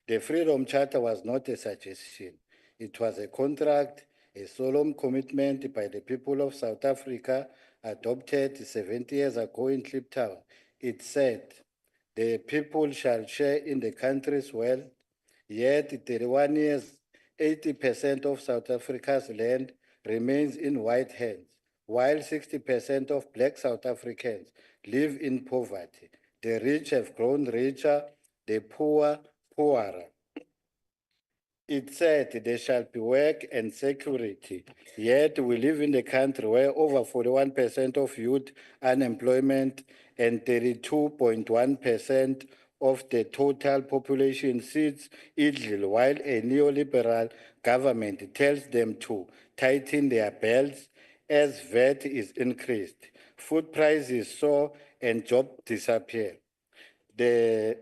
The Freedom Charter was not a suggestion. It was a contract, a solemn commitment by the people of South Africa adopted 70 years ago in Kliptown. It said, the people shall share in the country's wealth, yet 31 years, 80% of South Africa's land remains in white hands, while 60% of Black South Africans live in poverty. The rich have grown richer, the poor poorer. It said there shall be work and security, yet we live in a country where over 41% of youth unemployment and 32.1% of the total population sits idle, while a neoliberal government tells them to tighten their belts as VAT is increased, food prices soar, and jobs disappear. There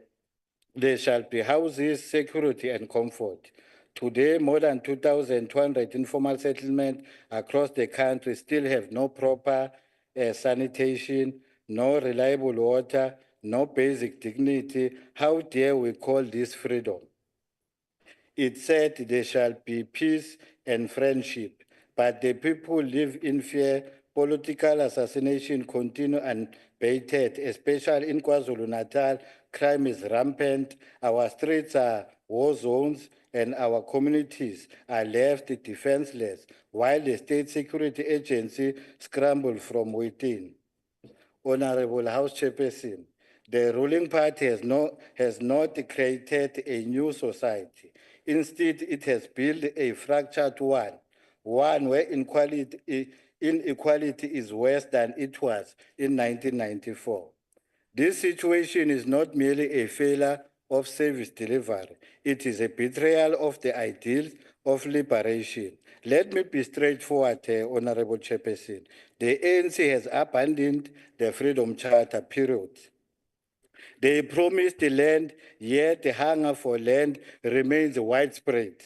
shall be houses, security, and comfort. Today, more than 2,200 informal settlements across the country still have no proper sanitation, no reliable water, no basic dignity. How dare we call this freedom? It said there shall be peace and friendship, but the people live in fear. Political assassination continue unabated, especially in KwaZulu-Natal. Crime is rampant. Our streets are war zones, and our communities are left defenseless, while the State Security Agency scrambles from within. Honorable House Chairperson, the ruling party has not created a new society. Instead, it has built a fractured one where inequality is worse than it was in 1994. This situation is not merely a failure of service delivery, it is a betrayal of the ideals of liberation. Let me be straightforward, Honorable Chairperson. The ANC has abandoned the Freedom Charter, period. They promised the land, yet the hunger for land remains widespread.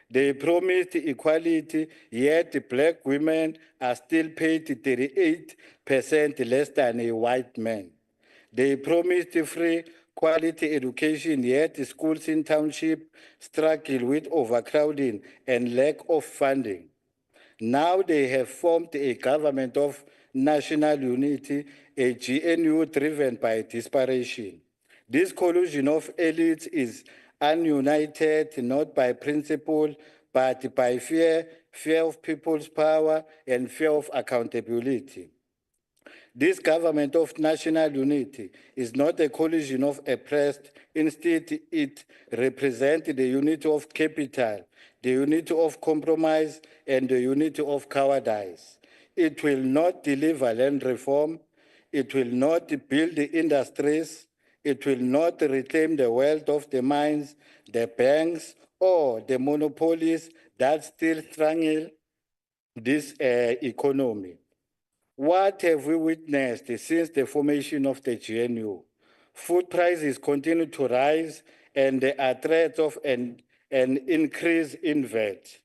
They promised equality, yet black women are still paid 38% less than a white man. They promised free quality education, yet schools in township struggle with overcrowding and lack of funding. Now they have formed a government of national unity, a GNU driven by desperation. This collusion of elites is ununited not by principle, but by fear of people's power and fear of accountability. This government of national unity is not a coalition of oppressed. Instead, it represents the unity of capital, the unity of compromise, and the unity of cowardice. It will not deliver land reform. It will not build the industries. It will not reclaim the wealth of the mines, the banks, or the monopolies that still strangle this economy. What have we witnessed since the formation of the GNU? Food prices continue to rise, and there are threats of an increase in VAT.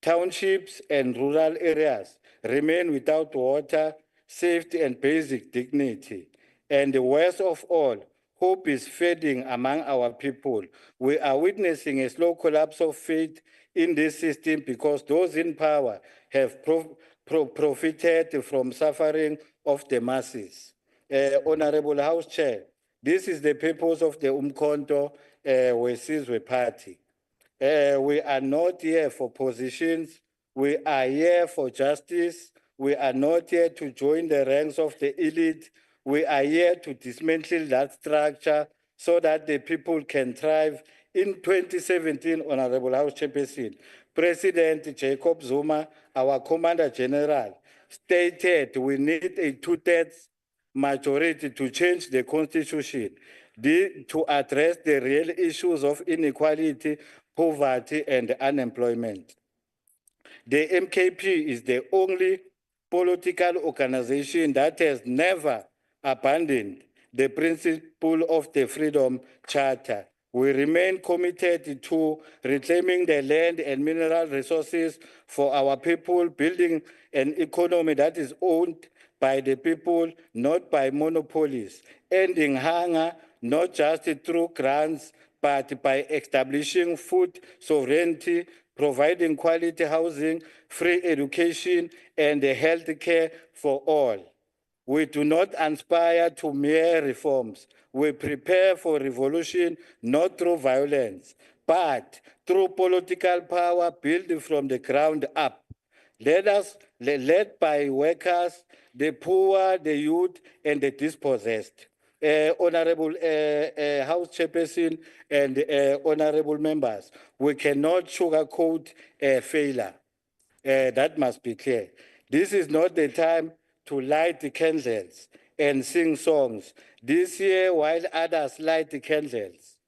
Townships and rural areas remain without water, safety, and basic dignity. And the worst of all, hope is fading among our people. We are witnessing a slow collapse of faith in this system because those in power have profited from suffering of the masses. Honorable House Chair, this is the purpose of the Umkhonto Wesizwe Party. We are not here for positions. We are here for justice. We are not here to join the ranks of the elite. We are here to dismantle that structure so that the people can thrive. In 2017, Honorable House Chairperson, President Jacob Zuma, our Commander General, stated we need a two-thirds majority to change the constitution to address the real issues of inequality, poverty, and unemployment. The MKP is the only political organization that has never abandoned the principle of the Freedom Charter. We remain committed to reclaiming the land and mineral resources for our people, building an economy that is owned by the people, not by monopolies, ending hunger, not just through grants, but by establishing food sovereignty, providing quality housing, free education, and health care for all. We do not aspire to mere reforms. We prepare for revolution, not through violence, but through political power built from the ground up. Led by workers, the poor, the youth, and the dispossessed. Honorable House Chairperson and honorable members, we cannot sugarcoat failure. That must be clear. This is not the time to light the candles and sing songs. This year, while others light the candles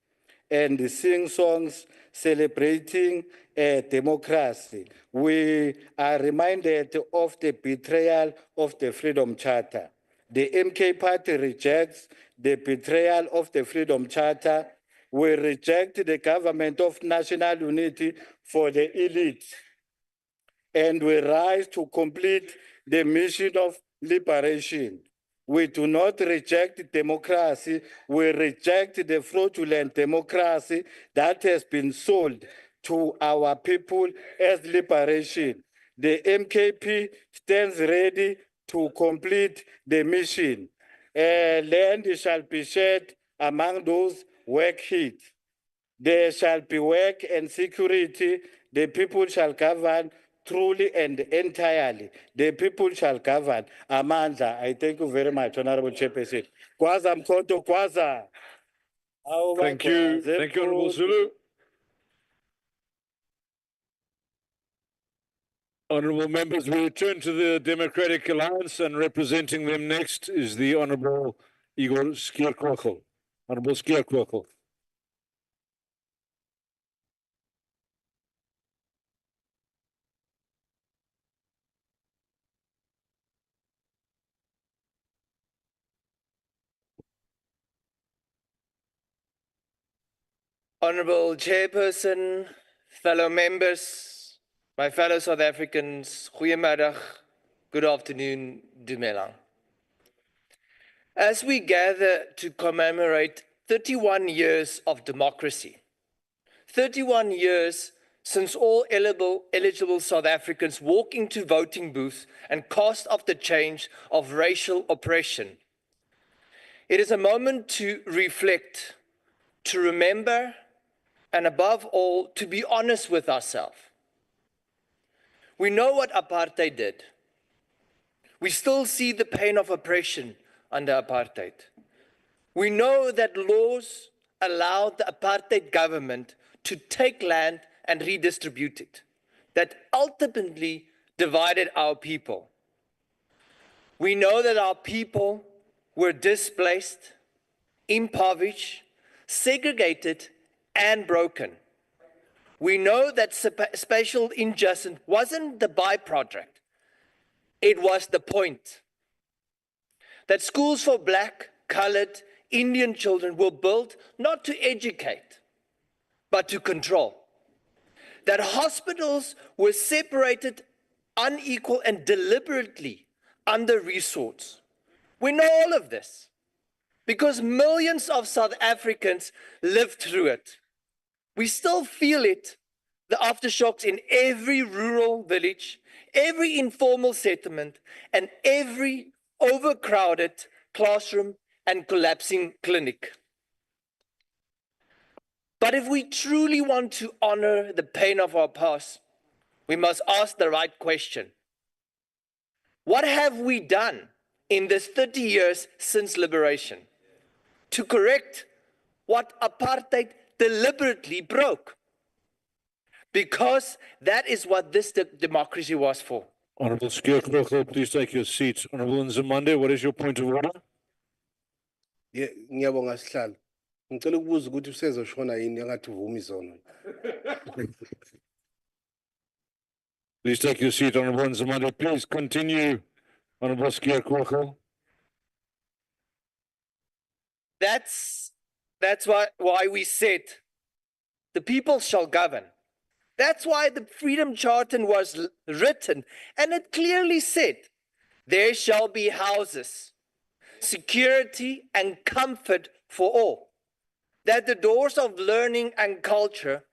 and sing songs celebrating democracy, we are reminded of the betrayal of the Freedom Charter. The MK Party rejects the betrayal of the Freedom Charter. We reject the government of national unity for the elite. And we rise to complete the mission of liberation. We do not reject democracy. We reject the fraudulent democracy that has been sold to our people as liberation. The MKP stands ready to complete the mission. Land shall be shared among those work hit. There shall be work and security. The people shall govern truly and entirely. The people shall govern. Amandla, I thank you very much, Honorable Chairperson. Kwaza Mkhonto, Kwaza. Thank you, Honorable Zulu. Honourable members, we return to the Democratic Alliance, and representing them next is the Honourable Igor Skierkrochel. Honourable Skierkrochel. Honourable Chairperson, fellow members, my fellow South Africans, goeiemiddag, good afternoon, dumelang. As we gather to commemorate 31 years of democracy, 31 years since all eligible South Africans walk into voting booths and cast off the chains of racial oppression, it is a moment to reflect, to remember, and above all, to be honest with ourselves. We know what apartheid did. We still see the pain of oppression under apartheid. We know that laws allowed the apartheid government to take land and redistribute it, that ultimately divided our people. We know that our people were displaced, impoverished, segregated, and broken. We know that spatial injustice wasn't the byproduct, it was the point. That schools for Black, colored, Indian children were built not to educate, but to control. That hospitals were separated, unequal, and deliberately under-resourced. We know all of this because millions of South Africans lived through it. We still feel it, the aftershocks in every rural village, every informal settlement, and every overcrowded classroom and collapsing clinic. But if we truly want to honor the pain of our past, we must ask the right question. What have we done in this 30 years since liberation to correct what apartheid deliberately broke? Because that is what this democracy was for. Honourable Skierkrochel, please take your seat. Honourable Nzimande, what is your point of order? Ngiyabonga sihlalo. Ngicela ukubuza ukuthi usezoshona yini engathi uvuma izono. Please take your seat, Honourable Nzimande. Please continue, Honourable Skierkrochel. That's why we said the people shall govern. That's why the Freedom Charter was written, and it clearly said, there shall be houses, security and comfort for all, that the doors of learning and culture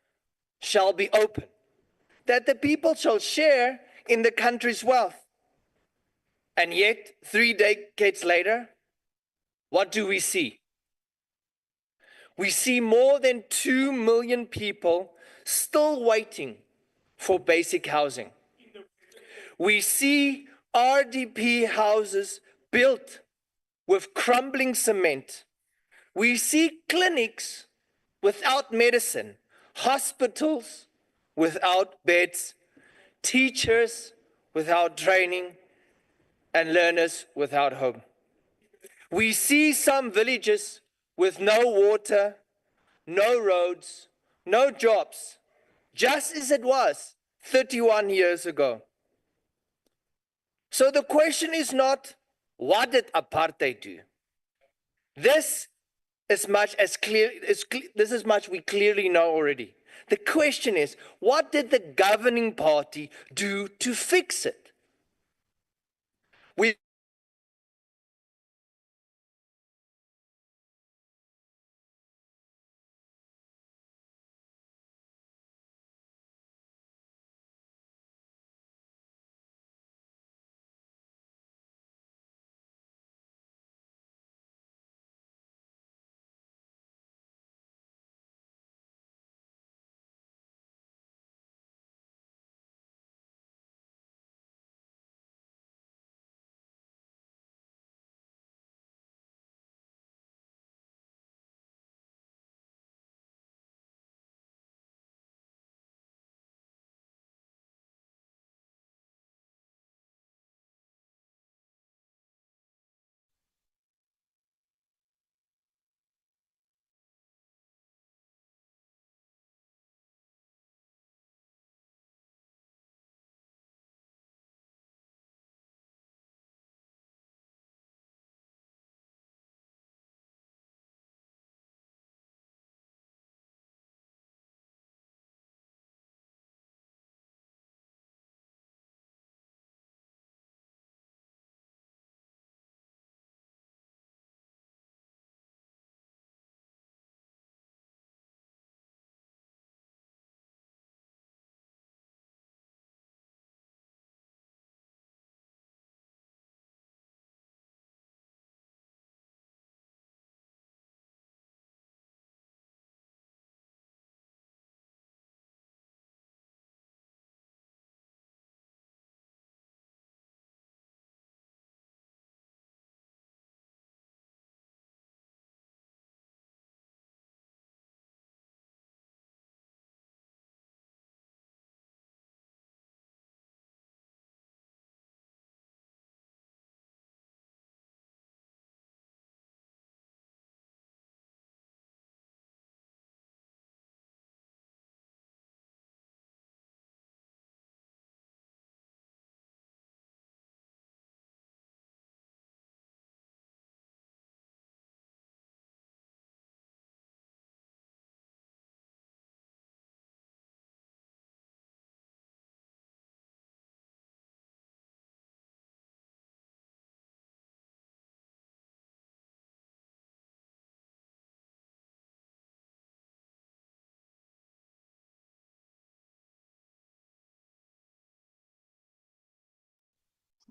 shall be open, that the people shall share in the country's wealth. And yet, 3 decades later, what do we see? We see more than 2 million people still waiting for basic housing. We see RDP houses built with crumbling cement. We see clinics without medicine, hospitals without beds, teachers without training, and learners without home. We see some villages with no water, no roads, no jobs, just as it was 31 years ago. So the question is not, what did apartheid do? This is much we clearly know already. The question is, what did the governing party do to fix it? We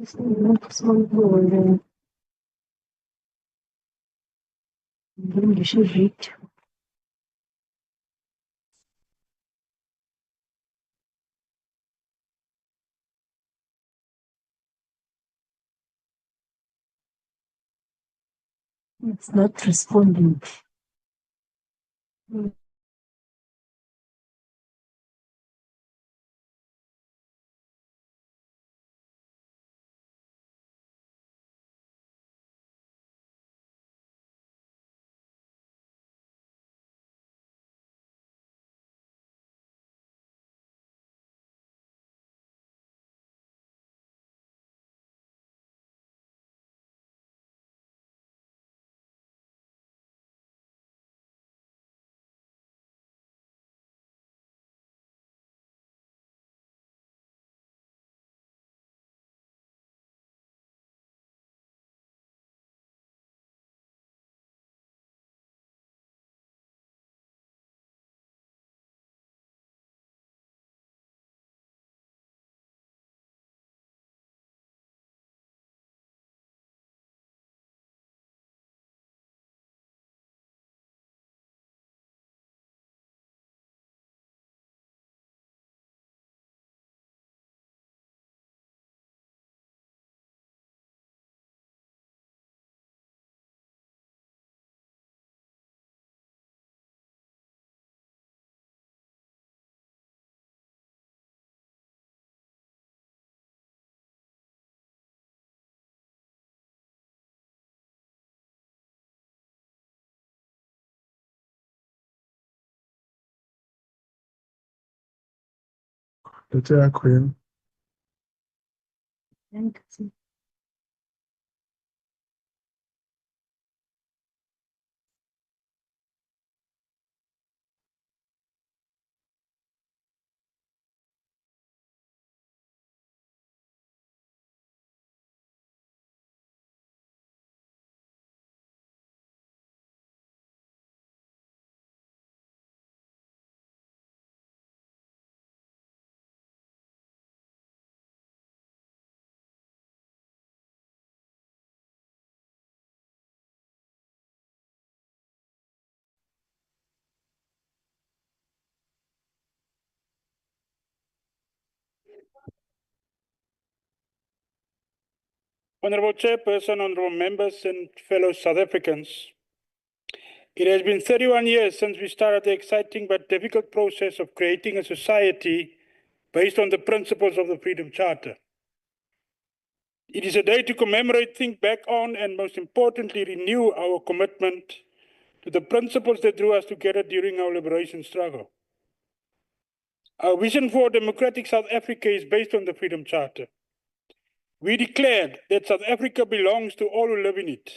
You should read. It's not responding. Queen. Thank you. Honorable Chairperson, honorable members, and fellow South Africans, it has been 31 years since we started the exciting but difficult process of creating a society based on the principles of the Freedom Charter. It is a day to commemorate, think back on, and most importantly, renew our commitment to the principles that drew us together during our liberation struggle. Our vision for a democratic South Africa is based on the Freedom Charter. We declared that South Africa belongs to all who live in it.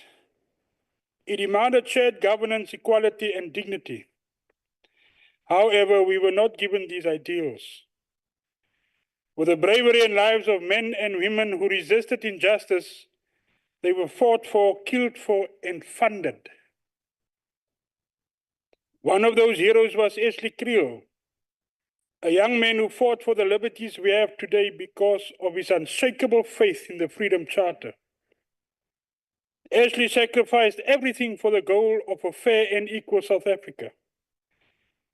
It demanded shared governance, equality, and dignity. However, we were not given these ideals. With the bravery and lives of men and women who resisted injustice, they were fought for, killed for, and funded. One of those heroes was Ashley Kriel, a young man who fought for the liberties we have today because of his unshakable faith in the Freedom Charter. Ashley sacrificed everything for the goal of a fair and equal South Africa,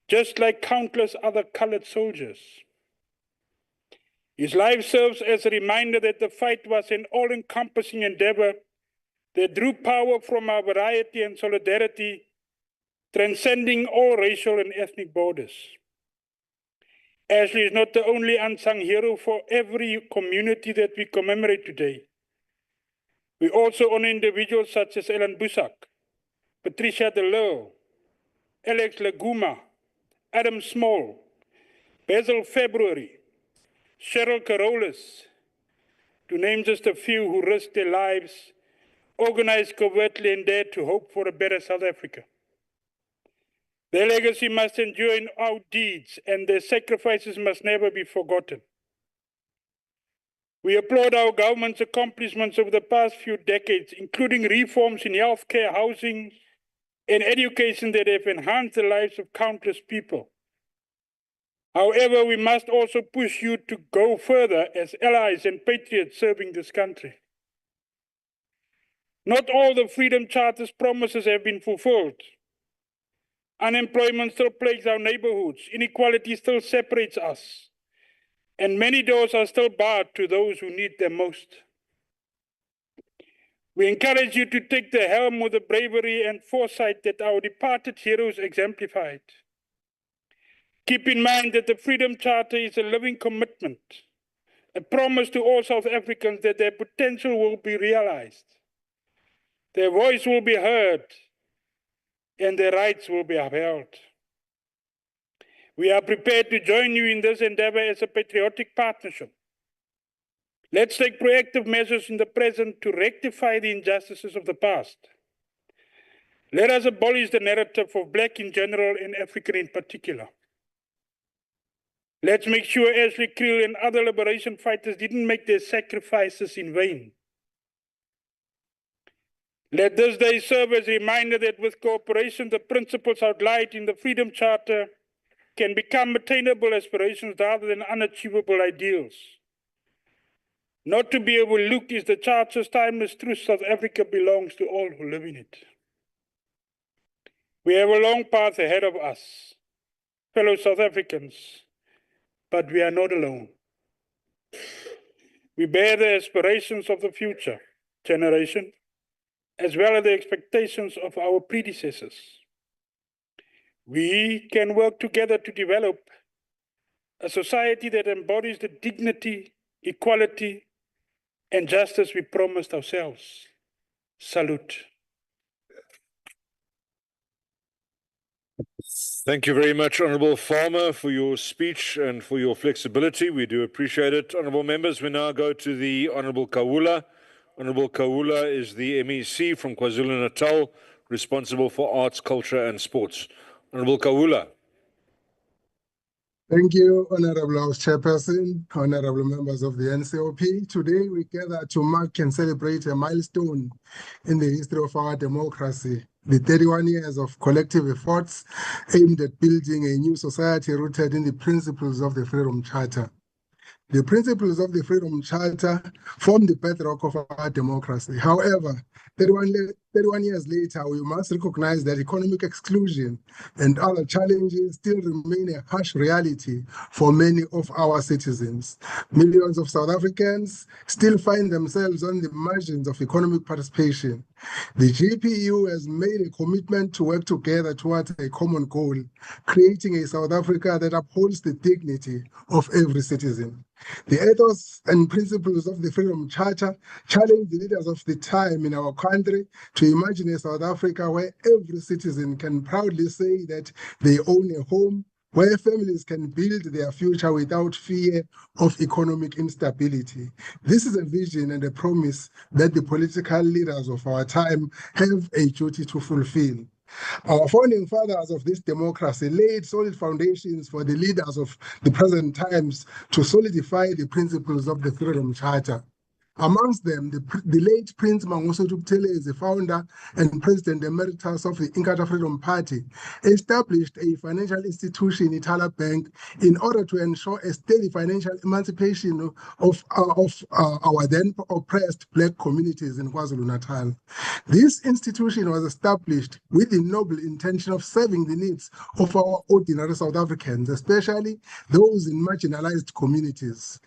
just like countless other colored soldiers. His life serves as a reminder that the fight was an all-encompassing endeavor that drew power from our variety and solidarity, transcending all racial and ethnic borders. Ashley is not the only unsung hero for every community that we commemorate today. We also honor individuals such as Ellen Busak, Patricia de Lille, Alex Laguma, Adam Small, Basil February, Cheryl Carolus, to name just a few who risked their lives, organized covertly, and dared to hope for a better South Africa. Their legacy must endure in our deeds, and their sacrifices must never be forgotten. We applaud our government's accomplishments over the past few decades, including reforms in healthcare, housing, and education that have enhanced the lives of countless people. However, we must also push you to go further as allies and patriots serving this country. Not all the Freedom Charter's promises have been fulfilled. Unemployment still plagues our neighborhoods. Inequality still separates us. And many doors are still barred to those who need them most. We encourage you to take the helm with the bravery and foresight that our departed heroes exemplified. Keep in mind that the Freedom Charter is a living commitment, a promise to all South Africans that their potential will be realized, their voice will be heard, and their rights will be upheld. We are prepared to join you in this endeavor as a patriotic partnership. Let's take proactive measures in the present to rectify the injustices of the past. Let us abolish the narrative of Black in general and African in particular. Let's make sure Ashley Kriel and other liberation fighters didn't make their sacrifices in vain. Let this day serve as a reminder that with cooperation, the principles outlined in the Freedom Charter can become attainable aspirations rather than unachievable ideals. Not to be overlooked is the Charter's timeless truth: South Africa belongs to all who live in it. We have a long path ahead of us, fellow South Africans, but we are not alone. We bear the aspirations of the future generation, as well as the expectations of our predecessors. We can work together to develop a society that embodies the dignity, equality, and justice we promised ourselves. Salute. Thank you very much, Honourable Farmer, for your speech and for your flexibility. We do appreciate it. Honourable members, we now go to the Honourable Kawula. Honourable Kawula is the MEC from KwaZulu-Natal, responsible for arts, culture and sports. Honourable Kawula. Thank you, Honourable House Chairperson, honourable members of the NCOP. Today we gather to mark and celebrate a milestone in the history of our democracy, the 31 years of collective efforts aimed at building a new society rooted in the principles of the Freedom Charter. The principles of the Freedom Charter form the bedrock of our democracy. However, 31 years later, we must recognize that economic exclusion and other challenges still remain a harsh reality for many of our citizens. Millions of South Africans still find themselves on the margins of economic participation. The GPU has made a commitment to work together towards a common goal, creating a South Africa that upholds the dignity of every citizen. The ethos and principles of the Freedom Charter challenge the leaders of the time in our country to imagine a South Africa where every citizen can proudly say that they own a home, where families can build their future without fear of economic instability. This is a vision and a promise that the political leaders of our time have a duty to fulfill. Our founding fathers of this democracy laid solid foundations for the leaders of the present times to solidify the principles of the Freedom Charter. Amongst them, the late Prince Mangosuthu Buthelezi, the founder and president emeritus of the Inkatha Freedom Party, established a financial institution, Ithala Bank, in order to ensure a steady financial emancipation of our then oppressed Black communities in KwaZulu-Natal. This institution was established with the noble intention of serving the needs of our ordinary South Africans, especially those in marginalized communities.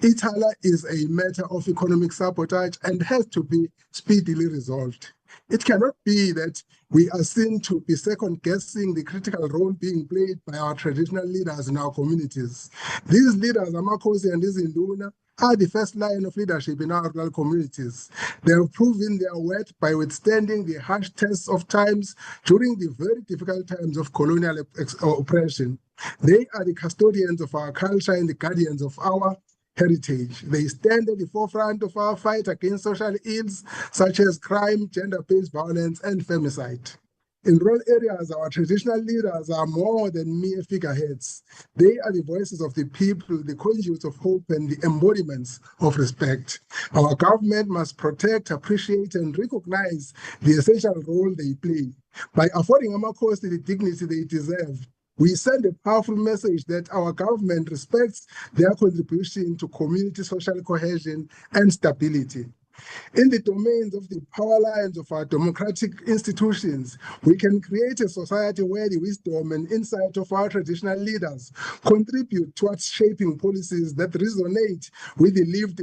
Ithala is a matter of economic sabotage and has to be speedily resolved. It cannot be that we are seen to be second-guessing the critical role being played by our traditional leaders in our communities. These leaders, Amakhosi and Izinduna, are the first line of leadership in our rural communities. They have proven their worth by withstanding the harsh tests of times during the very difficult times of colonial oppression. They are the custodians of our culture and the guardians of our heritage. They stand at the forefront of our fight against social ills such as crime, gender-based violence, and femicide. In rural areas, our traditional leaders are more than mere figureheads. They are the voices of the people, the conduits of hope, and the embodiments of respect. Our government must protect, appreciate, and recognize the essential role they play. By affording Amakhosi the dignity they deserve, We send a powerful message that our government respects their contribution to community social cohesion and stability. In the domains of the power lines of our democratic institutions, we can create a society where the wisdom and insight of our traditional leaders contribute towards shaping policies that resonate with the lived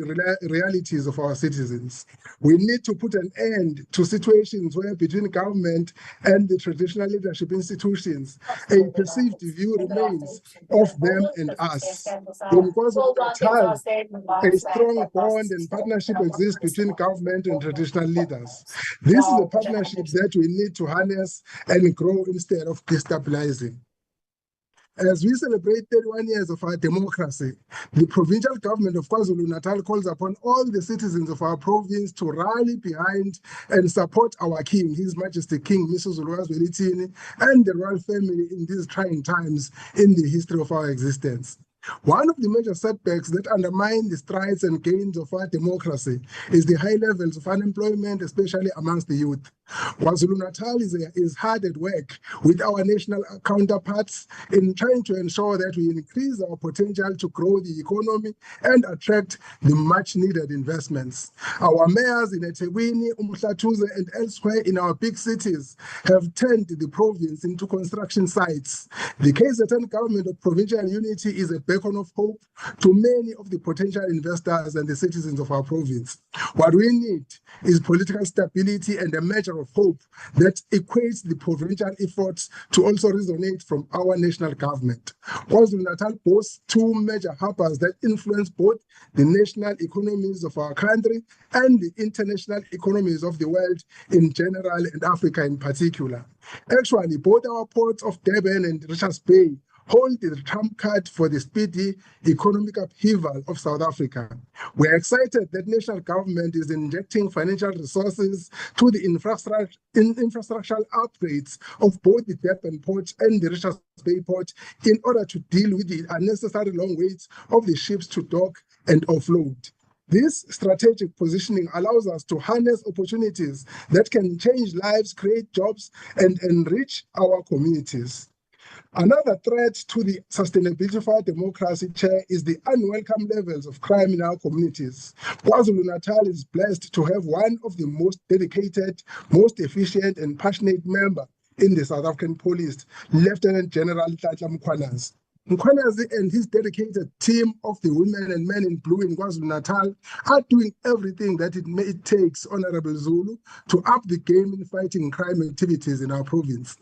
realities of our citizens. We need to put an end to situations where between government and the traditional leadership institutions, a perceived view remains of them and us. In KwaZulu-Natal, a strong bond and partnership exists between government and traditional leaders. This is a partnership that we need to harness and grow instead of destabilizing. As we celebrate 31 years of our democracy, the provincial government of KwaZulu-Natal calls upon all the citizens of our province to rally behind and support our King, His Majesty King Misuzulu Zwelithini, and the royal family in these trying times in the history of our existence. One of the major setbacks that undermine the strides and gains of our democracy is the high levels of unemployment, especially amongst the youth. KwaZulu-Natal is hard at work with our national counterparts in trying to ensure that we increase our potential to grow the economy and attract the much-needed investments. Our mayors in eThekwini, uMhlathuze, and elsewhere in our big cities have turned the province into construction sites. The KZN government of provincial unity is a beacon of hope to many of the potential investors and the citizens of our province. What we need is political stability and a measure of hope that equates the provincial efforts to also resonate from our national government. KwaZulu-Natal boasts two major harbors that influence both the national economies of our country and the international economies of the world in general and Africa in particular. Actually, both our ports of Durban and Richards Bay hold the trump card for the speedy economic upheaval of South Africa. We are excited that national government is injecting financial resources to the infrastructural upgrades of both the Durban port and the Richards Bay port in order to deal with the unnecessary long waits of the ships to dock and offload. This strategic positioning allows us to harness opportunities that can change lives, create jobs, and enrich our communities. Another threat to the sustainability of our democracy, Chair, is the unwelcome levels of crime in our communities. KwaZulu-Natal is blessed to have one of the most dedicated, most efficient, and passionate members in the South African Police, Lieutenant General Nhlanhla Mkhwanazi. Mkhwanazi and his dedicated team of the women and men in blue in KwaZulu-Natal are doing everything that it takes, Honorable Zulu, to up the game in fighting crime activities in our province.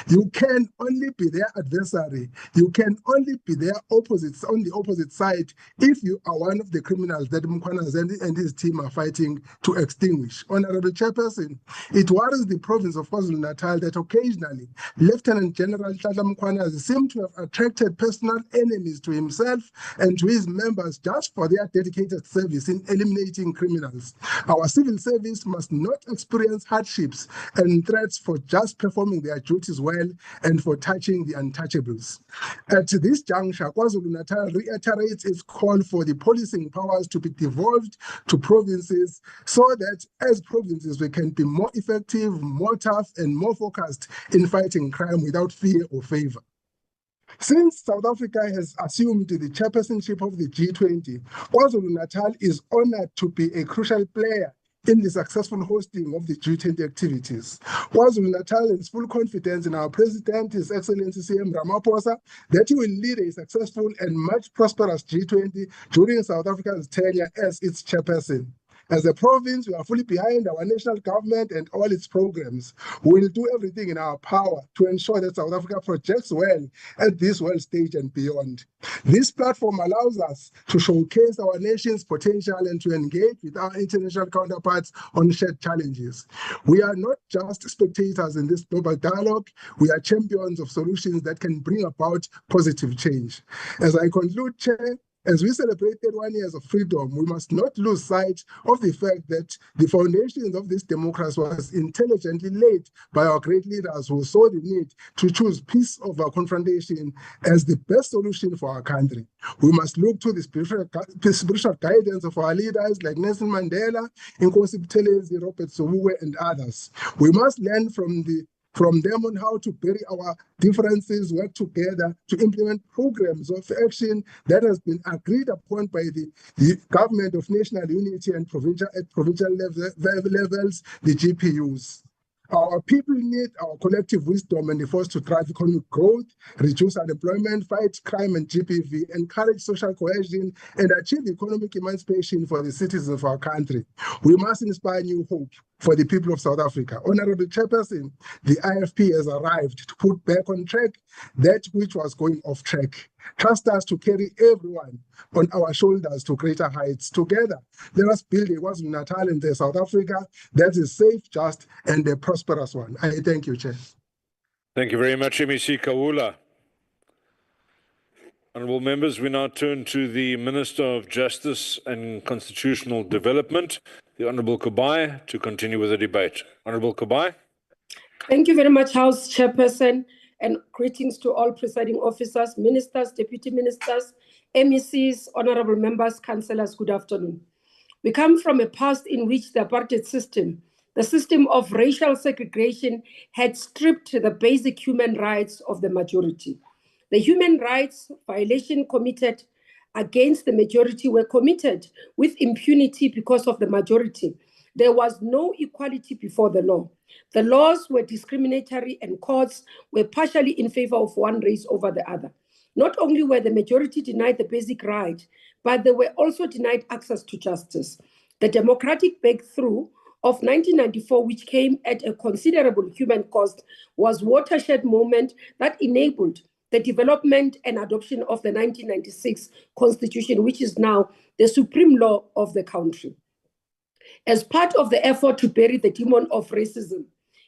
You can only be their adversary. You can only be their opposites on the opposite side if you are one of the criminals that Mkhwanazi and his team are fighting to extinguish. Honorable Chairperson, it worries the province of KwaZulu-Natal that occasionally Lieutenant General Nhlanhla Mkhwanazi seems to have attracted personal enemies to himself and to his members just for their dedicated service in eliminating criminals. Our civil service must not experience hardships and threats for just performing their duties well and for touching the untouchables. At this juncture, KwaZulu-Natal reiterates its call for the policing powers to be devolved to provinces so that as provinces we can be more effective, more tough, and more focused in fighting crime without fear or favor. Since South Africa has assumed the chairpersonship of the G20, KwaZulu-Natal is honored to be a crucial player in the successful hosting of the G20 activities. KwaZulu-Natal has full confidence in our President, His Excellency CM Ramaphosa, that he will lead a successful and much prosperous G20 during South Africa's tenure as its chairperson. As a province, we are fully behind our national government and all its programs. We will do everything in our power to ensure that South Africa projects well at this world stage and beyond. This platform allows us to showcase our nation's potential and to engage with our international counterparts on shared challenges. We are not just spectators in this global dialogue, we are champions of solutions that can bring about positive change. As I conclude, Chair, as we celebrate 31 years of freedom, we must not lose sight of the fact that the foundations of this democracy was intelligently laid by our great leaders who saw the need to choose peace over confrontation as the best solution for our country. We must look to the spiritual guidance of our leaders like Nelson Mandela, Nkosi Buthelezi, Robert Sobukwe, and others. We must learn from the from them on how to bury our differences, work together to implement programs of action that has been agreed upon by the Government of National Unity and provincial levels, the GPUs. Our people need our collective wisdom and efforts to drive economic growth, reduce unemployment, fight crime and GBV, encourage social cohesion, and achieve economic emancipation for the citizens of our country. We must inspire new hope for the people of South Africa. Honorable Chairperson, the IFP has arrived to put back on track that which was going off track. Trust us to carry everyone on our shoulders to greater heights. Together, let us build a KwaZulu-Natal and a South Africa that is safe, just, and a prosperous one. I thank you, Chair. Thank you very much, MEC Kawula. Honourable members, we now turn to the Minister of Justice and Constitutional Development, the Honourable Kubai, to continue with the debate. Honourable Kubai. Thank you very much, House Chairperson, and greetings to all presiding officers, ministers, deputy ministers, MECs, honourable members, councillors, good afternoon. We come from a past in which the apartheid system, the system of racial segregation, had stripped the basic human rights of the majority. The human rights violation committed against the majority were committed with impunity because of the majority. There was no equality before the law. The laws were discriminatory and courts were partially in favor of one race over the other. Not only were the majority denied the basic right, but they were also denied access to justice. The democratic breakthrough of 1994, which came at a considerable human cost, was a watershed moment that enabled the development and adoption of the 1996 Constitution, which is now the supreme law of the country. As part of the effort to bury the demon of racism,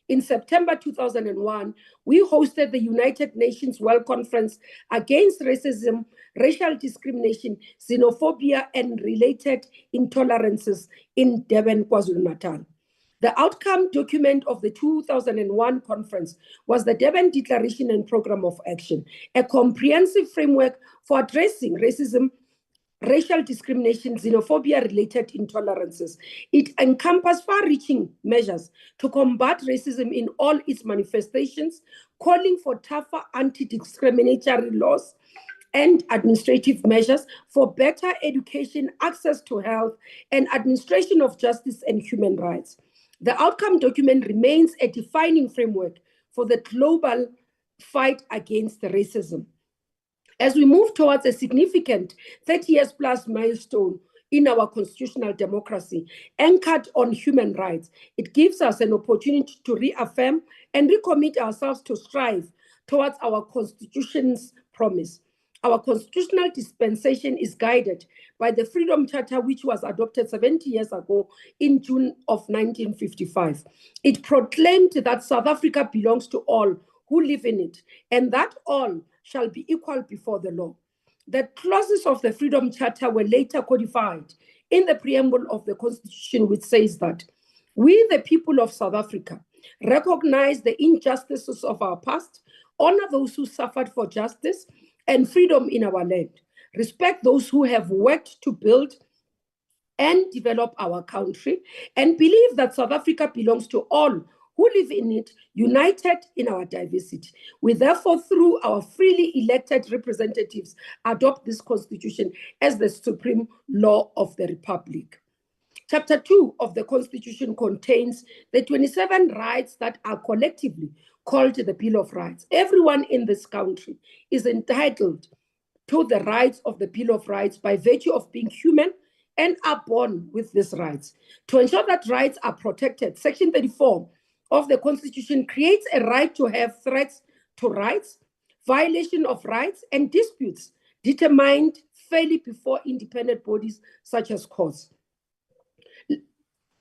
in September 2001, we hosted the United Nations World Conference Against Racism, Racial Discrimination, Xenophobia, and Related Intolerances in Durban, KwaZulu-Natal. The outcome document of the 2001 conference was the Durban Declaration and Program of Action, a comprehensive framework for addressing racism, racial discrimination, xenophobia-related intolerances. It encompasses far-reaching measures to combat racism in all its manifestations, calling for tougher anti-discriminatory laws and administrative measures for better education, access to health, and administration of justice and human rights. The outcome document remains a defining framework for the global fight against racism. As we move towards a significant 30 years plus milestone in our constitutional democracy anchored on human rights, it gives us an opportunity to reaffirm and recommit ourselves to strive towards our Constitution's promise. Our constitutional dispensation is guided by the Freedom Charter, which was adopted 70 years ago in June of 1955. It proclaimed that South Africa belongs to all who live in it, and that all shall be equal before the law. The clauses of the Freedom Charter were later codified in the preamble of the Constitution, which says that we, the people of South Africa, recognize the injustices of our past, honor those who suffered for justice and freedom in our land, respect those who have worked to build and develop our country, and believe that South Africa belongs to all who live in it, united in our diversity. We therefore, through our freely elected representatives, adopt this Constitution as the supreme law of the Republic. Chapter 2 of the Constitution contains the 27 rights that are collectively called the Bill of Rights. Everyone in this country is entitled to the rights of the Bill of Rights by virtue of being human and are born with these rights. To ensure that rights are protected, Section 34 of the Constitution creates a right to have threats to rights, violation of rights, and disputes determined fairly before independent bodies such as courts.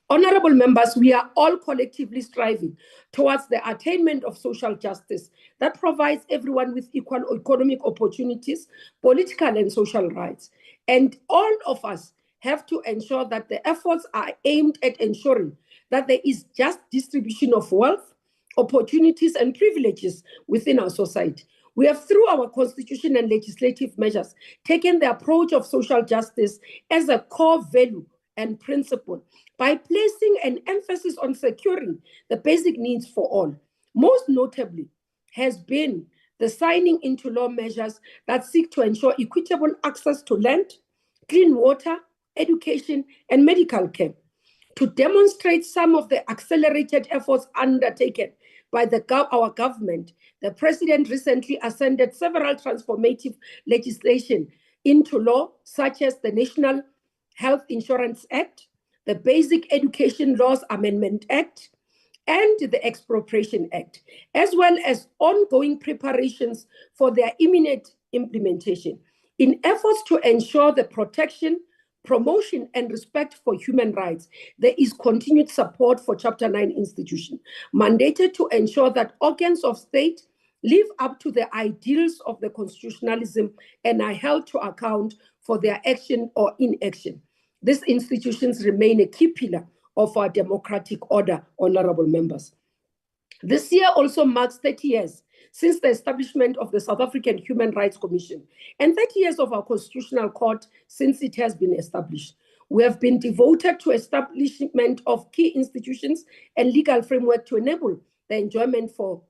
Honorable members, we are all collectively striving towards the attainment of social justice that provides everyone with equal economic opportunities, political and social rights. And all of us have to ensure that the efforts are aimed at ensuring that there is just distribution of wealth, opportunities, and privileges within our society. We have, through our constitution and legislative measures, taken the approach of social justice as a core value and principle by placing an emphasis on securing the basic needs for all. Most notably has been the signing into law measures that seek to ensure equitable access to land, clean water, education, and medical care. To demonstrate some of the accelerated efforts undertaken by our government, the President recently ascended several transformative legislation into law, such as the National Health Insurance Act, the Basic Education Laws Amendment Act, and the Expropriation Act, as well as ongoing preparations for their imminent implementation. In efforts to ensure the protection, promotion, and respect for human rights, there is continued support for Chapter 9 institutions, mandated to ensure that organs of state live up to the ideals of the constitutionalism and are held to account for their action or inaction. These institutions remain a key pillar of our democratic order, honorable members. This year also marks 30 years since the establishment of the South African Human Rights Commission and 30 years of our Constitutional Court since it has been established. We have been devoted to establishment of key institutions and legal framework to enable the enjoyment for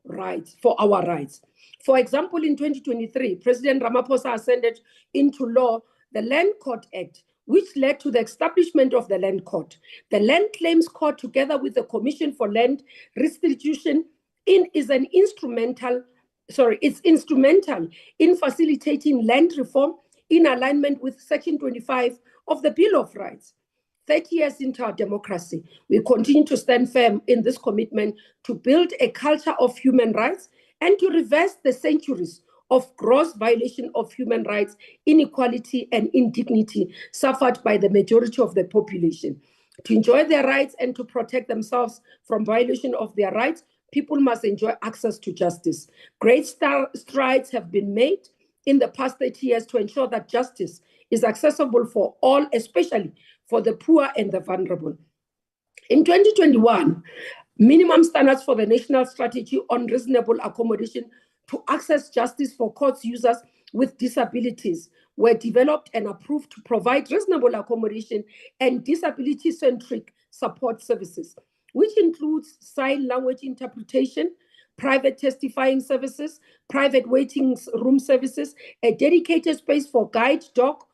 our rights. For example, in 2023, President Ramaphosa ascended into law the Land Court Act, which led to the establishment of the Land Court. The Land Claims Court, together with the Commission for Land Restitution, is instrumental in facilitating land reform in alignment with Section 25 of the Bill of Rights. 30 years into our democracy, we continue to stand firm in this commitment to build a culture of human rights and to reverse the centuries of gross violation of human rights, inequality, and indignity suffered by the majority of the population. To enjoy their rights and to protect themselves from violation of their rights, people must enjoy access to justice. Great strides have been made in the past 30 years to ensure that justice is accessible for all, especially for the poor and the vulnerable. In 2021, minimum standards for the National Strategy on Reasonable Accommodation to access justice for court users with disabilities were developed and approved to provide reasonable accommodation and disability-centric support services, which includes sign language interpretation, private testifying services, private waiting room services, a dedicated space for guide dog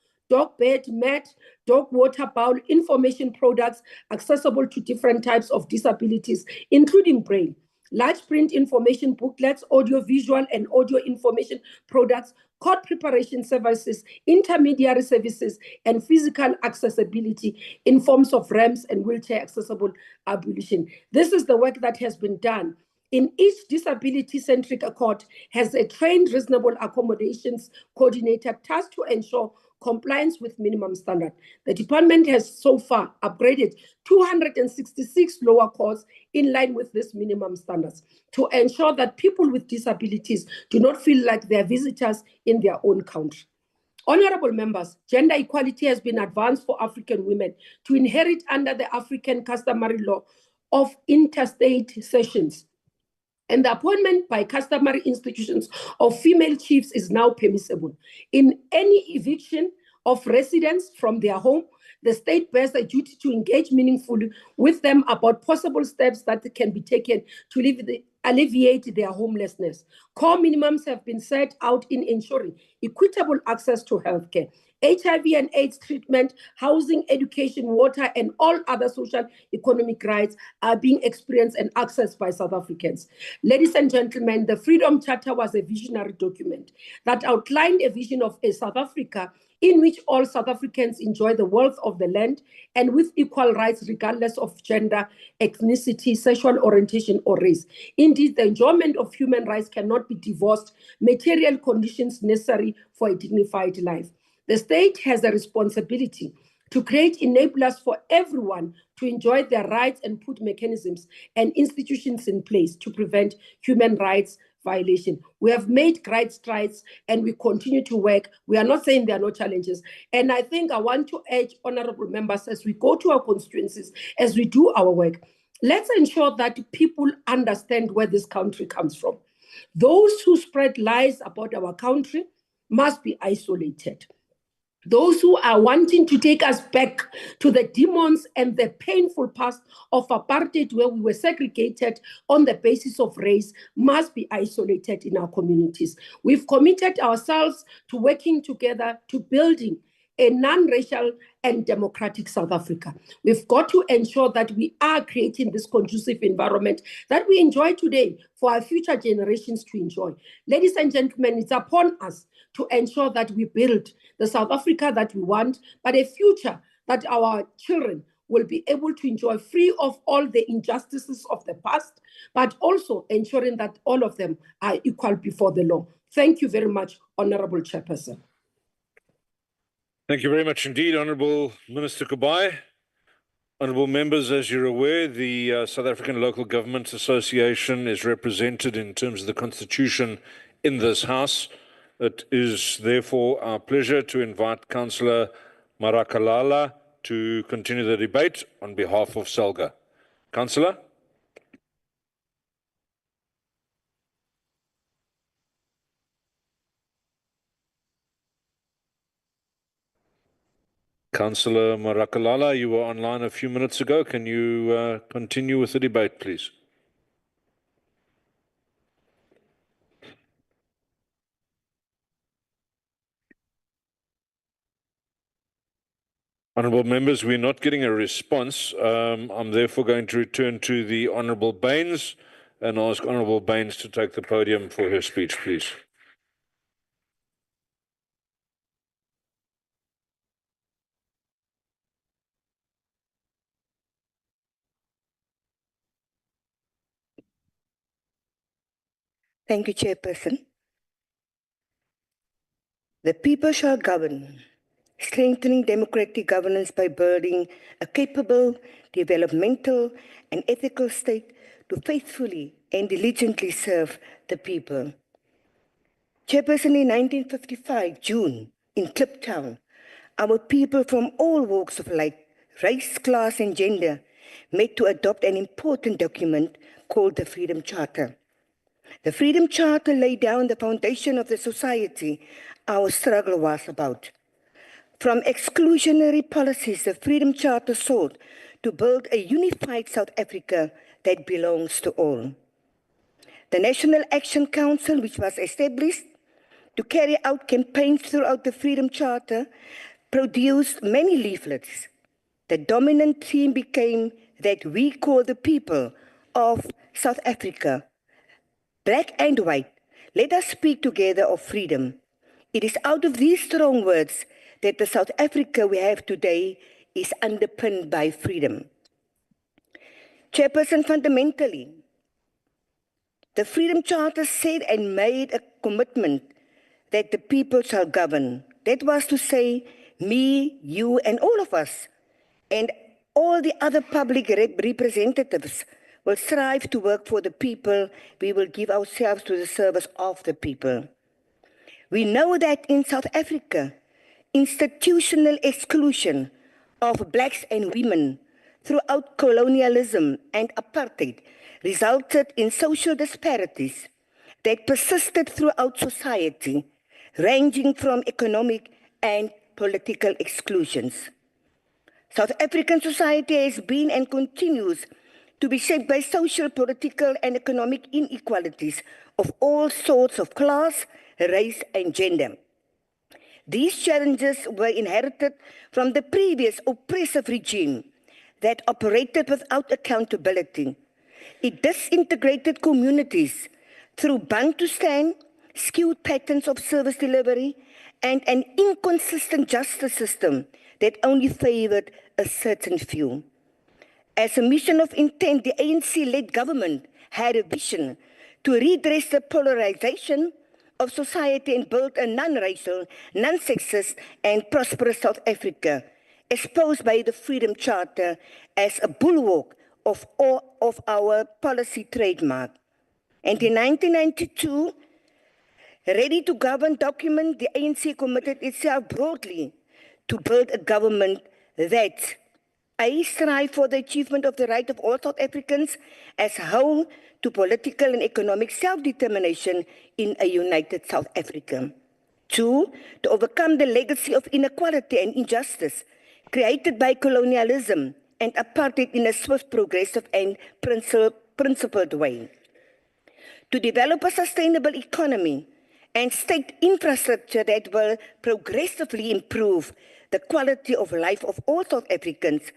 bed, mat, dog water bowl, information products accessible to different types of disabilities, including braille, large print information booklets, audio-visual and audio information products, court preparation services, intermediary services, and physical accessibility in forms of ramps and wheelchair accessible abolition. This is the work that has been done. In each disability-centric court has a trained reasonable accommodations coordinator tasked to ensure compliance with minimum standard. The department has so far upgraded 266 lower courts in line with these minimum standards to ensure that people with disabilities do not feel like they're visitors in their own country. Honorable members, gender equality has been advanced for African women to inherit under the African customary law of interstate cessions. And the appointment by customary institutions of female chiefs is now permissible. In any eviction of residents from their home, the state bears a duty to engage meaningfully with them about possible steps that can be taken to alleviate their homelessness. Core minimums have been set out in ensuring equitable access to healthcare, HIV and AIDS treatment, housing, education, water, and all other social economic rights are being experienced and accessed by South Africans. Ladies and gentlemen, the Freedom Charter was a visionary document that outlined a vision of a South Africa in which all South Africans enjoy the wealth of the land and with equal rights regardless of gender, ethnicity, sexual orientation, or race. Indeed, the enjoyment of human rights cannot be divorced material conditions necessary for a dignified life. The state has a responsibility to create enablers for everyone to enjoy their rights and put mechanisms and institutions in place to prevent human rights violation. We have made great strides and we continue to work. We are not saying there are no challenges. And I think I want to urge honorable members as we go to our constituencies, as we do our work, let's ensure that people understand where this country comes from. Those who spread lies about our country must be isolated. those who are wanting to take us back to the demons and the painful past of apartheid, where we were segregated on the basis of race, must be isolated in our communities. We've committed ourselves to working together to building a non-racial and democratic South Africa. We've got to ensure that we are creating this conducive environment that we enjoy today for our future generations to enjoy. Ladies and gentlemen, it's upon us to ensure that we build the South Africa that we want, but a future that our children will be able to enjoy, free of all the injustices of the past, but also ensuring that all of them are equal before the law. Thank you very much, Honorable Chairperson. Thank you very much indeed, Honourable Minister Kubai. Honourable members, as you're aware, the South African Local Government Association is represented in terms of the Constitution in this House. It is therefore our pleasure to invite Councillor Marakalala to continue the debate on behalf of SALGA. Councillor? Councillor Marakalala, you were online a few minutes ago. Can you continue with the debate, please? Honourable members, we're not getting a response. I'm therefore going to return to the Honourable Baines and ask Honourable Baines to take the podium for her speech, please. Thank you, Chairperson. The people shall govern, strengthening democratic governance by building a capable, developmental, and ethical state to faithfully and diligently serve the people. Chairperson, in 1955, June, in Kliptown, our people from all walks of life, race, class, and gender met to adopt an important document called the Freedom Charter. The Freedom Charter laid down the foundation of the society our struggle was about. From exclusionary policies, the Freedom Charter sought to build a unified South Africa that belongs to all. The National Action Council, which was established to carry out campaigns throughout the Freedom Charter, produced many leaflets. The dominant theme became that we call the people of South Africa, black and white, let us speak together of freedom. It is out of these strong words that the South Africa we have today is underpinned by freedom. Chairperson, fundamentally, the Freedom Charter said and made a commitment that the people shall govern. That was to say, me, you, and all of us, and all the other public representatives will strive to work for the people. We will give ourselves to the service of the people. We know that in South Africa, institutional exclusion of blacks and women throughout colonialism and apartheid resulted in social disparities that persisted throughout society, ranging from economic and political exclusions. South African society has been and continues to be shaped by social, political, and economic inequalities of all sorts of class, race, and gender. These challenges were inherited from the previous oppressive regime that operated without accountability. It disintegrated communities through Bantustan, skewed patterns of service delivery, and an inconsistent justice system that only favored a certain few. As a mission of intent, the ANC-led government had a vision to redress the polarization of society and build a non-racial, non-sexist, and prosperous South Africa, exposed by the Freedom Charter as a bulwark of our policy trademark. And in 1992, ready to govern document, the ANC committed itself broadly to build a government that strive for the achievement of the right of all South Africans as whole to political and economic self-determination in a united South Africa. Two, to overcome the legacy of inequality and injustice created by colonialism and apartheid in a swift, progressive, and principled way. To develop a sustainable economy and state infrastructure that will progressively improve the quality of life of all South Africans.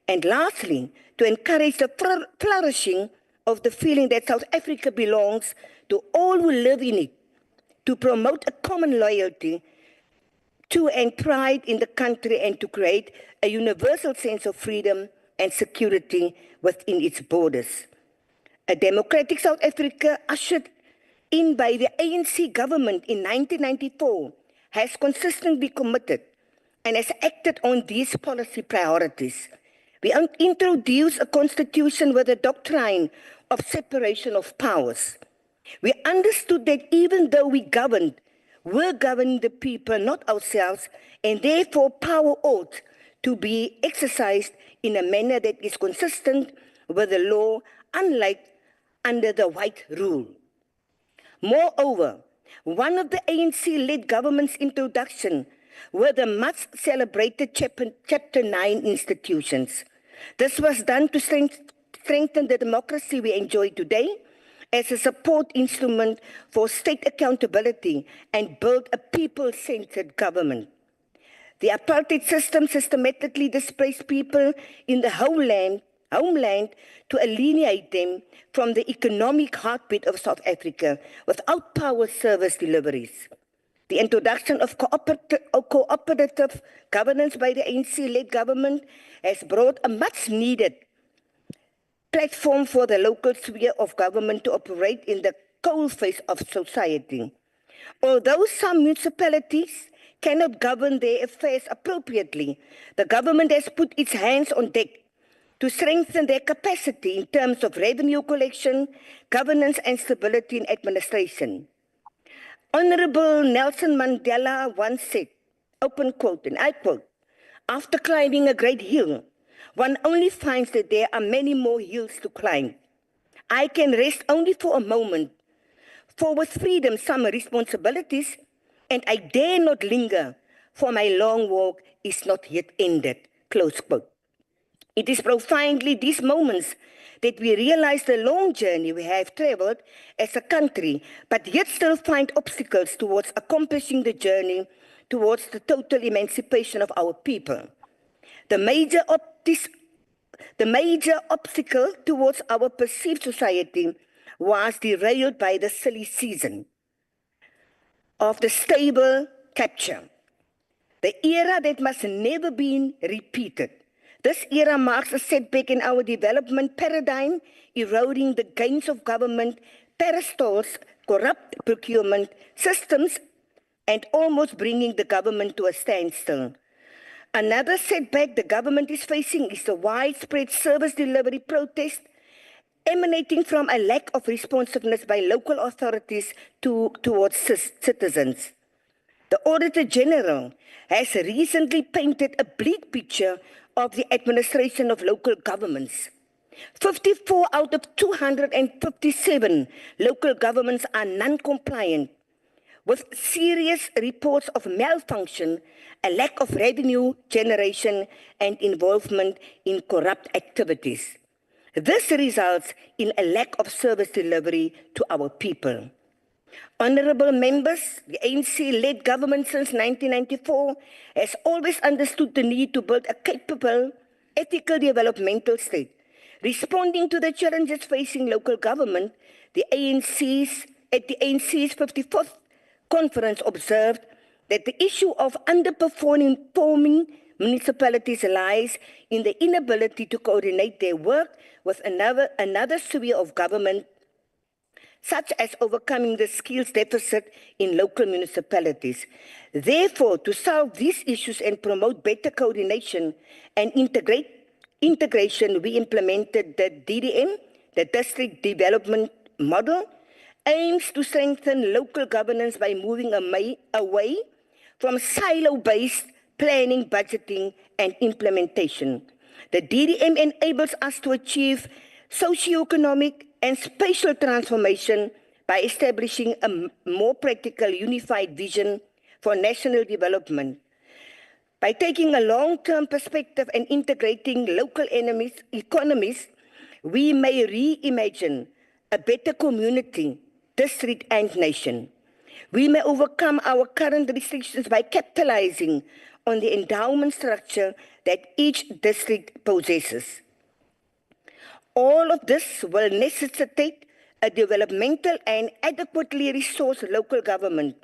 And lastly, to encourage the flourishing of the feeling that South Africa belongs to all who live in it, to promote a common loyalty to and pride in the country, and to create a universal sense of freedom and security within its borders. A democratic South Africa ushered in by the ANC government in 1994 has consistently committed and has acted on these policy priorities. We introduced a constitution with a doctrine of separation of powers. We understood that even though we're governing the people, not ourselves, and therefore power ought to be exercised in a manner that is consistent with the law, unlike under the white rule. Moreover, one of the ANC-led government's introduction were the much celebrated Chapter 9 institutions. This was done to strengthen the democracy we enjoy today as a support instrument for state accountability and build a people-centered government. The apartheid system systematically displaced people in the homeland to alienate them from the economic heartbeat of South Africa without power service deliveries. The introduction of cooperative governance by the ANC-led government has brought a much-needed platform for the local sphere of government to operate in the coalface of society. Although some municipalities cannot govern their affairs appropriately, the government has put its hands on deck to strengthen their capacity in terms of revenue collection, governance, and stability in administration. Honorable Nelson Mandela once said, open quote, and I quote, "After climbing a great hill, one only finds that there are many more hills to climb. I can rest only for a moment, for with freedom some responsibilities, and I dare not linger, for my long walk is not yet ended." Close quote. It is profoundly these moments that we realize the long journey we have traveled as a country, but yet still find obstacles towards accomplishing the journey towards the total emancipation of our people. The major obstacle towards our perceived society was derailed by the silly season of the stable capture, the era that must never be repeated. This era marks a setback in our development paradigm, eroding the gains of government, peristal's corrupt procurement systems, and almost bringing the government to a standstill. Another setback the government is facing is the widespread service delivery protest emanating from a lack of responsiveness by local authorities towards citizens. The Auditor General has recently painted a bleak picture of the administration of local governments. 54 out of 257 local governments are non-compliant, with serious reports of malfunction, a lack of revenue generation, and involvement in corrupt activities. This results in a lack of service delivery to our people. Honorable members, the ANC-led government since 1994 has always understood the need to build a capable, ethical developmental state. Responding to the challenges facing local government, at the ANC's 54th conference observed that the issue of underperforming municipalities lies in the inability to coordinate their work with another sphere of government, such as overcoming the skills deficit in local municipalities. Therefore, to solve these issues and promote better coordination and integration, we implemented the DDM, the District Development Model, aims to strengthen local governance by moving away from silo-based planning, budgeting, and implementation. The DDM enables us to achieve socio-economic and spatial transformation by establishing a more practical, unified vision for national development. By taking a long-term perspective and integrating local economies, we may reimagine a better community, district, and nation. We may overcome our current restrictions by capitalizing on the endowment structure that each district possesses. All of this will necessitate a developmental and adequately resourced local government.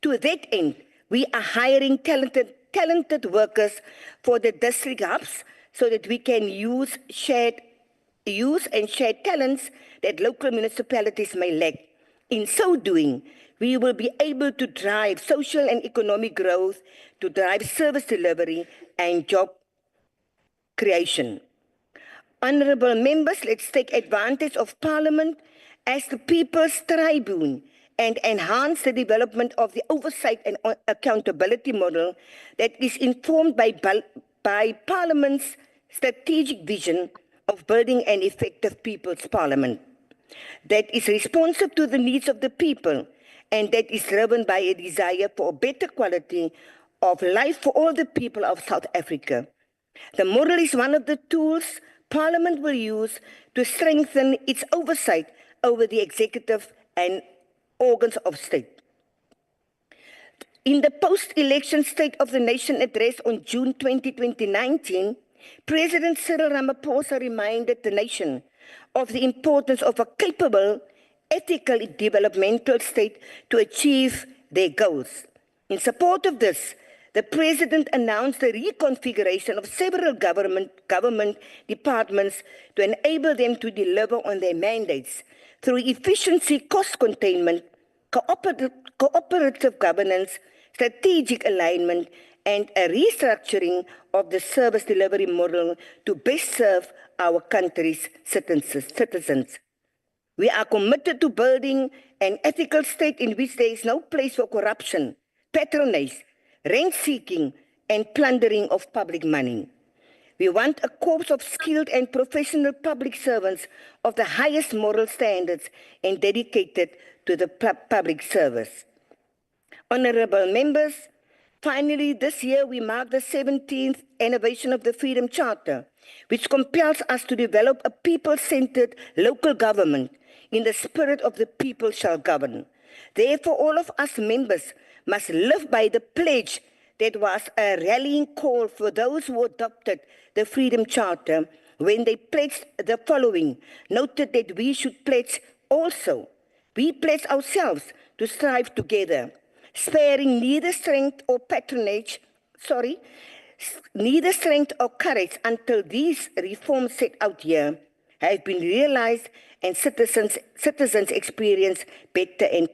To that end, we are hiring talented workers for the district hubs so that we can use and share talents that local municipalities may lack. In so doing, we will be able to drive social and economic growth, to drive service delivery and job creation. Honorable members, let's take advantage of Parliament as the people's tribune and enhance the development of the oversight and accountability model that is informed by Parliament's strategic vision of building an effective people's parliament that is responsive to the needs of the people and that is driven by a desire for a better quality of life for all the people of South Africa. The model is one of the tools Parliament will use to strengthen its oversight over the executive and organs of state. In the post-election State of the Nation address on June 2019, President Cyril Ramaphosa reminded the nation of the importance of a capable, ethical developmental state to achieve their goals. In support of this, the President announced the reconfiguration of several government departments to enable them to deliver on their mandates through efficiency, cost containment, cooperative governance, strategic alignment, and a restructuring of the service delivery model to best serve our country's citizens. We are committed to building an ethical state in which there is no place for corruption, patronage, rent-seeking, and plundering of public money. We want a corps of skilled and professional public servants of the highest moral standards and dedicated to the public service. Honorable members, finally, this year we mark the 17th anniversary of the Freedom Charter, which compels us to develop a people-centered local government in the spirit of the people shall govern. Therefore, all of us members must live by the pledge that was a rallying call for those who adopted the Freedom Charter when they pledged the following, noted that we should pledge also. We pledge ourselves to strive together, sparing neither strength or courage until these reforms set out here have been realized and citizens experience better and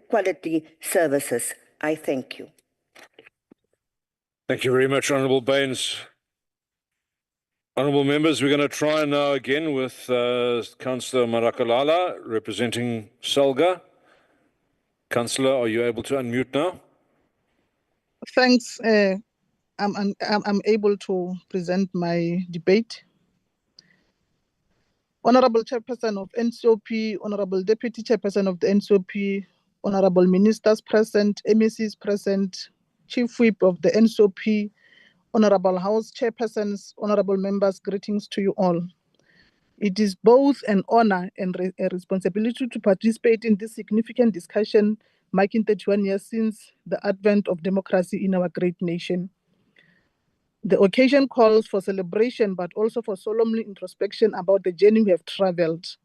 quality services. I thank you. Thank you very much, Honourable Baines. Honourable members, we're going to try now again with Councillor Marakalala representing Selga. Councillor, are you able to unmute now? Thanks. I'm able to present my debate. Honorable Chairperson of NCOP, Honorable Deputy Chairperson of the NCOP, Honorable Ministers present, MECs present, Chief Whip of the NCOP, Honorable House Chairpersons, Honorable Members, greetings to you all. It is both an honor and a responsibility to participate in this significant discussion marking 31 years since the advent of democracy in our great nation. The occasion calls for celebration, but also for solemn introspection about the journey we have traveled,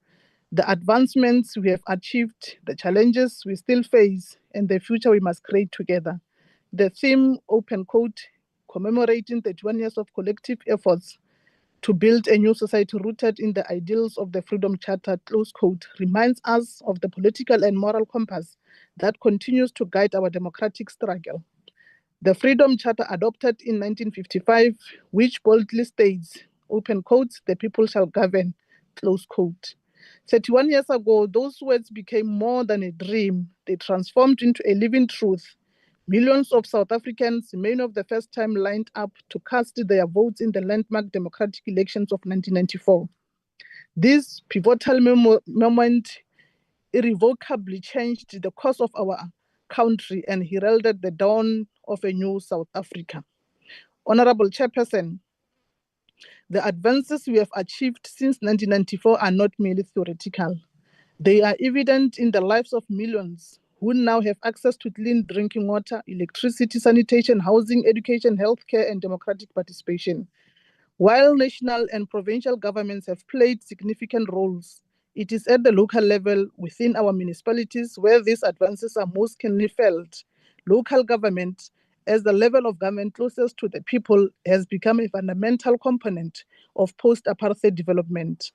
the advancements we have achieved, the challenges we still face, and the future we must create together. The theme, open quote, commemorating 31 years of collective efforts to build a new society rooted in the ideals of the Freedom Charter, close quote, reminds us of the political and moral compass that continues to guide our democratic struggle. The Freedom Charter adopted in 1955, which boldly states, open quotes, the people shall govern, close quote. 31 years ago, those words became more than a dream. They transformed into a living truth. Millions of South Africans, many of the first time, lined up to cast their votes in the landmark democratic elections of 1994. This pivotal moment irrevocably changed the course of our country and heralded the dawn of a new South Africa. Honorable Chairperson, the advances we have achieved since 1994 are not merely theoretical. They are evident in the lives of millions who now have access to clean drinking water, electricity, sanitation, housing, education, healthcare, and democratic participation. While national and provincial governments have played significant roles, it is at the local level within our municipalities where these advances are most keenly felt. Local government, as the level of government closest to the people, has become a fundamental component of post-apartheid development.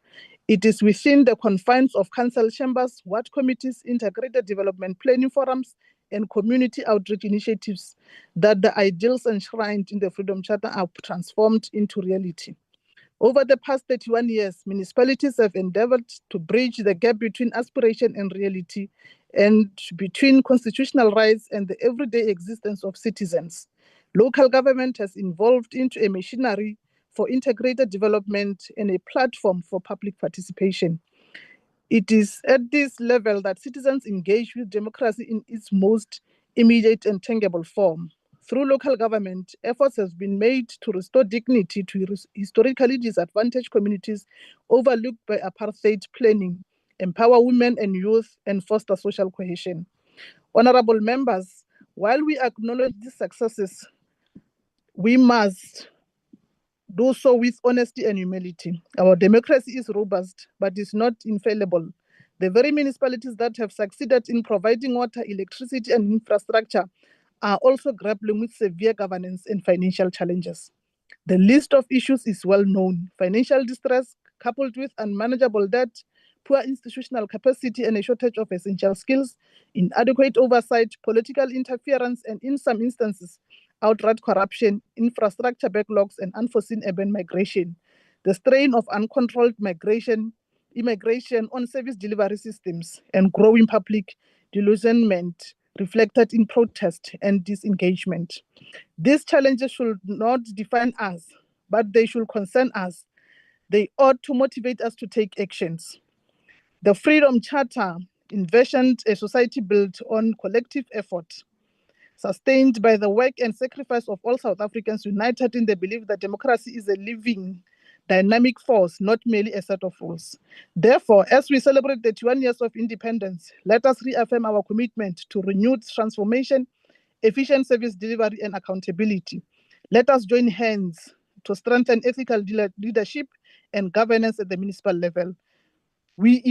It is within the confines of council chambers, ward committees, integrated development planning forums, and community outreach initiatives that the ideals enshrined in the Freedom Charter are transformed into reality. Over the past 31 years, municipalities have endeavored to bridge the gap between aspiration and reality, and between constitutional rights and the everyday existence of citizens. Local government has evolved into a machinery for integrated development and a platform for public participation. It is at this level that citizens engage with democracy in its most immediate and tangible form. Through local government, efforts have been made to restore dignity to historically disadvantaged communities overlooked by apartheid planning, empower women and youth, and foster social cohesion. Honorable members, while we acknowledge these successes, we must do so with honesty and humility. Our democracy is robust, but is not infallible. The very municipalities that have succeeded in providing water, electricity, and infrastructure are also grappling with severe governance and financial challenges. The list of issues is well known. Financial distress coupled with unmanageable debt, poor institutional capacity, and a shortage of essential skills, inadequate oversight, political interference, and in some instances, outright corruption, infrastructure backlogs, and unforeseen urban migration. The strain of uncontrolled immigration on service delivery systems, and growing public disillusionment reflected in protest and disengagement. These challenges should not define us, but they should concern us. They ought to motivate us to take actions. The Freedom Charter envisioned a society built on collective effort, sustained by the work and sacrifice of all South Africans united in the belief that democracy is a living, dynamic force, not merely a set of rules. Therefore, as we celebrate the 21 years of independence, let us reaffirm our commitment to renewed transformation, efficient service delivery, and accountability. Let us join hands to strengthen ethical leadership and governance at the municipal level. We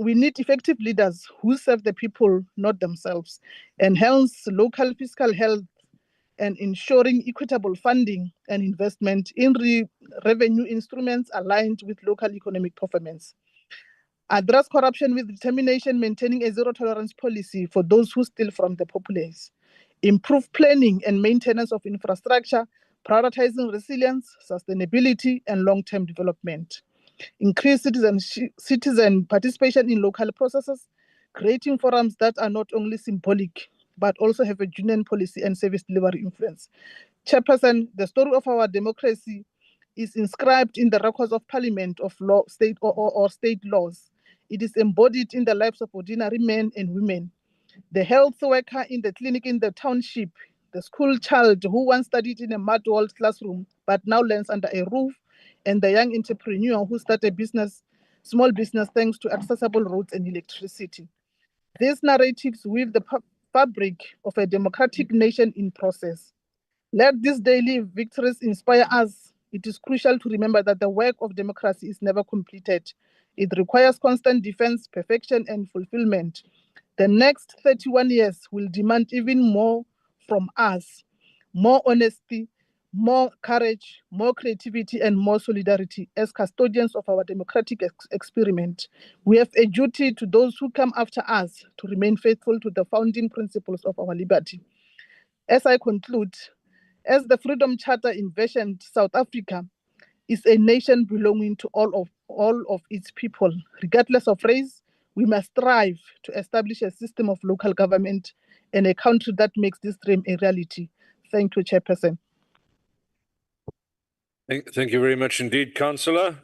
need effective leaders who serve the people, not themselves, enhance local fiscal health, and ensuring equitable funding and investment in revenue instruments aligned with local economic performance. Address corruption with determination, maintaining a zero-tolerance policy for those who steal from the populace. Improve planning and maintenance of infrastructure, prioritizing resilience, sustainability, and long-term development. Increase citizen participation in local processes, creating forums that are not only symbolic, but also have a genuine policy and service delivery influence. Chairperson, the story of our democracy is inscribed in the records of Parliament of law, state or state laws. It is embodied in the lives of ordinary men and women. The health worker in the clinic in the township, the school child who once studied in a mud-walled classroom, but now learns under a roof, and the young entrepreneur who started small business thanks to accessible roads and electricity. These narratives weave the fabric of a democratic nation in process. Let these daily victories inspire us. It is crucial to remember that the work of democracy is never completed. It requires constant defense, perfection, and fulfillment. The next 31 years will demand even more from us: more honesty, more courage, more creativity, and more solidarity as custodians of our democratic experiment. We have a duty to those who come after us to remain faithful to the founding principles of our liberty. As I conclude, as the Freedom Charter envisioned, South Africa is a nation belonging to all of its people. Regardless of race, we must strive to establish a system of local government and a country that makes this dream a reality. Thank you, Chairperson. Thank you very much indeed, Councillor.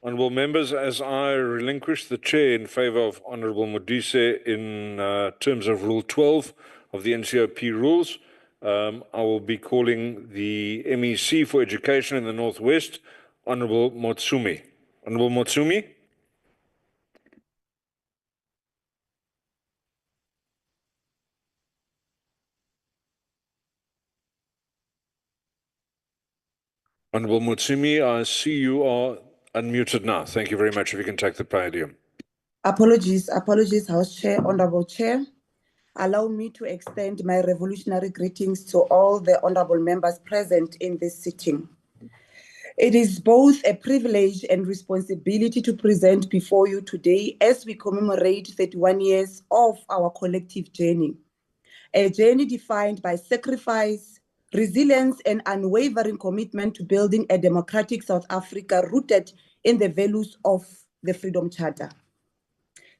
Honourable members, as I relinquish the chair in favour of Honourable Modise in terms of Rule 12 of the NCOP rules, I will be calling the MEC for Education in the Northwest, Honourable Motsumi. Honourable Motsumi. Honourable Motsumi, I see you are unmuted now. Thank you very much. If you can take the podium. Apologies, House Chair, Honourable Chair. Allow me to extend my revolutionary greetings to all the honourable members present in this sitting. It is both a privilege and responsibility to present before you today as we commemorate 31 years of our collective journey. A journey defined by sacrifice, resilience, and unwavering commitment to building a democratic South Africa rooted in the values of the Freedom Charter.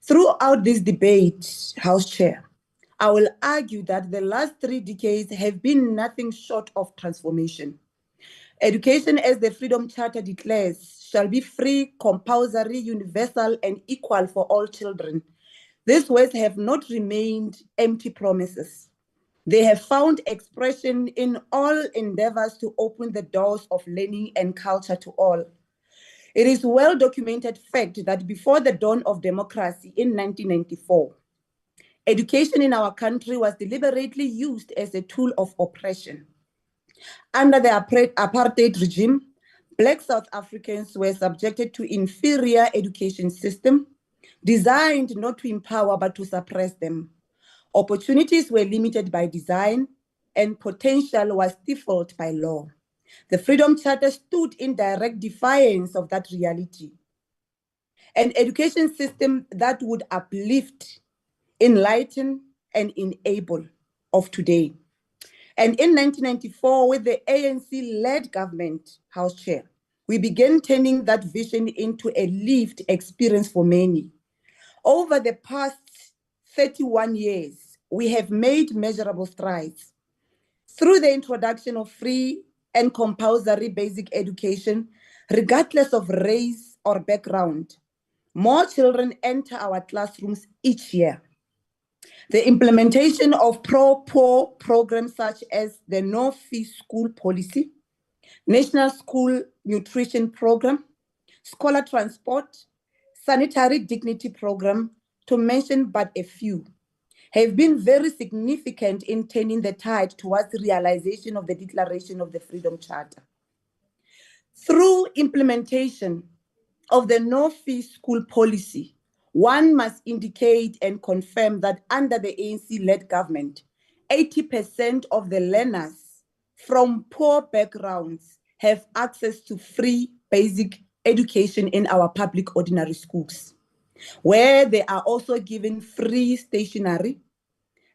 Throughout this debate, House Chair, I will argue that the last 3 decades have been nothing short of transformation. Education, as the Freedom Charter declares, shall be free, compulsory, universal, and equal for all children. These words have not remained empty promises. They have found expression in all endeavors to open the doors of learning and culture to all. It is a well-documented fact that before the dawn of democracy in 1994, education in our country was deliberately used as a tool of oppression. Under the apartheid regime, Black South Africans were subjected to inferior education system designed not to empower but to suppress them. Opportunities were limited by design and potential was stifled by law. The Freedom Charter stood in direct defiance of that reality. An education system that would uplift, enlighten, and enable of today. And in 1994, with the ANC-led government, House Chair, we began turning that vision into a lived experience for many. Over the past 31 years, we have made measurable strides. Through the introduction of free and compulsory basic education, regardless of race or background, more children enter our classrooms each year. The implementation of pro-poor programs such as the no-fee school policy, National School Nutrition Program, Scholar Transport, Sanitary Dignity Program, to mention but a few, have been very significant in turning the tide towards the realization of the Declaration of the Freedom Charter. Through implementation of the no-fee school policy, one must indicate and confirm that under the ANC-led government, 80% of the learners from poor backgrounds have access to free basic education in our public ordinary schools, where they are also given free stationery.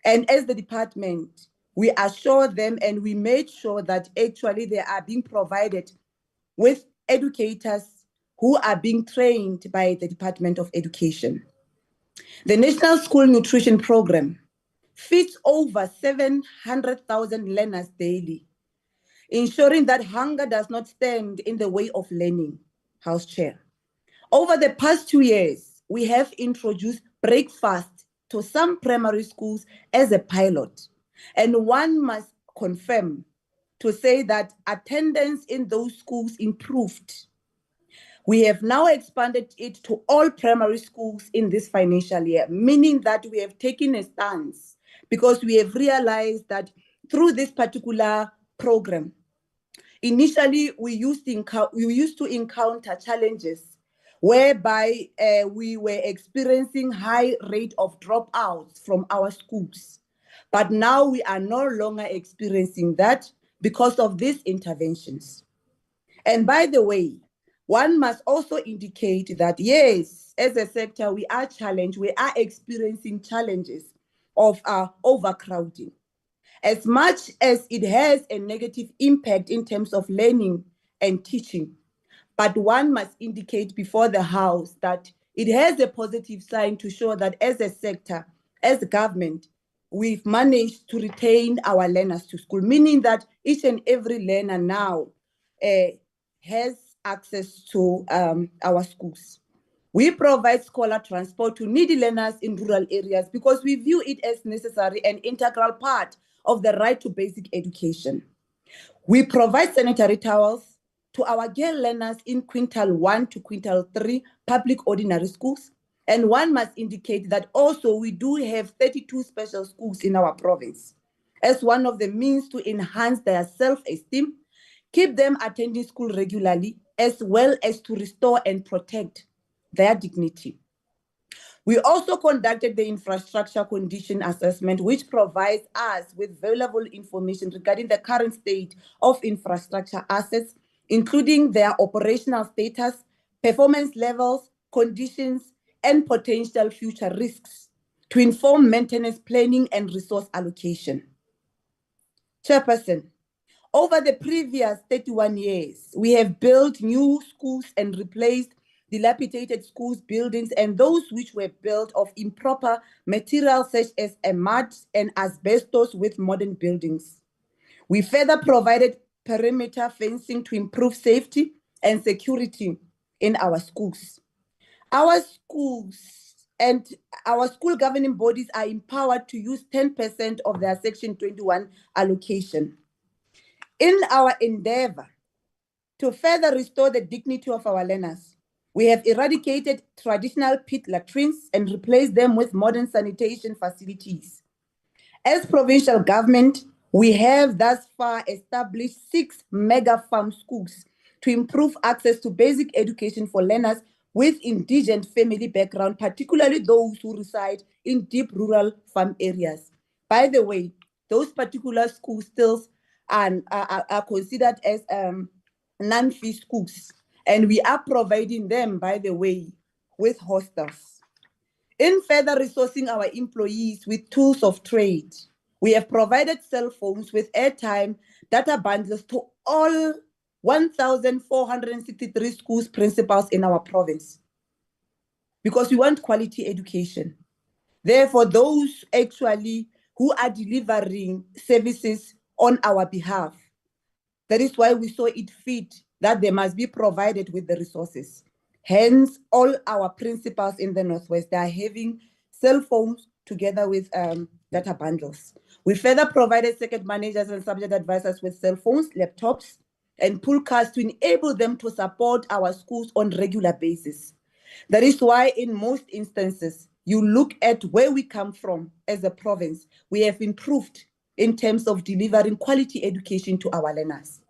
And as the department, we assure them and we made sure that actually they are being provided with educators who are being trained by the Department of Education. The National School Nutrition Program feeds over 700,000 learners daily, ensuring that hunger does not stand in the way of learning, House Chair. Over the past 2 years, we have introduced breakfast to some primary schools as a pilot, and one must confirm to say that attendance in those schools improved. We have now expanded it to all primary schools in this financial year, meaning that we have taken a stance because we have realized that through this particular program, initially we used to encounter challenges whereby we were experiencing high rate of dropouts from our schools. But now we are no longer experiencing that because of these interventions. And by the way, one must also indicate that, yes, as a sector, we are challenged, we are experiencing challenges of overcrowding. As much as it has a negative impact in terms of learning and teaching, but one must indicate before the House that it has a positive sign to show that as a sector, as a government, we've managed to retain our learners to school, meaning that each and every learner now has access to our schools. We provide scholar transport to needy learners in rural areas because we view it as necessary and integral part of the right to basic education. We provide sanitary towels to our girl learners in Quintile 1 to Quintile 3 public ordinary schools. And one must indicate that also we do have 32 special schools in our province as one of the means to enhance their self-esteem, keep them attending school regularly, as well as to restore and protect their dignity. We also conducted the infrastructure condition assessment, which provides us with valuable information regarding the current state of infrastructure assets, including their operational status, performance levels, conditions, and potential future risks to inform maintenance planning and resource allocation. Chairperson, over the previous 31 years, we have built new schools and replaced dilapidated schools buildings and those which were built of improper materials such as mud and asbestos with modern buildings. We further provided perimeter fencing to improve safety and security in our schools. Our schools and our school governing bodies are empowered to use 10% of their Section 21 allocation. In our endeavor to further restore the dignity of our learners, we have eradicated traditional pit latrines and replaced them with modern sanitation facilities. As provincial government, we have thus far established 6 mega farm schools to improve access to basic education for learners with indigent family background, particularly those who reside in deep rural farm areas. By the way, those particular schools still are considered as non-fee schools, and we are providing them, by the way, with hostels. In further resourcing our employees with tools of trade, we have provided cell phones with airtime data bundles to all 1,463 schools principals in our province because we want quality education. Therefore, those actually who are delivering services on our behalf, that is why we saw it fit that they must be provided with the resources. Hence, all our principals in the Northwest, they are having cell phones together with data bundles. We further provided circuit managers and subject advisors with cell phones, laptops, and pool cards to enable them to support our schools on regular basis. That is why in most instances, you look at where we come from as a province, we have improved in terms of delivering quality education to our learners.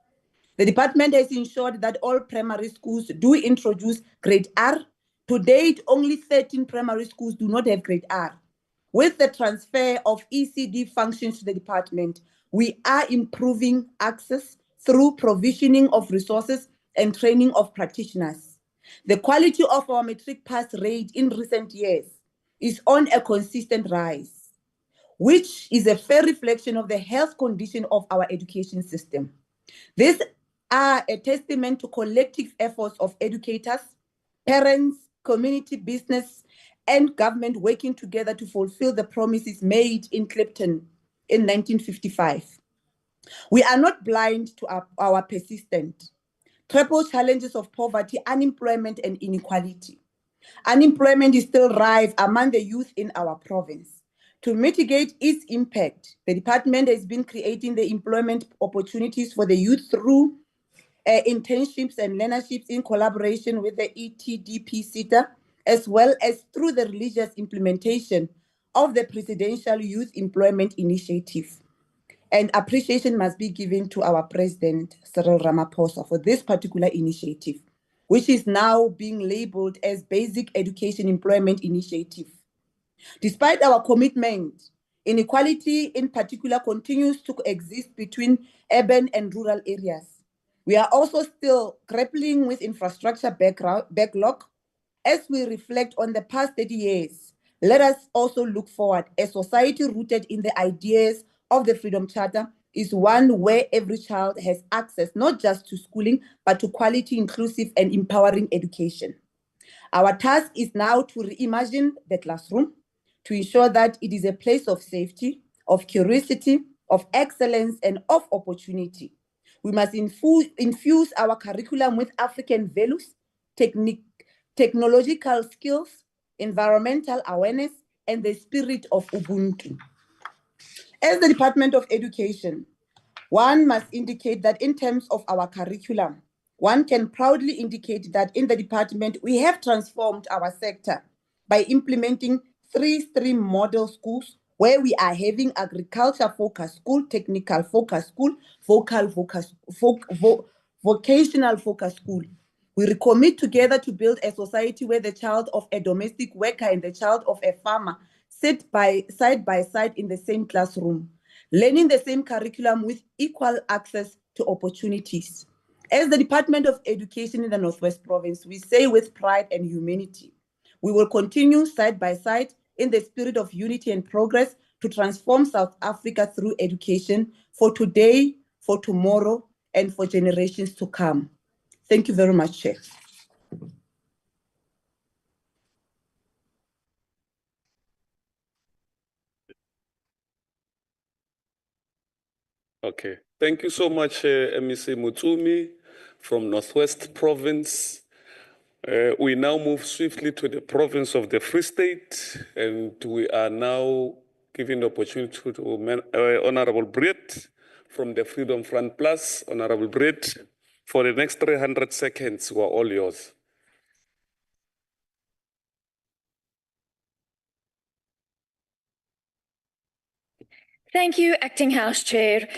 The department has ensured that all primary schools do introduce grade R. To date, only 13 primary schools do not have grade R. With the transfer of ECD functions to the department, we are improving access through provisioning of resources and training of practitioners. The quality of our matric pass rate in recent years is on a consistent rise, which is a fair reflection of the health condition of our education system. These are a testament to collective efforts of educators, parents, community, business, and government working together to fulfill the promises made in Clifton in 1955. We are not blind to our persistent triple challenges of poverty, unemployment, and inequality. Unemployment is still rife among the youth in our province. To mitigate its impact, the department has been creating the employment opportunities for the youth through internships and learnerships in collaboration with the ETDP SETA, as well as through the religious implementation of the Presidential Youth Employment Initiative. And appreciation must be given to our President, Cyril Ramaphosa, for this particular initiative, which is now being labeled as Basic Education Employment Initiative. Despite our commitment, inequality in particular continues to exist between urban and rural areas. We are also still grappling with infrastructure backlog. As we reflect on the past 30 years, let us also look forward. A society rooted in the ideas of the Freedom Charter is one where every child has access not just to schooling, but to quality, inclusive, and empowering education. Our task is now to reimagine the classroom to ensure that it is a place of safety, of curiosity, of excellence, and of opportunity. We must infuse our curriculum with African values, technological skills, environmental awareness, and the spirit of Ubuntu. As the Department of Education, one must indicate that in terms of our curriculum, one can proudly indicate that in the department, we have transformed our sector by implementing 3-stream model schools where we are having agriculture-focused school, technical-focused school, vocational-focused school. We recommit together to build a society where the child of a domestic worker and the child of a farmer sit side by side in the same classroom, learning the same curriculum with equal access to opportunities. As the Department of Education in the Northwest Province, we say with pride and humanity, we will continue side by side in the spirit of unity and progress to transform South Africa through education for today, for tomorrow, and for generations to come. Thank you very much, Chair. Okay, thank you so much, MEC Mutsumi from Northwest Province. We now move swiftly to the province of the Free State, and we are now giving the opportunity to Honorable Brett from the Freedom Front Plus. Honorable Brett, for the next 300 seconds, we're all yours. Thank you, Acting House Chair.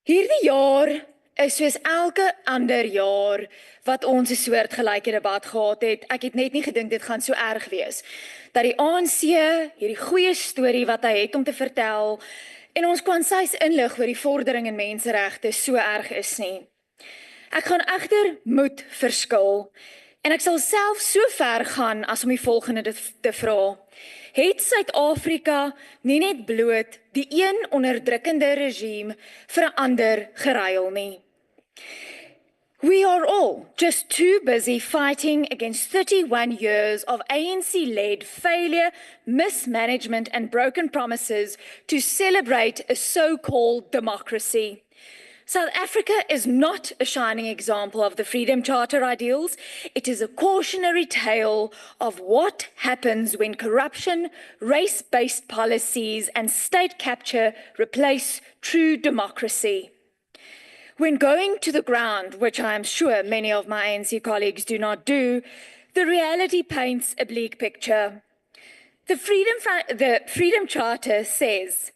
Hierdie jaar is soos elke ander jaar wat ons 'n soortgelyke debat gehad het. Ek het net nie gedink dit gaan so erg wees. Dat die ANC hierdie goeie storie wat hy het om te vertel en ons kwansies inlig oor die vordering in menseregte so erg is nie. Ek gaan egter moet verskil en ek sal self so ver gaan as om die volgende te vra. Het Suid-Afrika nie net bloot die een onderdrukkende regime vir 'n ander geruil nie? We are all just too busy fighting against 31 years of ANC-led failure, mismanagement and broken promises to celebrate a so-called democracy. South Africa is not a shining example of the Freedom Charter ideals. It is a cautionary tale of what happens when corruption, race-based policies, and state capture replace true democracy. When going to the ground, which I am sure many of my ANC colleagues do not do, the reality paints a bleak picture. The Freedom Charter says,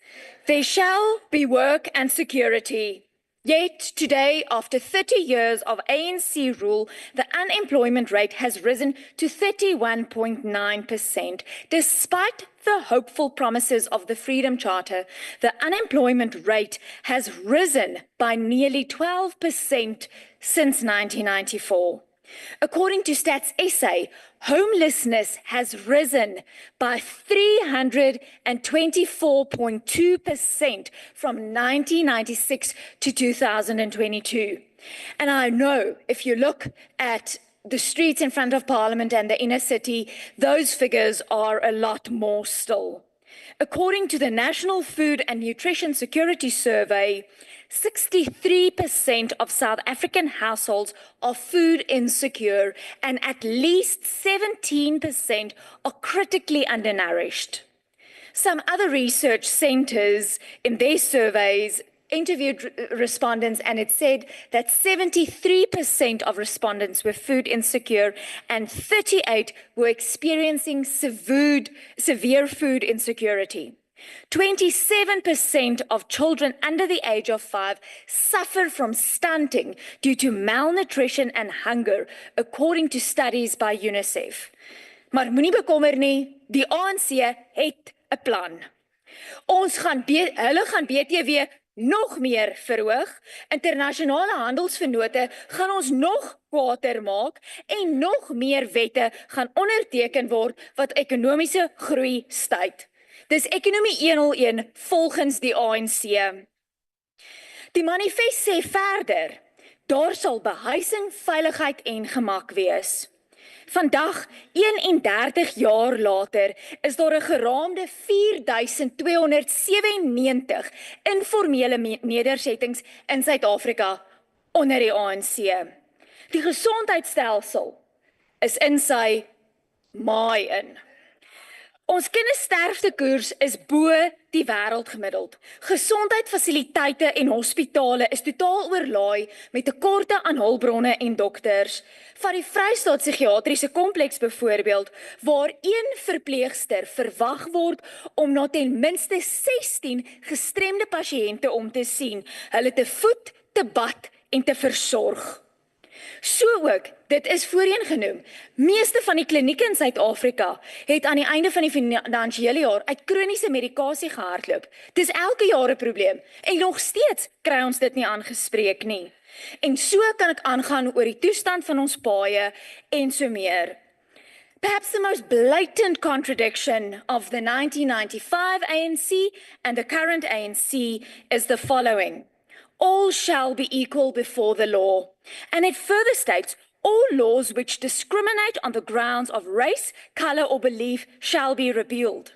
"There shall be work and security." Yet today, after 30 years of ANC rule, the unemployment rate has risen to 31.9%. Despite the hopeful promises of the Freedom Charter, the unemployment rate has risen by nearly 12% since 1994. According to Stats SA, homelessness has risen by 324.2% from 1996 to 2022. And I know if you look at the streets in front of Parliament and the inner city, those figures are a lot more still. According to the National Food and Nutrition Security Survey, 63% of South African households are food insecure and at least 17% are critically undernourished. Some other research centers in their surveys interviewed respondents and it said that 73% of respondents were food insecure and 38% were experiencing severe food insecurity. 27% of children under the age of 5 suffer from stunting due to malnutrition and hunger, according to studies by UNICEF. Maar moenie bekommer nie, die ANC het 'n plan. Hulle gaan BTW nog meer verhoog, internasionale handelsvennote gaan ons nog kwaader maak en nog meer wette gaan onderteken word wat ekonomiese groei stuit. Dis ekonomie 101 volgens die ANC. Die manifest sê verder, daar sal behuising, veiligheid en gemak wees. Vandag, 31 jaar later, is daar 'n geraamde 4297 informele nedersettings in Suid-Afrika. onder die ANC. Die gesondheidstelsel is in sy maai in. Ons kindersterftekoers is bo die wêreldgemiddeld. Gesondheidsfasiliteite en hospitale is totaal oorlaai met tekorte aan hulpbronne en dokters. Van die Vrystaat psigiatriese kompleks byvoorbeeld, waar een verpleegster verwag word om na ten minste 16 gestremde pasiënte om te sien, hulle te voed, te bad en te versorg. So ook, dit is voorheen genoem, meeste van die klinieke in Suid-Afrika het aan die einde van die finansiële jaar uit kroniese medikasie gehardloop. Dis elke jaar 'n probleem en nog steeds kry ons dit nie aangespreek nie. En so kan ek aangaan oor die toestand van ons paaie en so meer. Perhaps the most blatant contradiction of the 1995 ANC and the current ANC is the following. All shall be equal before the law. And it further states, all laws which discriminate on the grounds of race, color, or belief shall be repealed.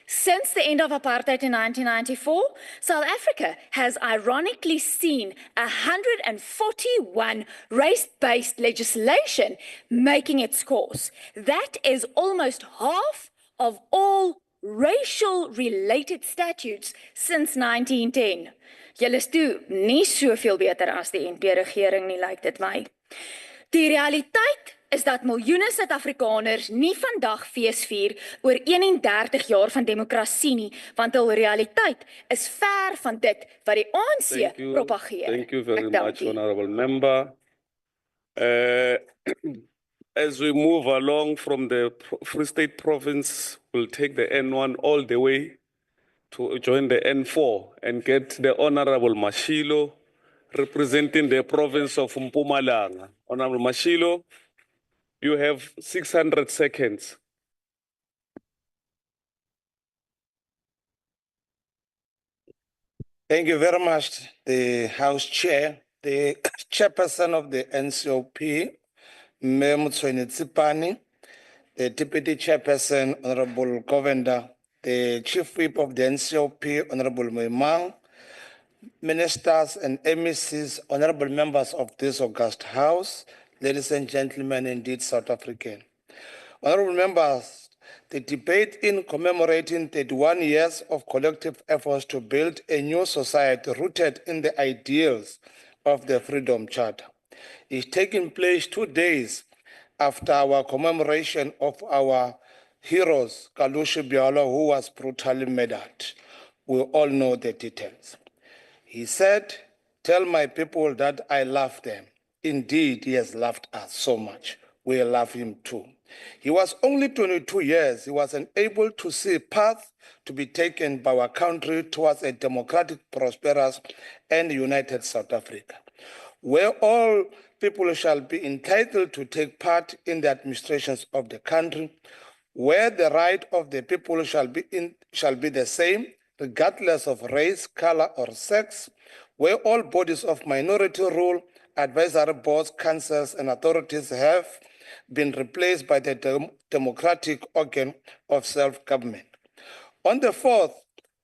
Since the end of apartheid in 1994, South Africa has ironically seen 141 race-based legislation making its course. That is almost half of all racial-related statutes since 1910. Julle is toe nie soveel beter as die NP-regering nie, lyk dit my. Die realiteit is dat miljoene Suid-Afrikaners nie vandag feesvier oor 31 jaar van demokrasie nie, want hul realiteit is ver van dit wat die ANC propageer. Thank you very much, Honorable Member. As we move along from the Free State Province, we'll take the N1 all the way to join the N4 and get the Honorable Mashilo representing the province of Mpumalanga. Honorable Mashilo, you have 600 seconds. Thank you very much, the House Chair, the Chairperson of the NCOP, Mayor Mutsoini Tsipani, the Deputy Chairperson, Honorable Govender, the Chief Whip of the NCOP, Honorable Moimang, Ministers and MECs, Honorable Members of this august House, ladies and gentlemen, indeed South African. Honorable Members, the debate in commemorating 31 years of collective efforts to build a new society rooted in the ideals of the Freedom Charter is taking place 2 days after our commemoration of our heroes, Kalushi Bialo, who was brutally murdered. We all know the details. He said, "Tell my people that I love them." Indeed, he has loved us so much. We love him too. He was only 22 years. He was unable to see a path to be taken by our country towards a democratic, prosperous, and united South Africa, where all people shall be entitled to take part in the administrations of the country, where the right of the people shall be the same, regardless of race, color, or sex, where all bodies of minority rule, advisory boards, councils, and authorities have been replaced by the democratic organ of self-government. On the 4th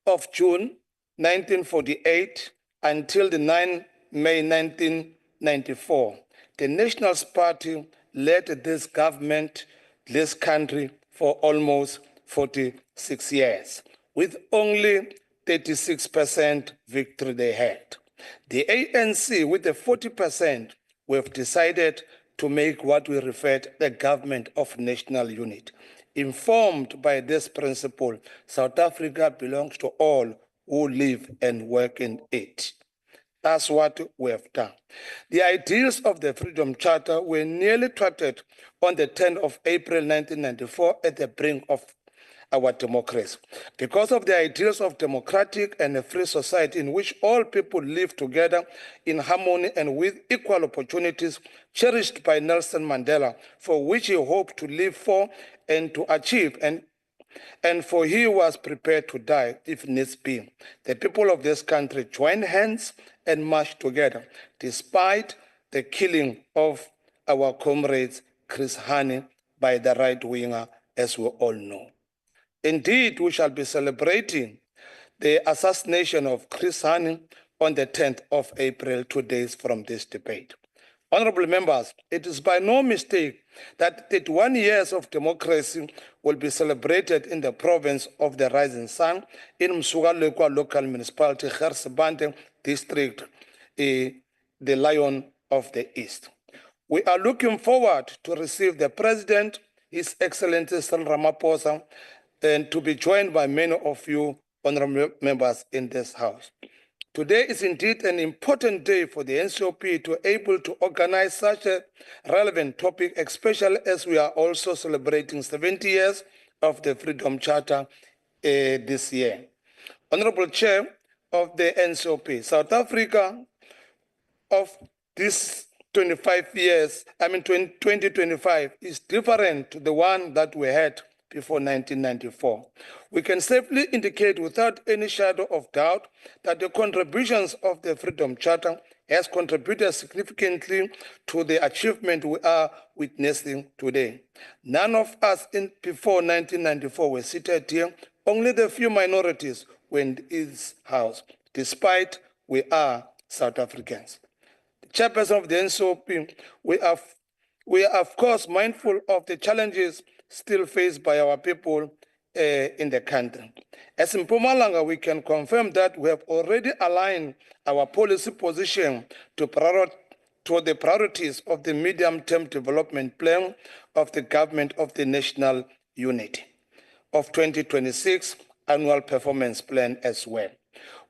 of June, 1948, until the 9th May 1994, the Nationalist Party led this government, this country, for almost 46 years, with only 36% victory they had. The ANC, with the 40%, we have decided to make what we refer to the government of national unity. Informed by this principle, South Africa belongs to all who live and work in it. That's what we have done. The ideals of the Freedom Charter were nearly thwarted on the 10th of April 1994 at the brink of our democracy. Because of the ideals of democratic and a free society in which all people live together in harmony and with equal opportunities cherished by Nelson Mandela, for which he hoped to live for and to achieve, and for he was prepared to die if needs be. The people of this country joined hands and marched together, despite the killing of our comrades Chris Hani by the right winger, as we all know. Indeed, we shall be celebrating the assassination of Chris Hani on the 10th of April, 2 days from this debate. Honorable members, it is by no mistake that 31 years of democracy will be celebrated in the province of the Rising Sun in Msugalekwa local municipality, Gersebande district, the Lion of the East. We are looking forward to receive the President, His Excellency Cyril Ramaphosa, and to be joined by many of you honorable members in this house. Today is indeed an important day for the NCOP to be able to organize such a relevant topic, especially as we are also celebrating 70 years of the Freedom Charter this year. Honorable Chair of the NCOP, South Africa of this 2025 is different to the one that we had before 1994. We can safely indicate without any shadow of doubt that the contributions of the Freedom Charter has contributed significantly to the achievement we are witnessing today. None of us before 1994 were seated here, only the few minorities were in this house, despite we are South Africans. The chairperson of the NCOP, we are of course mindful of the challenges still faced by our people in the country. As in Mpumalanga, we can confirm that we have already aligned our policy position to the priorities of the medium-term development plan of the Government of the National Unity of 2026 Annual Performance Plan as well.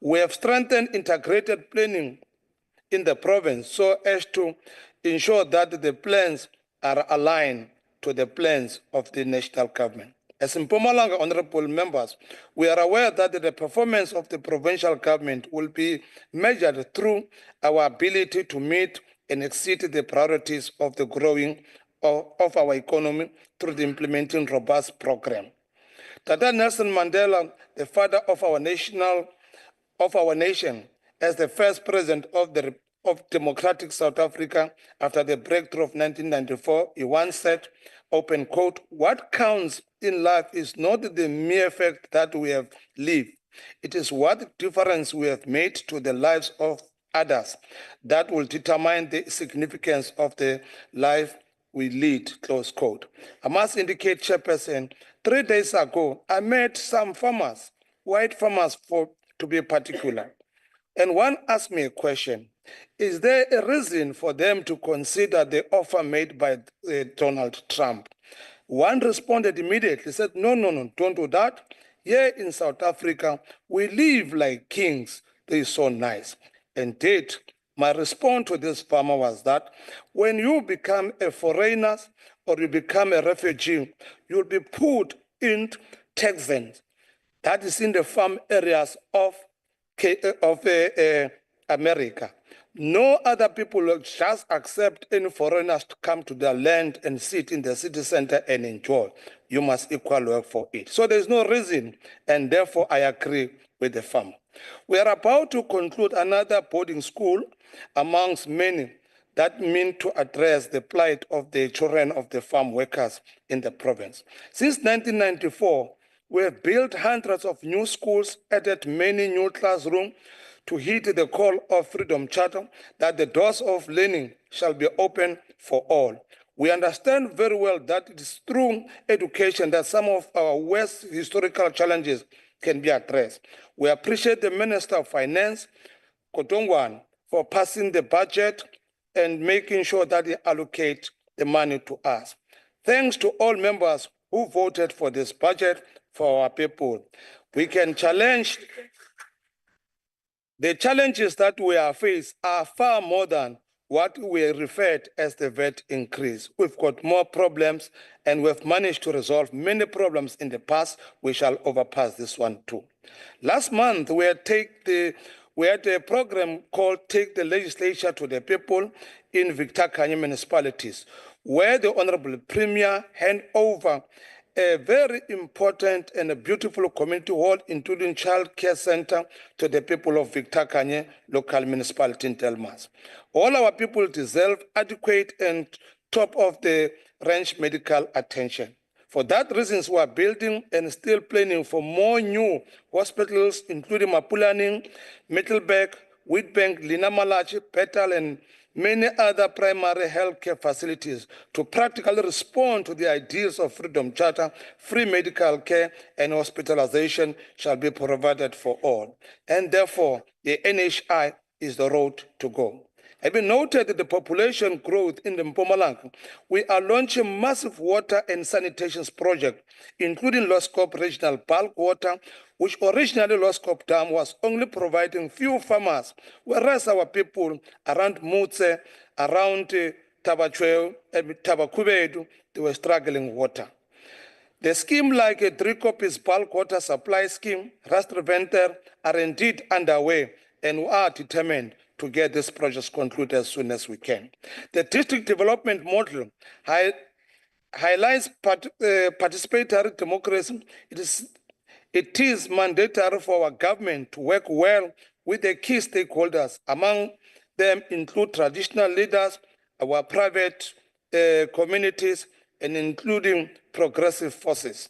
We have strengthened integrated planning in the province so as to ensure that the plans are aligned to the plans of the national government. As in Mpumalanga, honorable members, we are aware that the performance of the provincial government will be measured through our ability to meet and exceed the priorities of the growing of our economy through the implementing robust program. Tata Nelson Mandela, the father of our nation, as the first president of democratic South Africa after the breakthrough of 1994, he once said, open quote, "What counts in life is not the mere fact that we have lived. It is what difference we have made to the lives of others that will determine the significance of the life we lead," close quote. I must indicate, Chairperson, 3 days ago, I met some farmers, white farmers to be particular, and one asked me a question. Is there a reason for them to consider the offer made by Donald Trump? One responded immediately, said, no, don't do that. Here in South Africa, we live like kings. They're so nice. Indeed, my response to this farmer was that when you become a foreigner or you become a refugee, you'll be put in Texans. That is in the farm areas of America. No other people will just accept any foreigners to come to their land and sit in the city center and enjoy. You must equal work for it. So there's no reason, and therefore I agree with the farmer. We are about to conclude another boarding school amongst many that mean to address the plight of the children of the farm workers in the province. Since 1994, we have built hundreds of new schools, added many new classrooms, to heed the call of Freedom Charter that the doors of learning shall be open for all. We understand very well that it is through education that some of our worst historical challenges can be addressed. We appreciate the Minister of Finance, Khutsong, for passing the budget and making sure that he allocates the money to us. Thanks to all members who voted for this budget for our people. We can challenge. The challenges that we are faced are far more than what we referred as the VAT increase. We've got more problems and we've managed to resolve many problems in the past. We shall overpass this one too. Last month, we had a program called Take the Legislature to the People in Victor Kanye municipalities, where the Honorable Premier handed over a very important and a beautiful community hall, including child care center, to the people of Victor Kanye local municipality in Delmas. All our people deserve adequate and top-of-the-range medical attention. For that reason, we are building and still planning for more new hospitals, including Mapulaning, Middelburg, Wheatbank, Linamalachi, Petal, and many other primary healthcare facilities to practically respond to the ideals of Freedom Charter. Free medical care and hospitalization shall be provided for all. And therefore, the NHI is the road to go. Having noted the population growth in the Mpumalanga, we are launching massive water and sanitation projects, including Loskop Regional Bulk Water, which originally Loskop Dam was only providing few farmers, whereas our people around Mutse, around Tabachweo, Tabakubedu, they were struggling water. The scheme like a 3 copies bulk water supply scheme, Rastreventer, are indeed underway, and we are determined to get this project concluded as soon as we can. The district development model highlights participatory democracy. It is mandatory for our government to work well with the key stakeholders. Among them include traditional leaders, our private communities, and including progressive forces.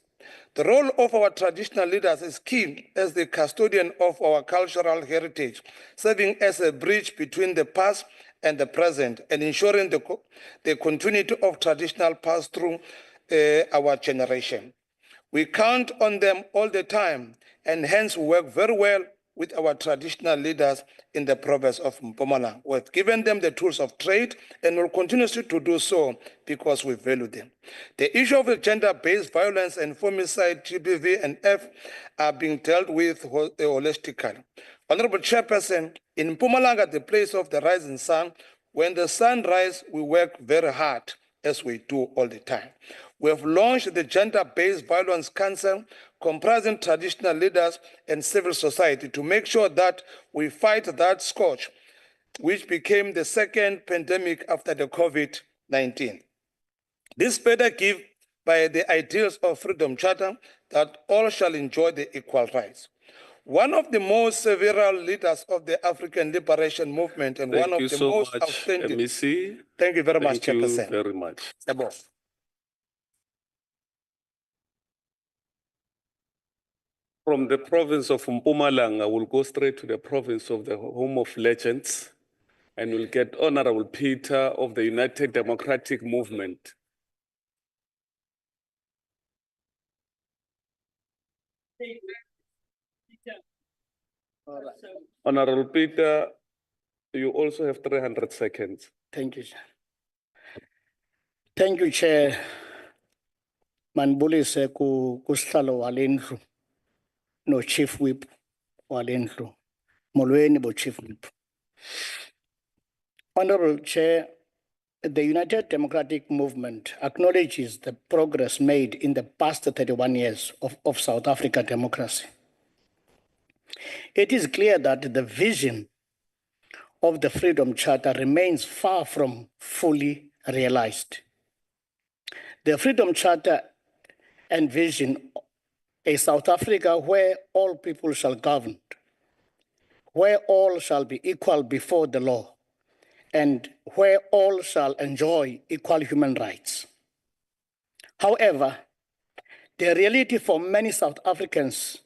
The role of our traditional leaders is key as the custodian of our cultural heritage, serving as a bridge between the past and the present, and ensuring the continuity of traditional past through our generation. We count on them all the time, and hence work very well with our traditional leaders in the province of Mpumalanga. We've given them the tools of trade and will continue to do so because we value them. The issue of gender-based violence and femicide, GBV and F, are being dealt with holistically. Honorable Chairperson, in Mpumalanga, the place of the rising sun, when the sun rises, we work very hard, as we do all the time. We have launched the Gender-Based Violence Council, comprising traditional leaders and civil society, to make sure that we fight that scourge, which became the second pandemic after the COVID-19. This further given by the ideals of Freedom Charter that all shall enjoy the equal rights. One of the most several leaders of the African Liberation Movement and one of the most outstanding. MEC. Thank you very much, Chairperson. Thank you very much. From the province of Mpumalanga, we'll go straight to the province of the Home of Legends, and we'll get Honorable Peter of the United Democratic Movement. Honorable Peter, you also have 300 seconds. Thank you, Chair. Thank you, Chair. Manbulise kusihlalo walendlu no Chief Whip walendlu. Molweni bo Chief Whip. Honorable Chair, the United Democratic Movement acknowledges the progress made in the past 31 years of South African democracy. It is clear that the vision of the Freedom Charter remains far from fully realized. The Freedom Charter envisions a South Africa where all people shall govern, where all shall be equal before the law, and where all shall enjoy equal human rights. However, the reality for many South Africans,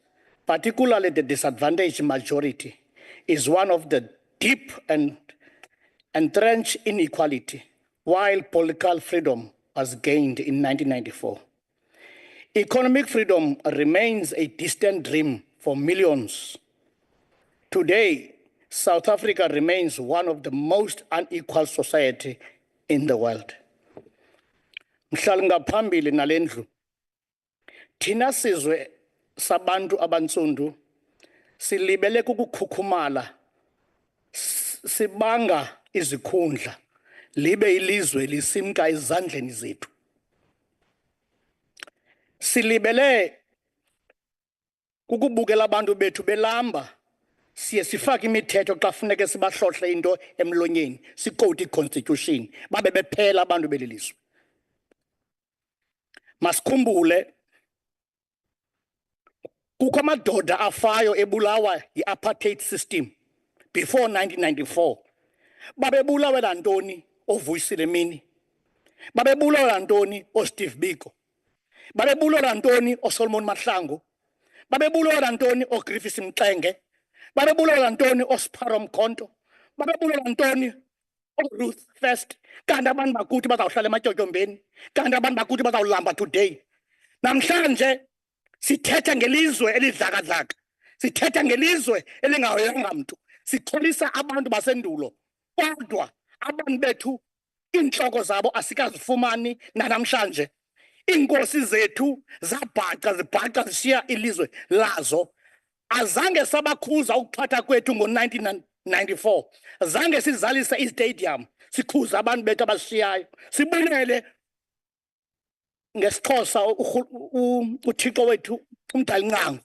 particularly the disadvantaged majority, is one of the deep and entrenched inequality, while political freedom was gained in 1994. Economic freedom remains a distant dream for millions. Today, South Africa remains one of the most unequal societies in the world. Mhlali ngaphambili nalendlu, thina sizwe sabantu abantsundu silibele kukukhukhumala sibanga izikhundla libe ilizwe lisimka ezandleni zethu. Silibele kukubukela abantu bethu belamba siye sifake imithetho xa funeke sibahlohle into emlonyeni sikoti constitution babe bephela abantu belilizwe. Masikhumbule kukho amadoda afayo ebulawa yi-apartheid system before 1994. Babebulawa lantoni oVuyisile Mini, babebulawa lantoni oSteve Biko, babebulawa lantoni oSolomon Mahlangu, babebulawa lantoni oGriffiths Mxenge, Babebulala ntoni oSpharo Mkhonto? Babebulala ntoni Ruth First? Kanti abantu bakuthi bazawuhlala ematyotyombeni? Kanti abantu bakuthi bazawulamba today? Namhlanje sithetha ngelizwe elidlakadlaka. Sithetha ngelizwe elingahoyanga mntu. Sikholisa abantu basendulo. Kodwa abantu bethu inhloko zabo asikazifumani namhlanje. Inkosi zethu zibhaqa zishiya ilizwe lazo. Azange sabakhuza ukuthatha kwethu ngo-1994. Zange sizalisa istadium sikhuza abantu bethu abashiyayo. Sibulele ngesiXhosa uThixo wethu uMdalinqangu.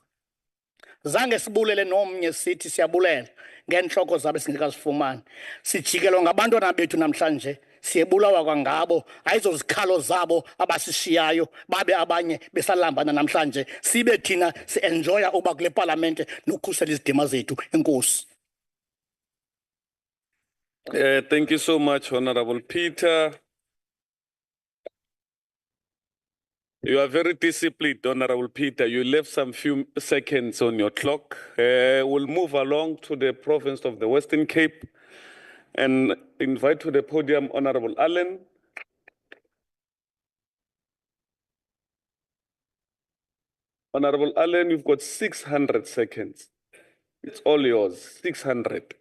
Zange sibulele nomnye sithi siyabulela ngenhloko zabo singekazifumani. Sijikelwa ngabantwana bethu namhlanje. Siyebulawa kwangabo, ayizozikhalo zabo abasishiyayo babe abanye besalambana namhlanje. Sibe thina si-enjoya uba kule parliamente nokukhusela izidima zethu. Enkosi. Thank you so much, Honorable Peter. You are very disciplined, Honorable Peter. You left some few seconds on your clock. We'll move along to the province of the Western Cape and invite to the podium Honorable Allen. Honorable Allen, you've got 600 seconds. It's all yours, 600.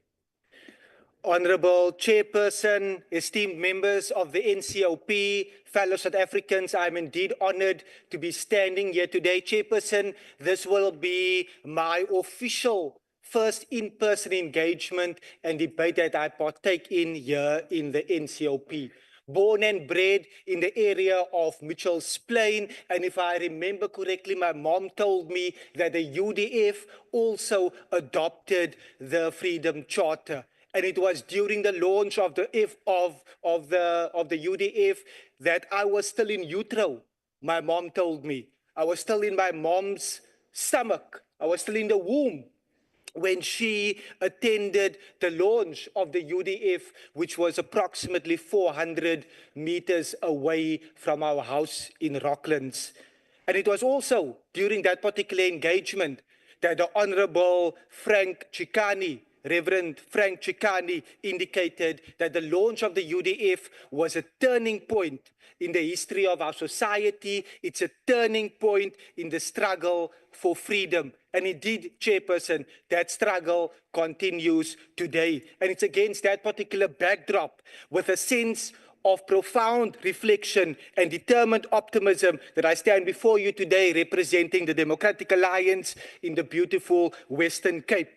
Honorable Chairperson, esteemed members of the NCOP, fellow South Africans, I'm indeed honored to be standing here today. Chairperson, this will be my official first in-person engagement and debate that I partake in here in the NCOP. Born and bred in the area of Mitchell's Plain, and if I remember correctly, my mom told me that the UDF also adopted the Freedom Charter. And it was during the launch of the UDF that I was still in utero. My mom told me I was still in my mom's stomach. I was still in the womb when she attended the launch of the UDF, which was approximately 400 meters away from our house in Rocklands. And it was also during that particular engagement that the Honorable Reverend Frank Chikani indicated that the launch of the UDF was a turning point in the history of our society. It's a turning point in the struggle for freedom. And indeed, Chairperson, that struggle continues today. And it's against that particular backdrop, with a sense of profound reflection and determined optimism, that I stand before you today representing the Democratic Alliance in the beautiful Western Cape.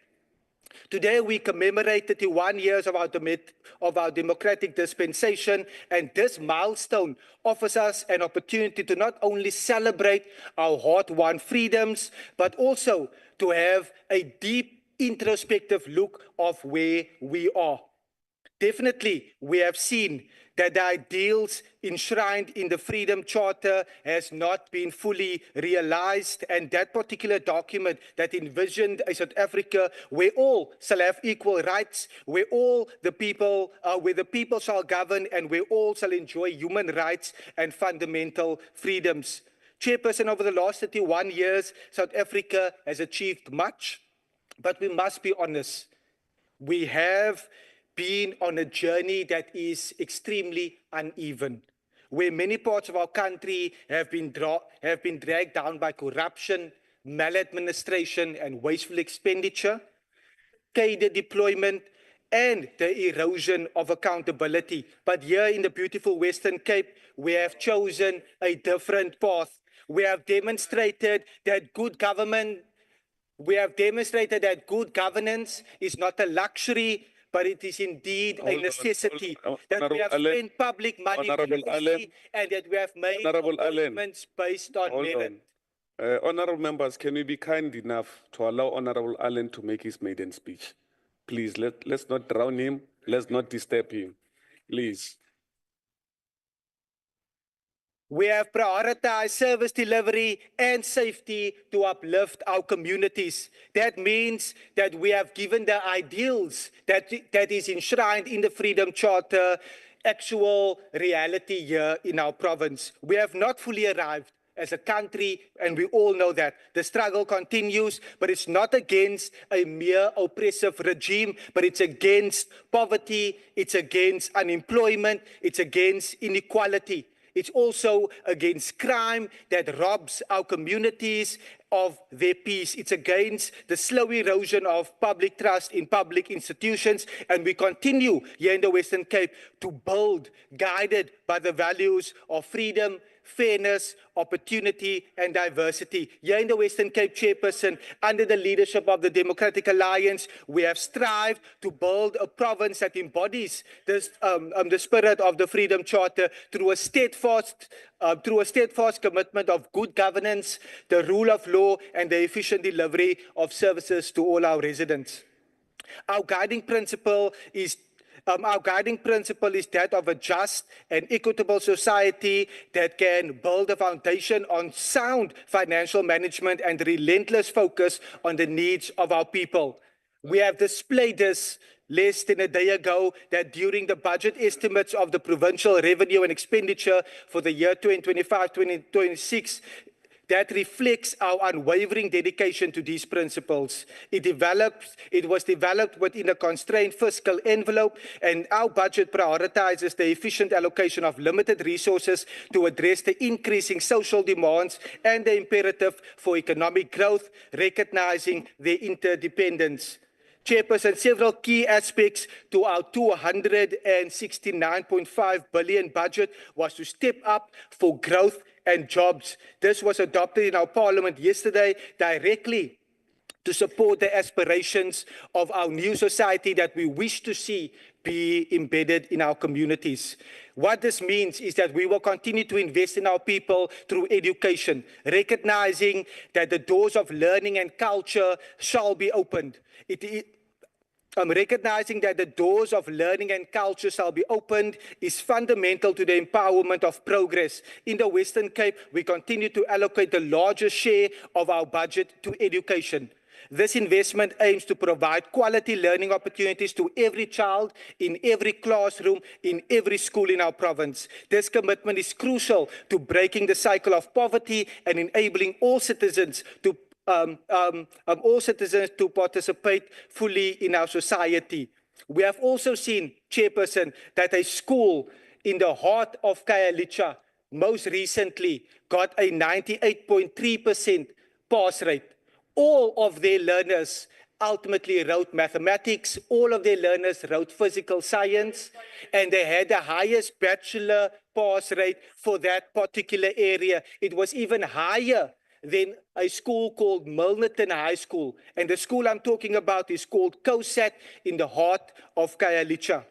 Today we commemorate 31 years of our democratic dispensation, and this milestone offers us an opportunity to not only celebrate our hard-won freedoms, but also to have a deep introspective look of where we are. Definitely, we have seen that the ideals enshrined in the Freedom Charter has not been fully realized, and that particular document that envisioned a South Africa where all shall have equal rights, where the people shall govern, and where all shall enjoy human rights and fundamental freedoms. Chairperson, over the last 31 years, South Africa has achieved much, but we must be honest. We have been on a journey that is extremely uneven, where many parts of our country have been dragged down by corruption, maladministration, and wasteful expenditure, cadre deployment, and the erosion of accountability. But here in the beautiful Western Cape, we have chosen a different path. We have demonstrated that good governance is not a luxury, but it is indeed a necessity, that we have spent public money wisely, and that we have made appointments based on merit. Honorable members, can we be kind enough to allow Honorable Allen to make his maiden speech? Please, let's not drown him. Let's not disturb him. Please. We have prioritized service delivery and safety to uplift our communities. That means that we have given the ideals that is enshrined in the Freedom Charter actual reality here in our province. We have not fully arrived, as a country, and we all know that. The struggle continues, but it's not against a mere oppressive regime, but it's against poverty, it's against unemployment, it's against inequality. It's also against crime that robs our communities of their peace. It's against the slow erosion of public trust in public institutions. And we continue here in the Western Cape to build, guided by the values of freedom, fairness, opportunity, and diversity. Here in the Western Cape, Chairperson, under the leadership of the Democratic Alliance, we have strived to build a province that embodies this, the spirit of the Freedom Charter through a steadfast commitment of good governance, the rule of law, and the efficient delivery of services to all our residents. Our guiding principle is that of a just and equitable society that can build a foundation on sound financial management and relentless focus on the needs of our people. We have displayed this less than a day ago that during the budget estimates of the provincial revenue and expenditure for the year 2025-2026, that reflects our unwavering dedication to these principles. It was developed within a constrained fiscal envelope, and our budget prioritizes the efficient allocation of limited resources to address the increasing social demands and the imperative for economic growth, recognizing their interdependence. Chairperson, several key aspects to our 269.5 billion budget was to step up for growth and jobs. This was adopted in our parliament yesterday directly to support the aspirations of our new society that we wish to see be embedded in our communities. What this means is that we will continue to invest in our people through education, recognizing that the doors of learning and culture shall be opened. Recognizing that the doors of learning and culture shall be opened is fundamental to the empowerment of progress. In the Western Cape, we continue to allocate the largest share of our budget to education. This investment aims to provide quality learning opportunities to every child, in every classroom, in every school in our province. This commitment is crucial to breaking the cycle of poverty and enabling all citizens to participate fully in our society. We have also seen, Chairperson, that a school in the heart of Khayelitsha most recently got a 98.3% pass rate. All of their learners ultimately wrote mathematics, all of their learners wrote physical science, and they had the highest bachelor pass rate for that particular area. It was even higher than a school called Milnerton High School. And the school I'm talking about is called COSAT in the heart of Khayelitsha.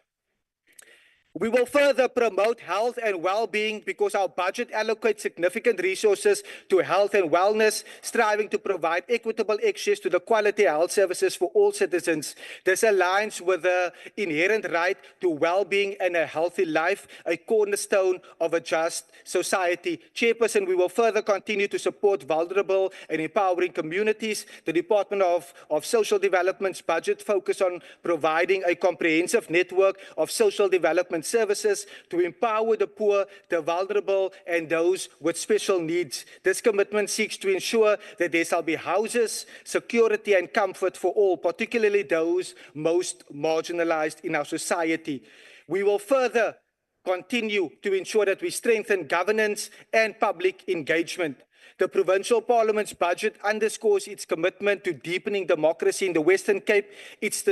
We will further promote health and well-being because our budget allocates significant resources to health and wellness, striving to provide equitable access to the quality health services for all citizens. This aligns with the inherent right to well-being and a healthy life, a cornerstone of a just society. Chairperson, we will further continue to support vulnerable and empowering communities. The Department of Social Development's budget focus on providing a comprehensive network of social development services to empower the poor, the vulnerable, and those with special needs. This commitment seeks to ensure that there shall be houses, security, and comfort for all, particularly those most marginalized in our society. We will further continue to ensure that we strengthen governance and public engagement. The Provincial Parliament's budget underscores its commitment to deepening democracy in the Western Cape. Its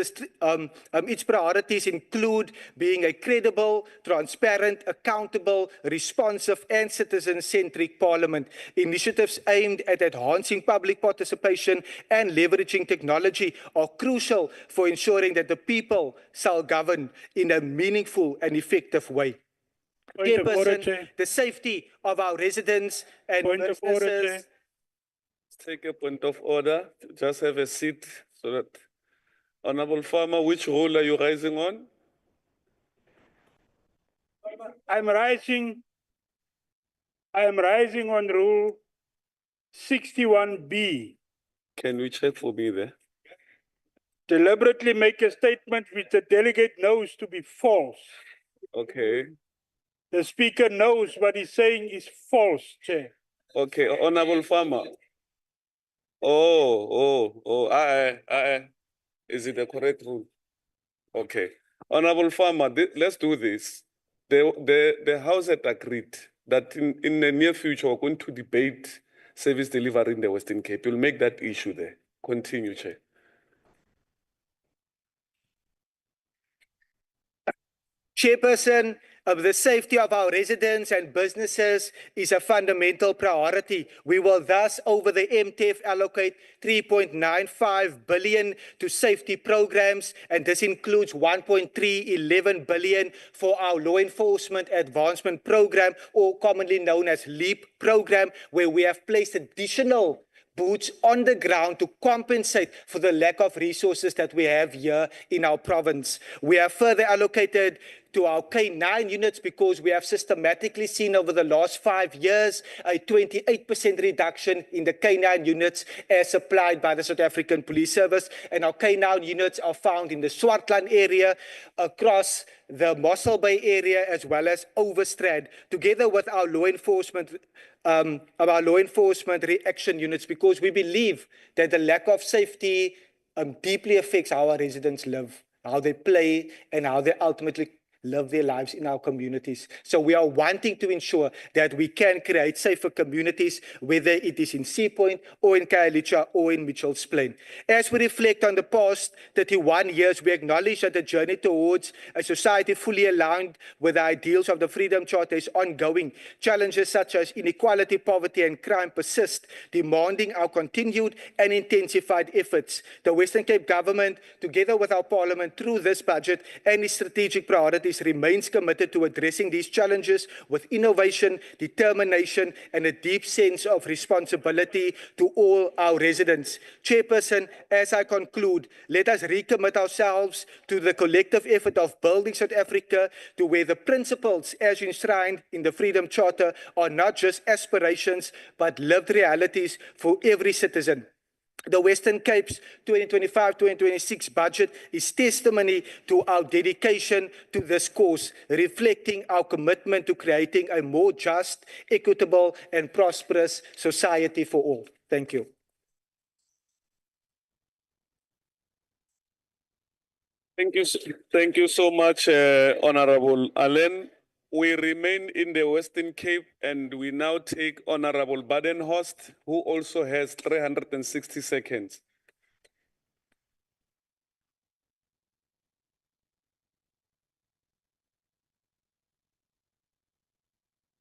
priorities include being a credible, transparent, accountable, responsive, and citizen-centric parliament. Initiatives aimed at enhancing public participation and leveraging technology are crucial for ensuring that the people shall govern in a meaningful and effective way. Chairperson, the safety of our residents and businesses. Let's take a point of order. Just have a seat so that. Honorable Farmer, which rule are you rising on? I'm rising on rule 61B. Can you check for me there? Deliberately make a statement which the delegate knows to be false. Okay. The speaker knows what he's saying is false, Chair. Okay, Honorable Farmer. Is it the correct rule? Okay. Honorable Farmer, let's do this. The House had agreed that in the near future, we're going to debate service delivery in the Western Cape. You'll make that issue there. Continue, Chair. Chairperson, the safety of our residents and businesses is a fundamental priority. We will thus, over the MTF, allocate 3.95 billion to safety programs, and this includes 1.311 billion for our law enforcement advancement program, or commonly known as LEAP program, where we have placed additional boots on the ground to compensate for the lack of resources that we have here in our province. We have further allocated to our K9 units because we have systematically seen over the last 5 years a 28% reduction in the K9 units as supplied by the South African Police Service. And our K9 units are found in the Swartland area, across the Mossel Bay area, as well as Overstrand, together with our law enforcement reaction units, because we believe that the lack of safety deeply affects how our residents live, how they play, and how they ultimately live their lives in our communities. So we are wanting to ensure that we can create safer communities, whether it is in Sea Point or in Khayelitsha or in Mitchell's Plain. As we reflect on the past 31 years, we acknowledge that the journey towards a society fully aligned with the ideals of the Freedom Charter is ongoing. Challenges such as inequality, poverty, and crime persist, demanding our continued and intensified efforts. The Western Cape government, together with our parliament, through this budget and its strategic priorities, remains committed to addressing these challenges with innovation, determination, and a deep sense of responsibility to all our residents. Chairperson, as I conclude, let us recommit ourselves to the collective effort of building South Africa to where the principles as enshrined in the Freedom Charter are not just aspirations, but lived realities for every citizen. The Western Cape's 2025-2026 budget is testimony to our dedication to this cause, reflecting our commitment to creating a more just, equitable, and prosperous society for all. Thank you. Thank you so much, Honorable Allen. We remain in the Western Cape, and we now take Honorable Badenhorst, who also has 360 seconds.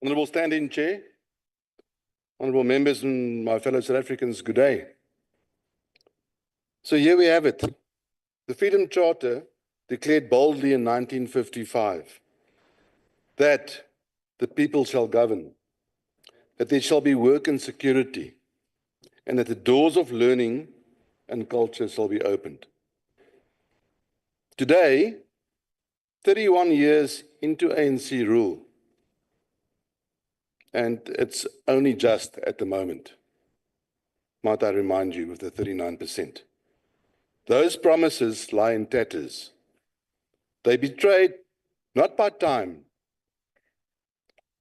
Honourable Standing Chair, honourable members and my fellow South Africans, good day. So here we have it. The Freedom Charter declared boldly in 1955 that the people shall govern, that there shall be work and security, and that the doors of learning and culture shall be opened. Today, 31 years into ANC rule, and it's only just at the moment, might I remind you, with the 39%. Those promises lie in tatters. They betrayed not by time,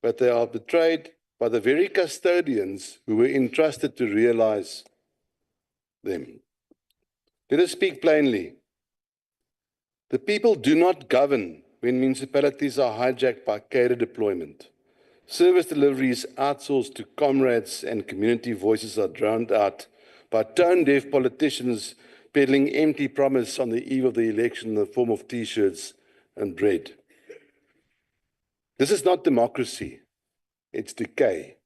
but they are betrayed by the very custodians who were entrusted to realize them. Let us speak plainly. The people do not govern when municipalities are hijacked by cadre deployment. Service delivery is outsourced to comrades, and community voices are drowned out by tone-deaf politicians peddling empty promise on the eve of the election in the form of T-shirts and bread. This is not democracy, it's decay.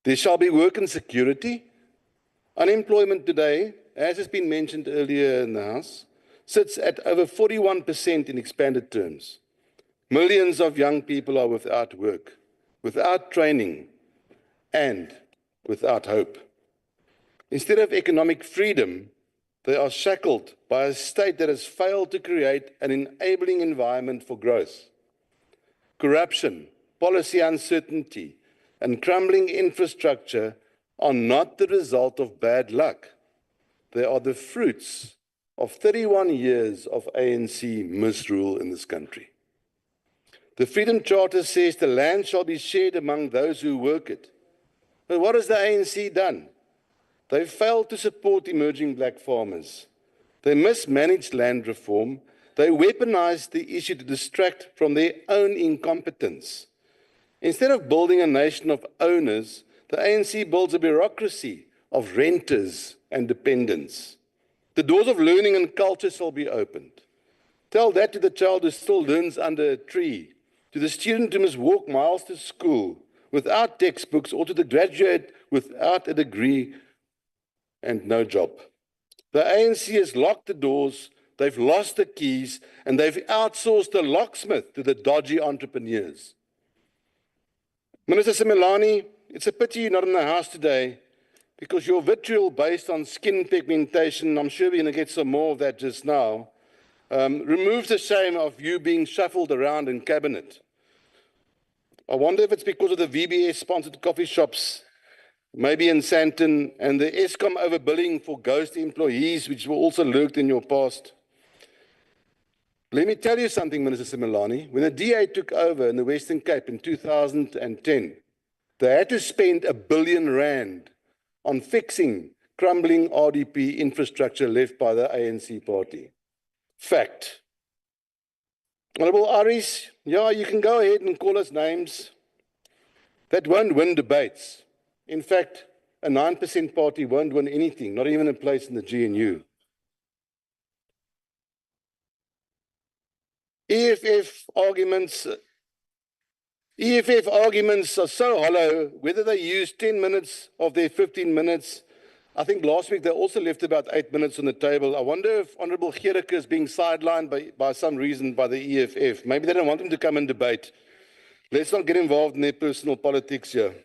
There shall be work and security. Unemployment today, as has been mentioned earlier in the House, sits at over 41% in expanded terms. Millions of young people are without work, without training, and without hope. Instead of economic freedom, they are shackled by a state that has failed to create an enabling environment for growth. Corruption, policy uncertainty, and crumbling infrastructure are not the result of bad luck. They are the fruits of 31 years of ANC misrule in this country. The Freedom Charter says the land shall be shared among those who work it. But what has the ANC done? They failed to support emerging black farmers. They mismanaged land reform. They weaponized the issue to distract from their own incompetence. Instead of building a nation of owners, the ANC builds a bureaucracy of renters and dependents. The doors of learning and culture shall be opened. Tell that to the child who still learns under a tree, to the student who must walk miles to school without textbooks, or to the graduate without a degree and no job. The ANC has locked the doors, they've lost the keys, and they've outsourced the locksmith to the dodgy entrepreneurs. Minister Simelane, it's a pity you're not in the House today, because your vitriol based on skin pigmentation, I'm sure we're going to get some more of that just now, removes the shame of you being shuffled around in cabinet. I wonder if it's because of the VBS-sponsored coffee shops, maybe in Sandton, and the Eskom overbilling for ghost employees, which were also lurked in your past. Let me tell you something, Minister Simelane. When the DA took over in the Western Cape in 2010, they had to spend R1 billion on fixing crumbling RDP infrastructure left by the ANC party. Fact. Honourable Aris, yeah, you can go ahead and call us names. That won't win debates. In fact, a 9% party won't win anything, not even a place in the GNU. EFF arguments are so hollow, whether they use 10 minutes of their 15 minutes. I think last week they also left about 8 minutes on the table. I wonder if Honourable Gericke is being sidelined by some reason by the EFF. Maybe they don't want him to come and debate. Let's not get involved in their personal politics here.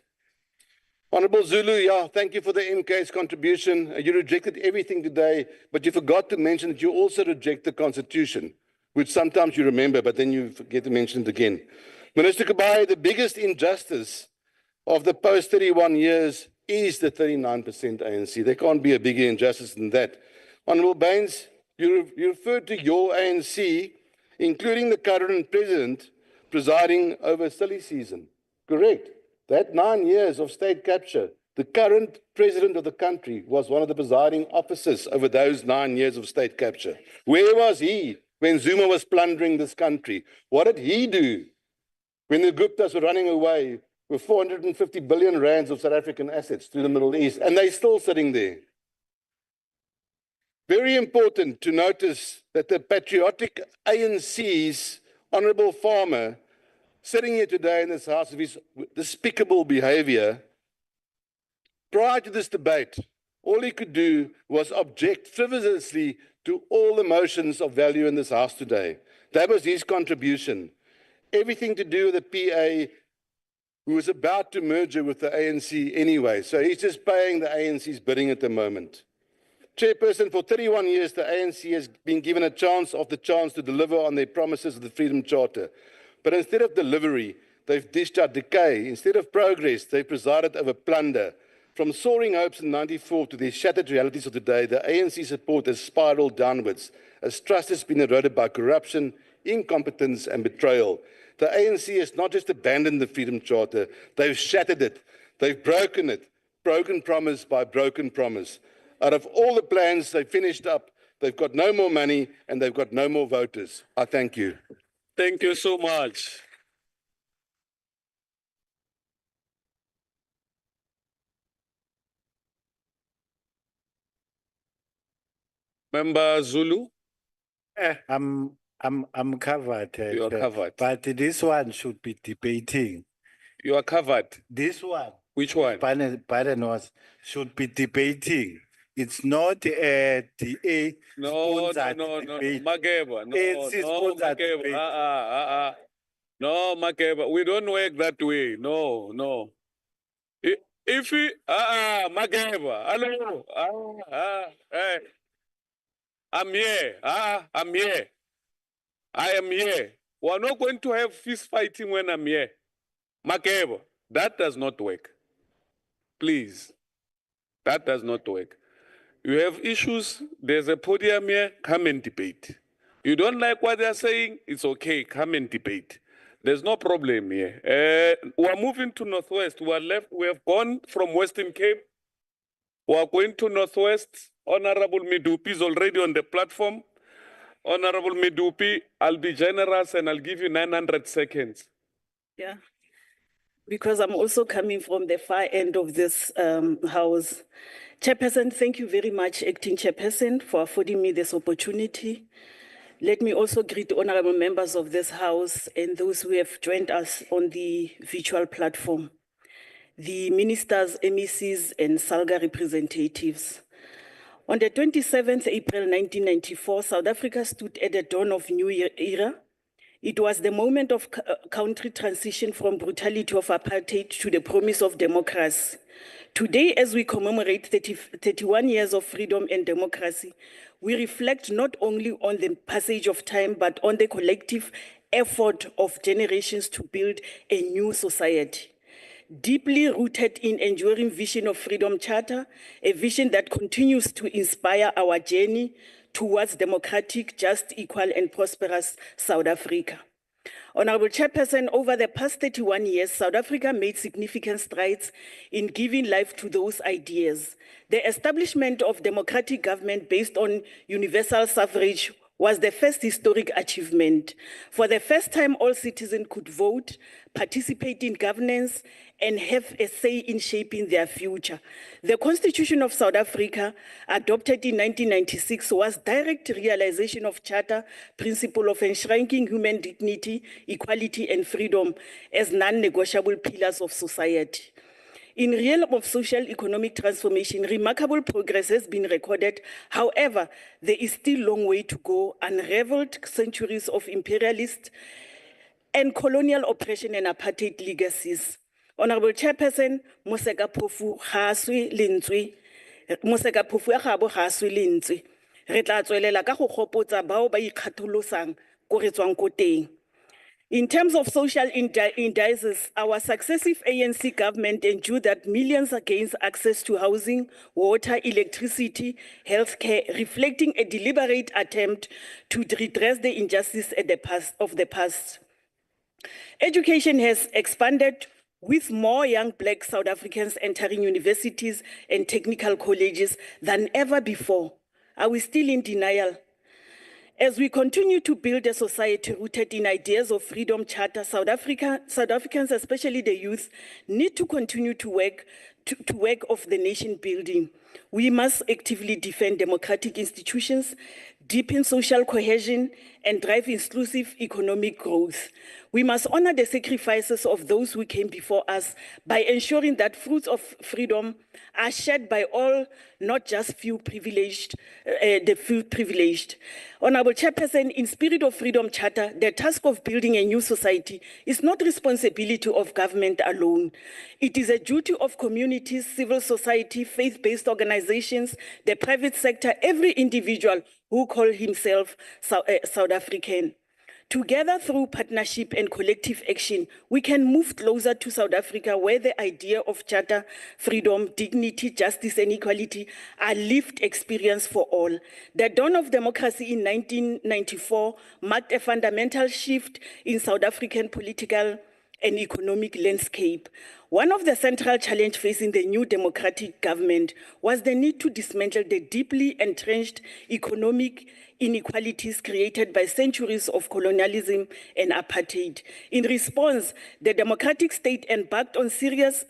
Honourable Zulu, yeah, thank you for the MK's contribution. You rejected everything today, but you forgot to mention that you also reject the Constitution, which sometimes you remember, but then you forget to mention it again. Minister Kabayi, the biggest injustice of the post-31 years is the 39% ANC. There can't be a bigger injustice than that. Honourable Baines, you referred to your ANC, including the current president, presiding over silly season. Correct. That 9 years of state capture, the current president of the country was one of the presiding officers over those 9 years of state capture. Where was he when Zuma was plundering this country? What did he do when the Guptas were running away with 450 billion rands of South African assets through the Middle East, and they're still sitting there? Very important to notice that the patriotic ANC's Honourable Farmer, sitting here today in this House of his despicable behaviour, prior to this debate, all he could do was object frivolously to all the motions of value in this House today. That was his contribution. Everything to do with the PA, who was about to merge with the ANC anyway. So he's just paying the ANC's bidding at the moment. Chairperson, for 31 years, the ANC has been given a chance to deliver on their promises of the Freedom Charter. But instead of delivery, they've dished out decay. Instead of progress, they've presided over plunder. From soaring hopes in '94 to the shattered realities of today, the ANC support has spiraled downwards as trust has been eroded by corruption, incompetence and betrayal. The ANC has not just abandoned the Freedom Charter, they've shattered it. They've broken it, broken promise by broken promise. Out of all the plans they finished up, they've got no more money and they've got no more voters. I thank you. Thank you so much. Member Zulu? I'm covered. You are covered. But this one should be debating. You are covered. This one. Which one? Biden should be debating. It's not a DA sponsored debate. Mageba. No, Mageba. We don't work that way. No. If we, Mageba. Hello. Hey. I'm here. I'm here. I am here. We're not going to have fist fighting when I'm here. Mageba. That does not work. Please. That does not work. You have issues, there's a podium here, come and debate. You don't like what they're saying, it's okay, come and debate. There's no problem here. We are moving to Northwest. We have gone from Western Cape. We are going to Northwest. Honorable Midupi is already on the platform. Honorable Midupi, I'll be generous and I'll give you 900 seconds. Yeah, because I'm also coming from the far end of this house. Chairperson, thank you very much, Acting Chairperson, for affording me this opportunity. Let me also greet honorable members of this house and those who have joined us on the virtual platform, the ministers, MECs, and SALGA representatives. On the 27th April 1994, South Africa stood at the dawn of a new era. It was the moment of country transition from brutality of apartheid to the promise of democracy. Today, as we commemorate 31 years of freedom and democracy, we reflect not only on the passage of time, but on the collective effort of generations to build a new society. Deeply rooted in enduring vision of Freedom Charter, a vision that continues to inspire our journey towards democratic, just, equal, and prosperous South Africa. Honorable Chairperson, over the past 31 years, South Africa made significant strides in giving life to those ideas. The establishment of democratic government based on universal suffrage was the first historic achievement. For the first time, all citizens could vote, participate in governance, and have a say in shaping their future. The Constitution of South Africa, adopted in 1996, was direct realization of Charter principle of enshrining human dignity, equality, and freedom as non-negotiable pillars of society. In the realm of social-economic transformation, remarkable progress has been recorded. However, there is still a long way to go, unraveled centuries of imperialist and colonial oppression and apartheid legacies. Honorable Chairperson, Moseka Phofu ga swe lentswe, Moseka Phofu ya gabo ga swe lentswe. Re tla tswelela ka go gopotsa bao ba ikgatholosang ko re tswang ko teng. In terms of social indices, our successive ANC government ensured that millions gained access to housing, water, electricity, healthcare, reflecting a deliberate attempt to redress the injustice of the past. Education has expanded with more young Black South Africans entering universities and technical colleges than ever before. Are we still in denial? As we continue to build a society rooted in ideas of Freedom Charter, South Africans, especially the youth, need to continue to work of the nation building. We must actively defend democratic institutions, deepen social cohesion, and drive inclusive economic growth. We must honor the sacrifices of those who came before us by ensuring that fruits of freedom are shared by all, not just the few privileged. Honorable Chairperson, in spirit of Freedom Charter, the task of building a new society is not responsibility of government alone. It is a duty of communities, civil society, faith-based organizations, the private sector, every individual who call himself South African. Together, through partnership and collective action, we can move closer to South Africa, where the idea of charter, freedom, dignity, justice, and equality are lived experience for all. The dawn of democracy in 1994 marked a fundamental shift in South African political and economic landscape. One of the central challenges facing the new democratic government was the need to dismantle the deeply entrenched economic inequalities created by centuries of colonialism and apartheid. In response, the democratic state embarked on series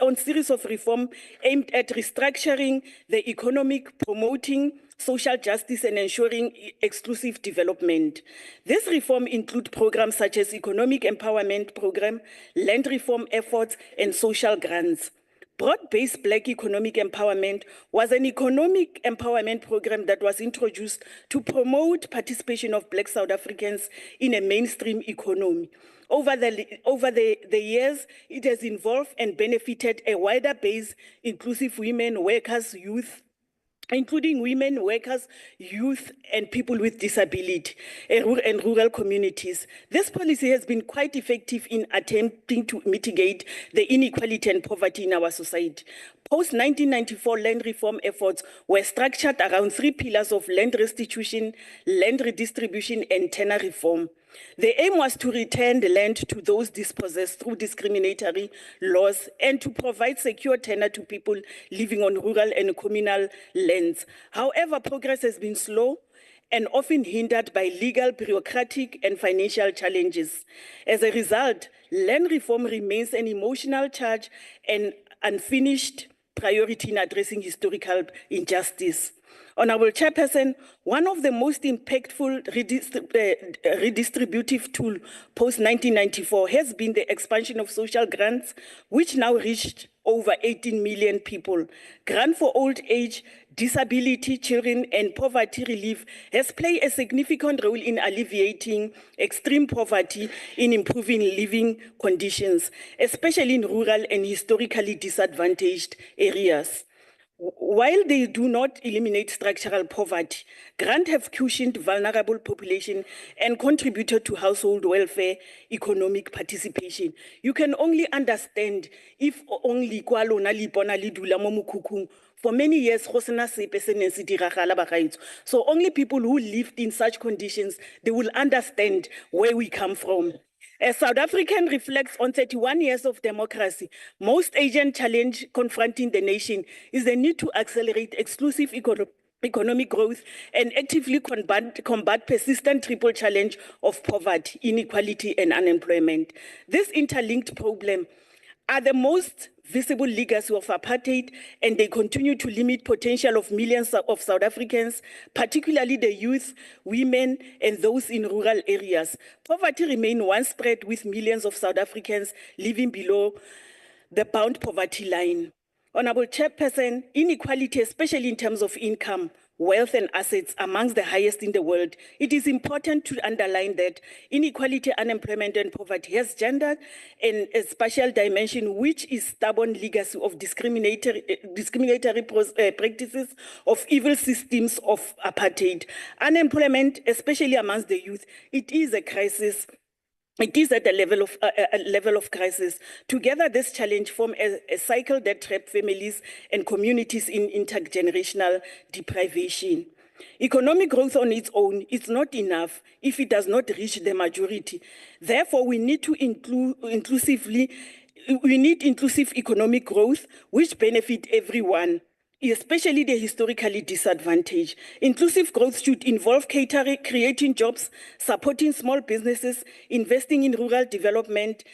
of reforms aimed at restructuring the economic, promoting social justice, and ensuring exclusive development. This reform includes programs such as Economic Empowerment Program, land reform efforts, and social grants. Broad-based Black economic empowerment was an economic empowerment program that was introduced to promote participation of Black South Africans in a mainstream economy. Over the years, it has involved and benefited a wider base, inclusive women, workers, youth, including women, workers, youth, and people with disability and rural communities. This policy has been quite effective in attempting to mitigate the inequality and poverty in our society. Post-1994 land reform efforts were structured around 3 pillars of land restitution, land redistribution, and tenure reform. The aim was to return the land to those dispossessed through discriminatory laws and to provide secure tenure to people living on rural and communal lands. However, progress has been slow and often hindered by legal, bureaucratic, and financial challenges. As a result, land reform remains an emotional charge and unfinished priority in addressing historical injustice. Honorable Chairperson, one of the most impactful redistributive tools post-1994 has been the expansion of social grants, which now reached over 18 million people. Grant for old age, disability, children, and poverty relief has played a significant role in alleviating extreme poverty, in improving living conditions, especially in rural and historically disadvantaged areas. While they do not eliminate structural poverty, grants have cushioned vulnerable population and contributed to household welfare, economic participation. You can only understand if only kwa lona le ipona le dula mo mokhukhung. For many years, so only people who lived in such conditions, they will understand where we come from. As South African reflects on 31 years of democracy, most urgent challenge confronting the nation is the need to accelerate exclusive economic growth and actively combat persistent triple challenge of poverty, inequality, and unemployment. This interlinked problem are the most visible legacy of apartheid, and they continue to limit potential of millions of South Africans, particularly the youth, women, and those in rural areas. Poverty remains widespread, with millions of South Africans living below the bound poverty line. Honorable Chairperson, inequality, especially in terms of income, wealth, and assets, amongst the highest in the world. It is important to underline that inequality, unemployment, and poverty has gender and a spatial dimension, which is stubborn legacy of discriminatory practices of evil systems of apartheid. Unemployment, especially amongst the youth, it is a crisis. It is at a level of crisis. Together, this challenge forms a cycle that traps families and communities in intergenerational deprivation. Economic growth on its own is not enough if it does not reach the majority. Therefore, we need inclusive economic growth which benefit everyone, especially the historically disadvantaged. Inclusive growth should involve catering, creating jobs, supporting small businesses, investing in rural development.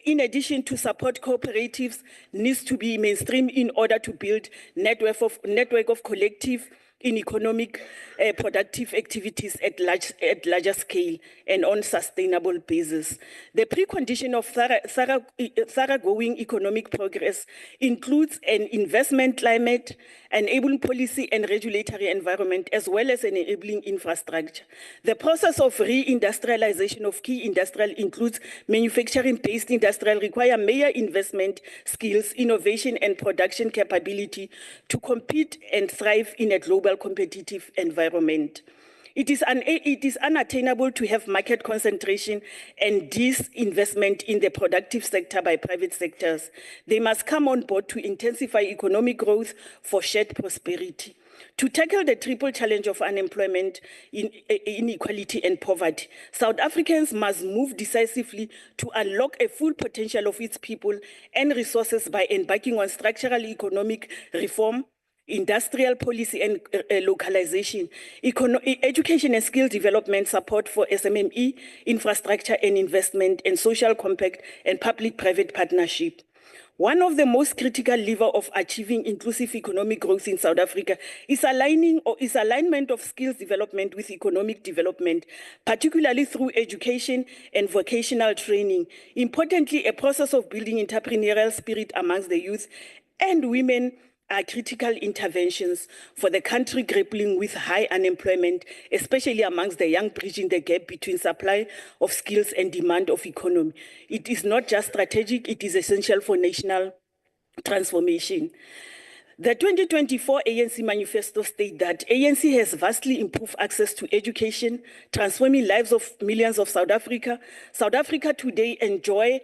In addition to support cooperatives, needs to be mainstream in order to build network of collective in economic productive activities at larger scale and on sustainable basis. The precondition of thoroughgoing economic progress includes an investment climate, enabling policy and regulatory environment, as well as an enabling infrastructure. The process of reindustrialization of key industrial includes manufacturing-based industrial require major investment, skills, innovation, and production capability to compete and thrive in a global competitive environment. It is unattainable to have market concentration and disinvestment in the productive sector by private sectors. They must come on board to intensify economic growth for shared prosperity. To tackle the triple challenge of unemployment, inequality, and poverty, South Africans must move decisively to unlock a full potential of its people and resources by embarking on structural economic reform, industrial policy and localization, education and skill development support for SMME, infrastructure and investment, and social compact and public-private partnership. One of the most critical levers of achieving inclusive economic growth in South Africa is alignment of skills development with economic development, particularly through education and vocational training. Importantly, a process of building entrepreneurial spirit amongst the youth and women are critical interventions for the country grappling with high unemployment, especially amongst the young, bridging the gap between supply of skills and demand of economy. It is not just strategic, it is essential for national transformation. The 2024 ANC manifesto states that ANC has vastly improved access to education, transforming lives of millions of South Africa. South Africa today enjoys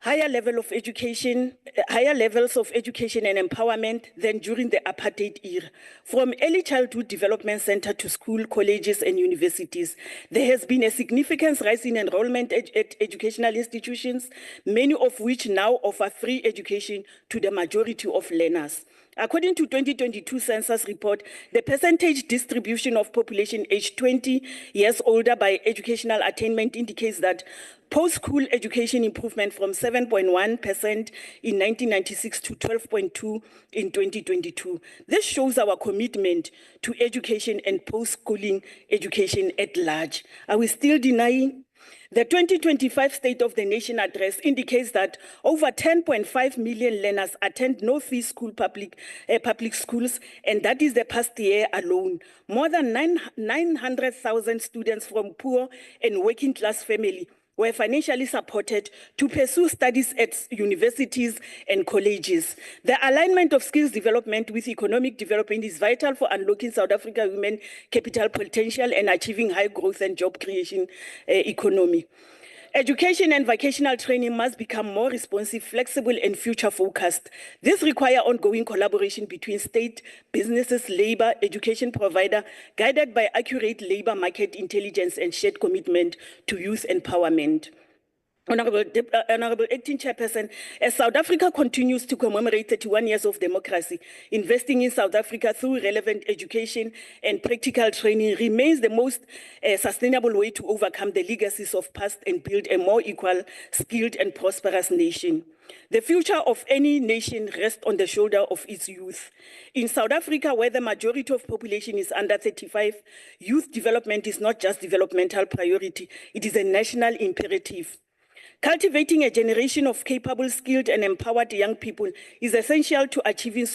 higher levels of education and empowerment than during the apartheid era. From early childhood development center to school, colleges, and universities, there has been a significant rise in enrollment at educational institutions, many of which now offer free education to the majority of learners. According to 2022 census report, the percentage distribution of population aged 20 years older by educational attainment indicates that post-school education improvement from 7.1% in 1996 to 12.2% in 2022. This shows our commitment to education and post-schooling education at large. Are we still denying? The 2025 State of the Nation address indicates that over 10.5 million learners attend no-fee school public schools, and that is the past year alone. More than 900,000 students from poor and working-class families were financially supported to pursue studies at universities and colleges. The alignment of skills development with economic development is vital for unlocking South Africa's women capital potential and achieving high growth and job creation economy. Education and vocational training must become more responsive, flexible, and future-focused. This requires ongoing collaboration between state, businesses, labor, education provider, guided by accurate labor market intelligence and shared commitment to youth empowerment. Honorable Acting Chairperson, as South Africa continues to commemorate 31 years of democracy, investing in South Africa through relevant education and practical training remains the most sustainable way to overcome the legacies of past and build a more equal, skilled, and prosperous nation. The future of any nation rests on the shoulder of its youth. In South Africa, where the majority of population is under 35, youth development is not just developmental priority, it is a national imperative. Cultivating a generation of capable, skilled, and empowered young people is essential to achieving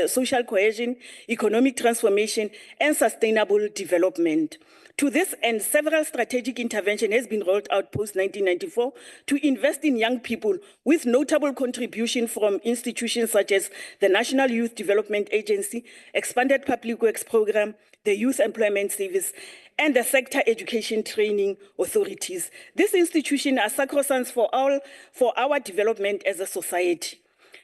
social cohesion, economic transformation, and sustainable development. To this end, several strategic interventions has been rolled out post-1994 to invest in young people, with notable contribution from institutions such as the National Youth Development Agency, Expanded Public Works Program, the Youth Employment Service, and the sector education training authorities. These institutions are sacrosanct for our development as a society.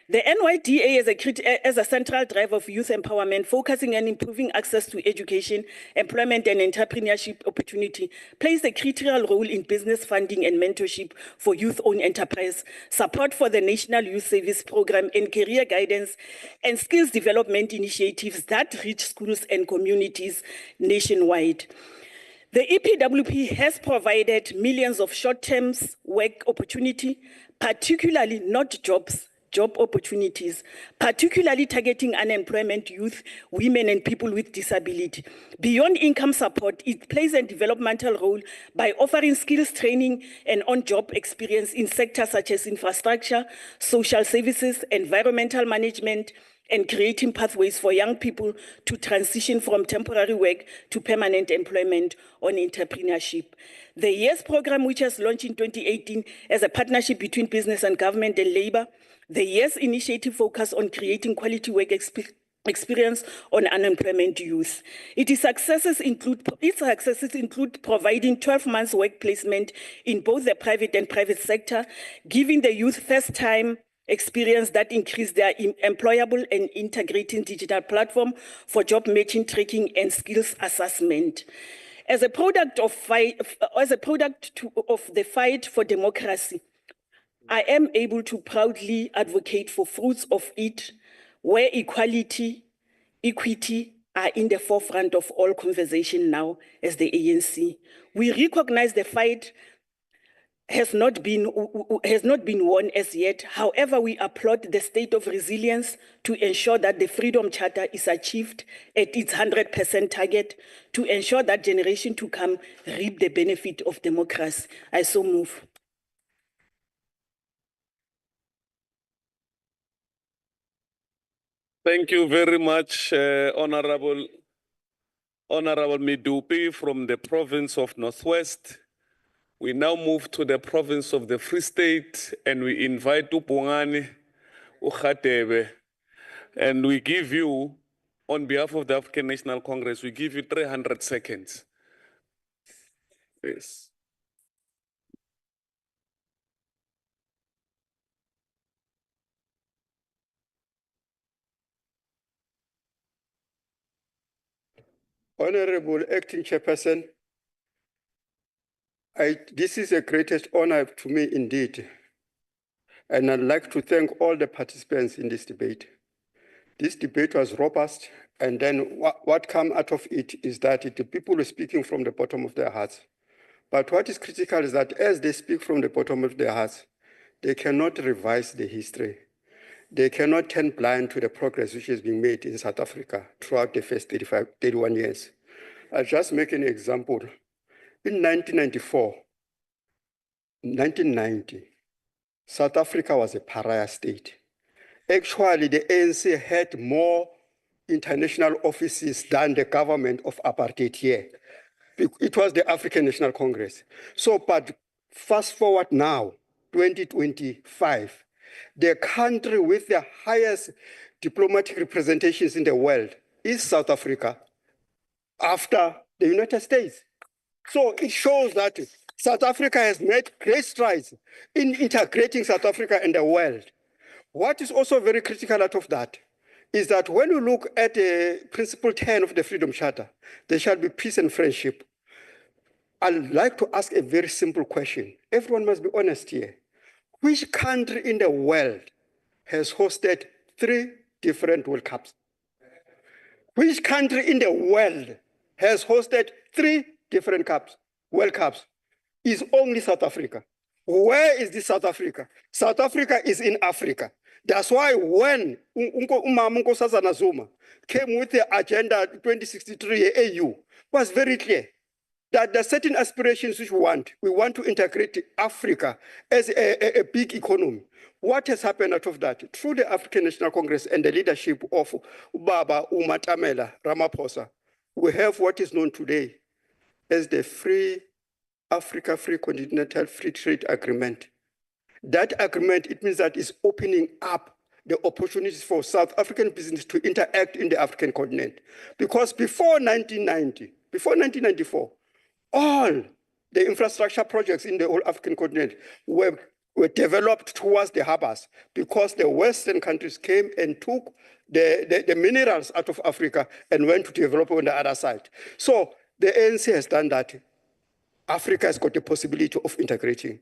The NYDA as a central driver of youth empowerment, focusing on improving access to education, employment, and entrepreneurship opportunity, plays a critical role in business funding and mentorship for youth-owned enterprise, support for the National Youth Service Program, and career guidance and skills development initiatives that reach schools and communities nationwide. The EPWP has provided millions of short-term work opportunity, particularly not jobs, job opportunities, particularly targeting unemployment youth, women, and people with disability. Beyond income support, it plays a developmental role by offering skills training and on-job experience in sectors such as infrastructure, social services, environmental management, and creating pathways for young people to transition from temporary work to permanent employment or entrepreneurship. The YES program, which was launched in 2018 as a partnership between business and government and labor, the YES initiative focused on creating quality work experience on unemployment youth. Its successes include providing 12 months work placement in both the private and private sector, giving the youth first-time experience that increase their employable and integrating digital platform for job matching, tracking, and skills assessment. As a product of the fight for democracy, I am able to proudly advocate for fruits of it, where equality, equity are in the forefront of all conversation now as the ANC. We recognize the fight has not been won as yet. However, we applaud the state of resilience to ensure that the Freedom Charter is achieved at its 100% target, to ensure that generation to come reap the benefit of democracy. I so move. Thank you very much, Honorable Midupi from the province of Northwest. We now move to the province of the Free State, and we invite Upongani Ukhatebe. And we give you, on behalf of the African National Congress, we give you 300 seconds. Yes. Honorable Acting Chairperson, this is the greatest honor to me indeed. And I'd like to thank all the participants in this debate. This debate was robust, and then what came out of it is that the people were speaking from the bottom of their hearts. But what is critical is that as they speak from the bottom of their hearts, they cannot revise the history. They cannot turn blind to the progress which has been made in South Africa throughout the first 31 years. I'll just make an example. In 1990, South Africa was a pariah state. Actually, the ANC had more international offices than the government of apartheid here. It was the African National Congress. So, but fast forward now, 2025, the country with the highest diplomatic representations in the world is South Africa after the United States. So it shows that South Africa has made great strides in integrating South Africa in the world. What is also very critical out of that is that when you look at Principle 10 of the Freedom Charter, there shall be peace and friendship. I'd like to ask a very simple question. Everyone must be honest here. Which country in the world has hosted 3 different World Cups? Which country in the world has hosted 3 different World Cups? It's only South Africa. Where is this South Africa? South Africa is in Africa. That's why when Umama Nkosazana Zuma came with the Agenda 2063 AU, was very clear that there are certain aspirations which we want to integrate Africa as a big economy. What has happened out of that? Through the African National Congress and the leadership of Ubaba Umatamela Ramaphosa, we have what is known today as the Free Africa Free Continental Free Trade Agreement. That agreement, it means that it's opening up the opportunities for South African business to interact in the African continent. Because before 1994, all the infrastructure projects in the whole African continent were developed towards the harbors because the Western countries came and took the minerals out of Africa and went to develop on the other side. So the ANC has done that. Africa has got the possibility of integrating.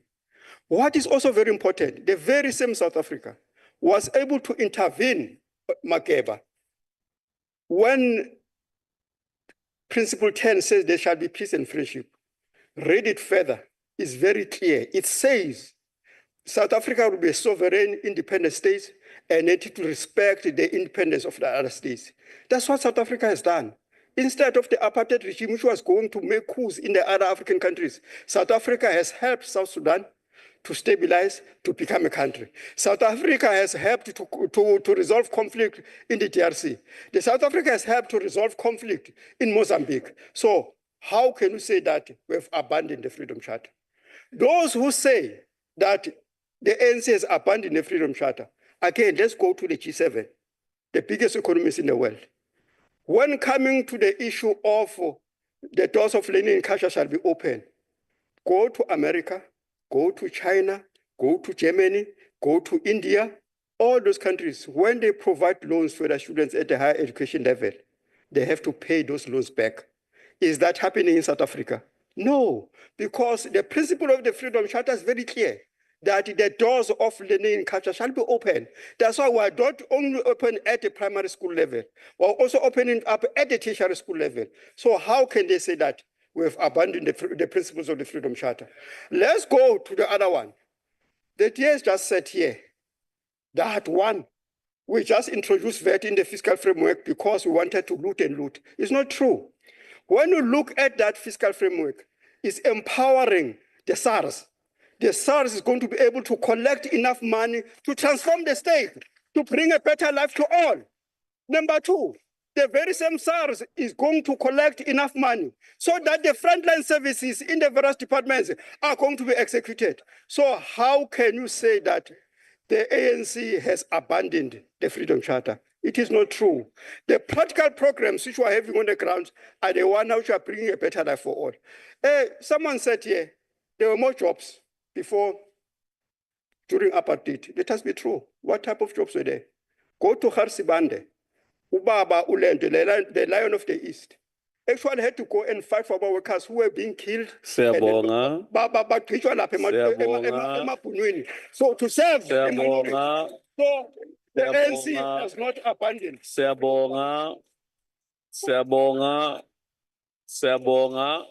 What is also very important, the very same South Africa was able to intervene, Makeba, when Principle 10 says there shall be peace and friendship. Read it further, it's very clear. It says South Africa will be a sovereign, independent state and need to respect the independence of the other states. That's what South Africa has done. Instead of the apartheid regime, which was going to make coups in the other African countries, South Africa has helped South Sudan to stabilize, to become a country. South Africa has helped to resolve conflict in the DRC. The South Africa has helped to resolve conflict in Mozambique. So how can you say that we've abandoned the Freedom Charter? Those who say that the ANC has abandoned the Freedom Charter, again, let's go to the G7, the biggest economies in the world. When coming to the issue of the doors of learning and culture shall be open, go to America, go to China, go to Germany, go to India, all those countries, when they provide loans for their students at the higher education level, they have to pay those loans back. Is that happening in South Africa? No, because the principle of the Freedom Charter is very clear, that the doors of learning and culture shall be open. That's why we're not only open at the primary school level, we're also opening up at the tertiary school level. So how can they say that we've abandoned the principles of the Freedom Charter? Let's go to the other one. The DS just said here that one, we just introduced VAT in the fiscal framework because we wanted to loot and loot. It's not true. When you look at that fiscal framework, it's empowering the SARS. The SARS is going to be able to collect enough money to transform the state, to bring a better life to all. Number 2, the very same SARS is going to collect enough money so that the frontline services in the various departments are going to be executed. So how can you say that the ANC has abandoned the Freedom Charter? It is not true. The practical programs which we are having on the ground are the ones which are bringing a better life for all. Someone said here, there were more jobs before, during apartheid. Let us be true. What type of jobs were there? Go to Harsibande, Ubaba Ulende, the Lion of the East. actually had to go and fight for our workers who were being killed. Siyabonga. Emabhunwini. So to serve the minority. So the ANC has not abandoned. Siyabonga. Siyabonga. Siyabonga.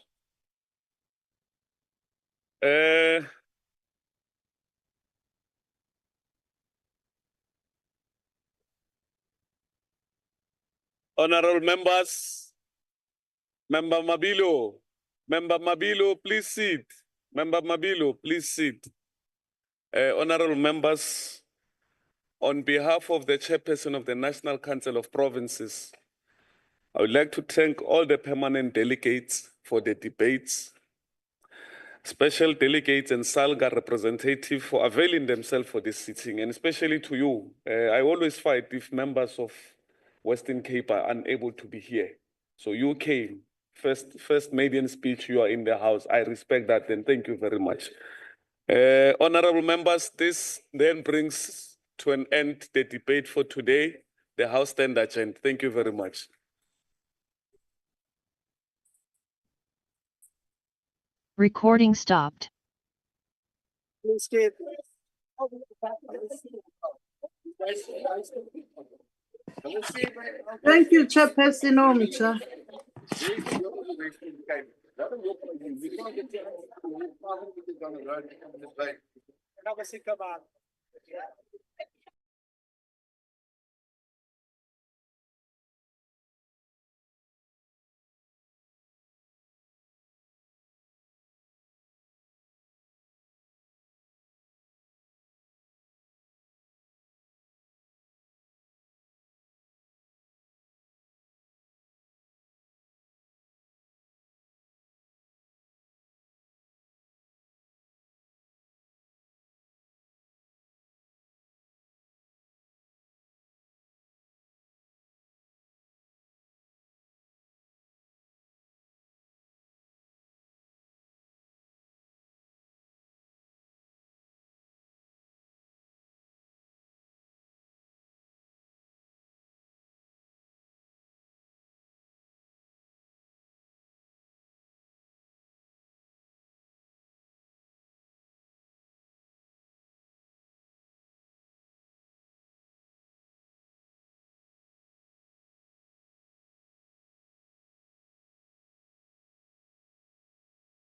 Honorable members, Member Mabilo, please sit. Member Mabilo, please sit. Honorable members, on behalf of the chairperson of the National Council of Provinces, I would like to thank all the permanent delegates for the debates, special delegates and SALGA representatives for availing themselves for this sitting, and especially to you. I always fight if members of Western Cape are unable to be here. So you came, first maiden speech, you are in the house. I respect that and thank you very much. Honorable members, this then brings to an end the debate for today. The House stand adjourned. Thank you very much. Recording stopped. Thank you, Chairperson Omcha.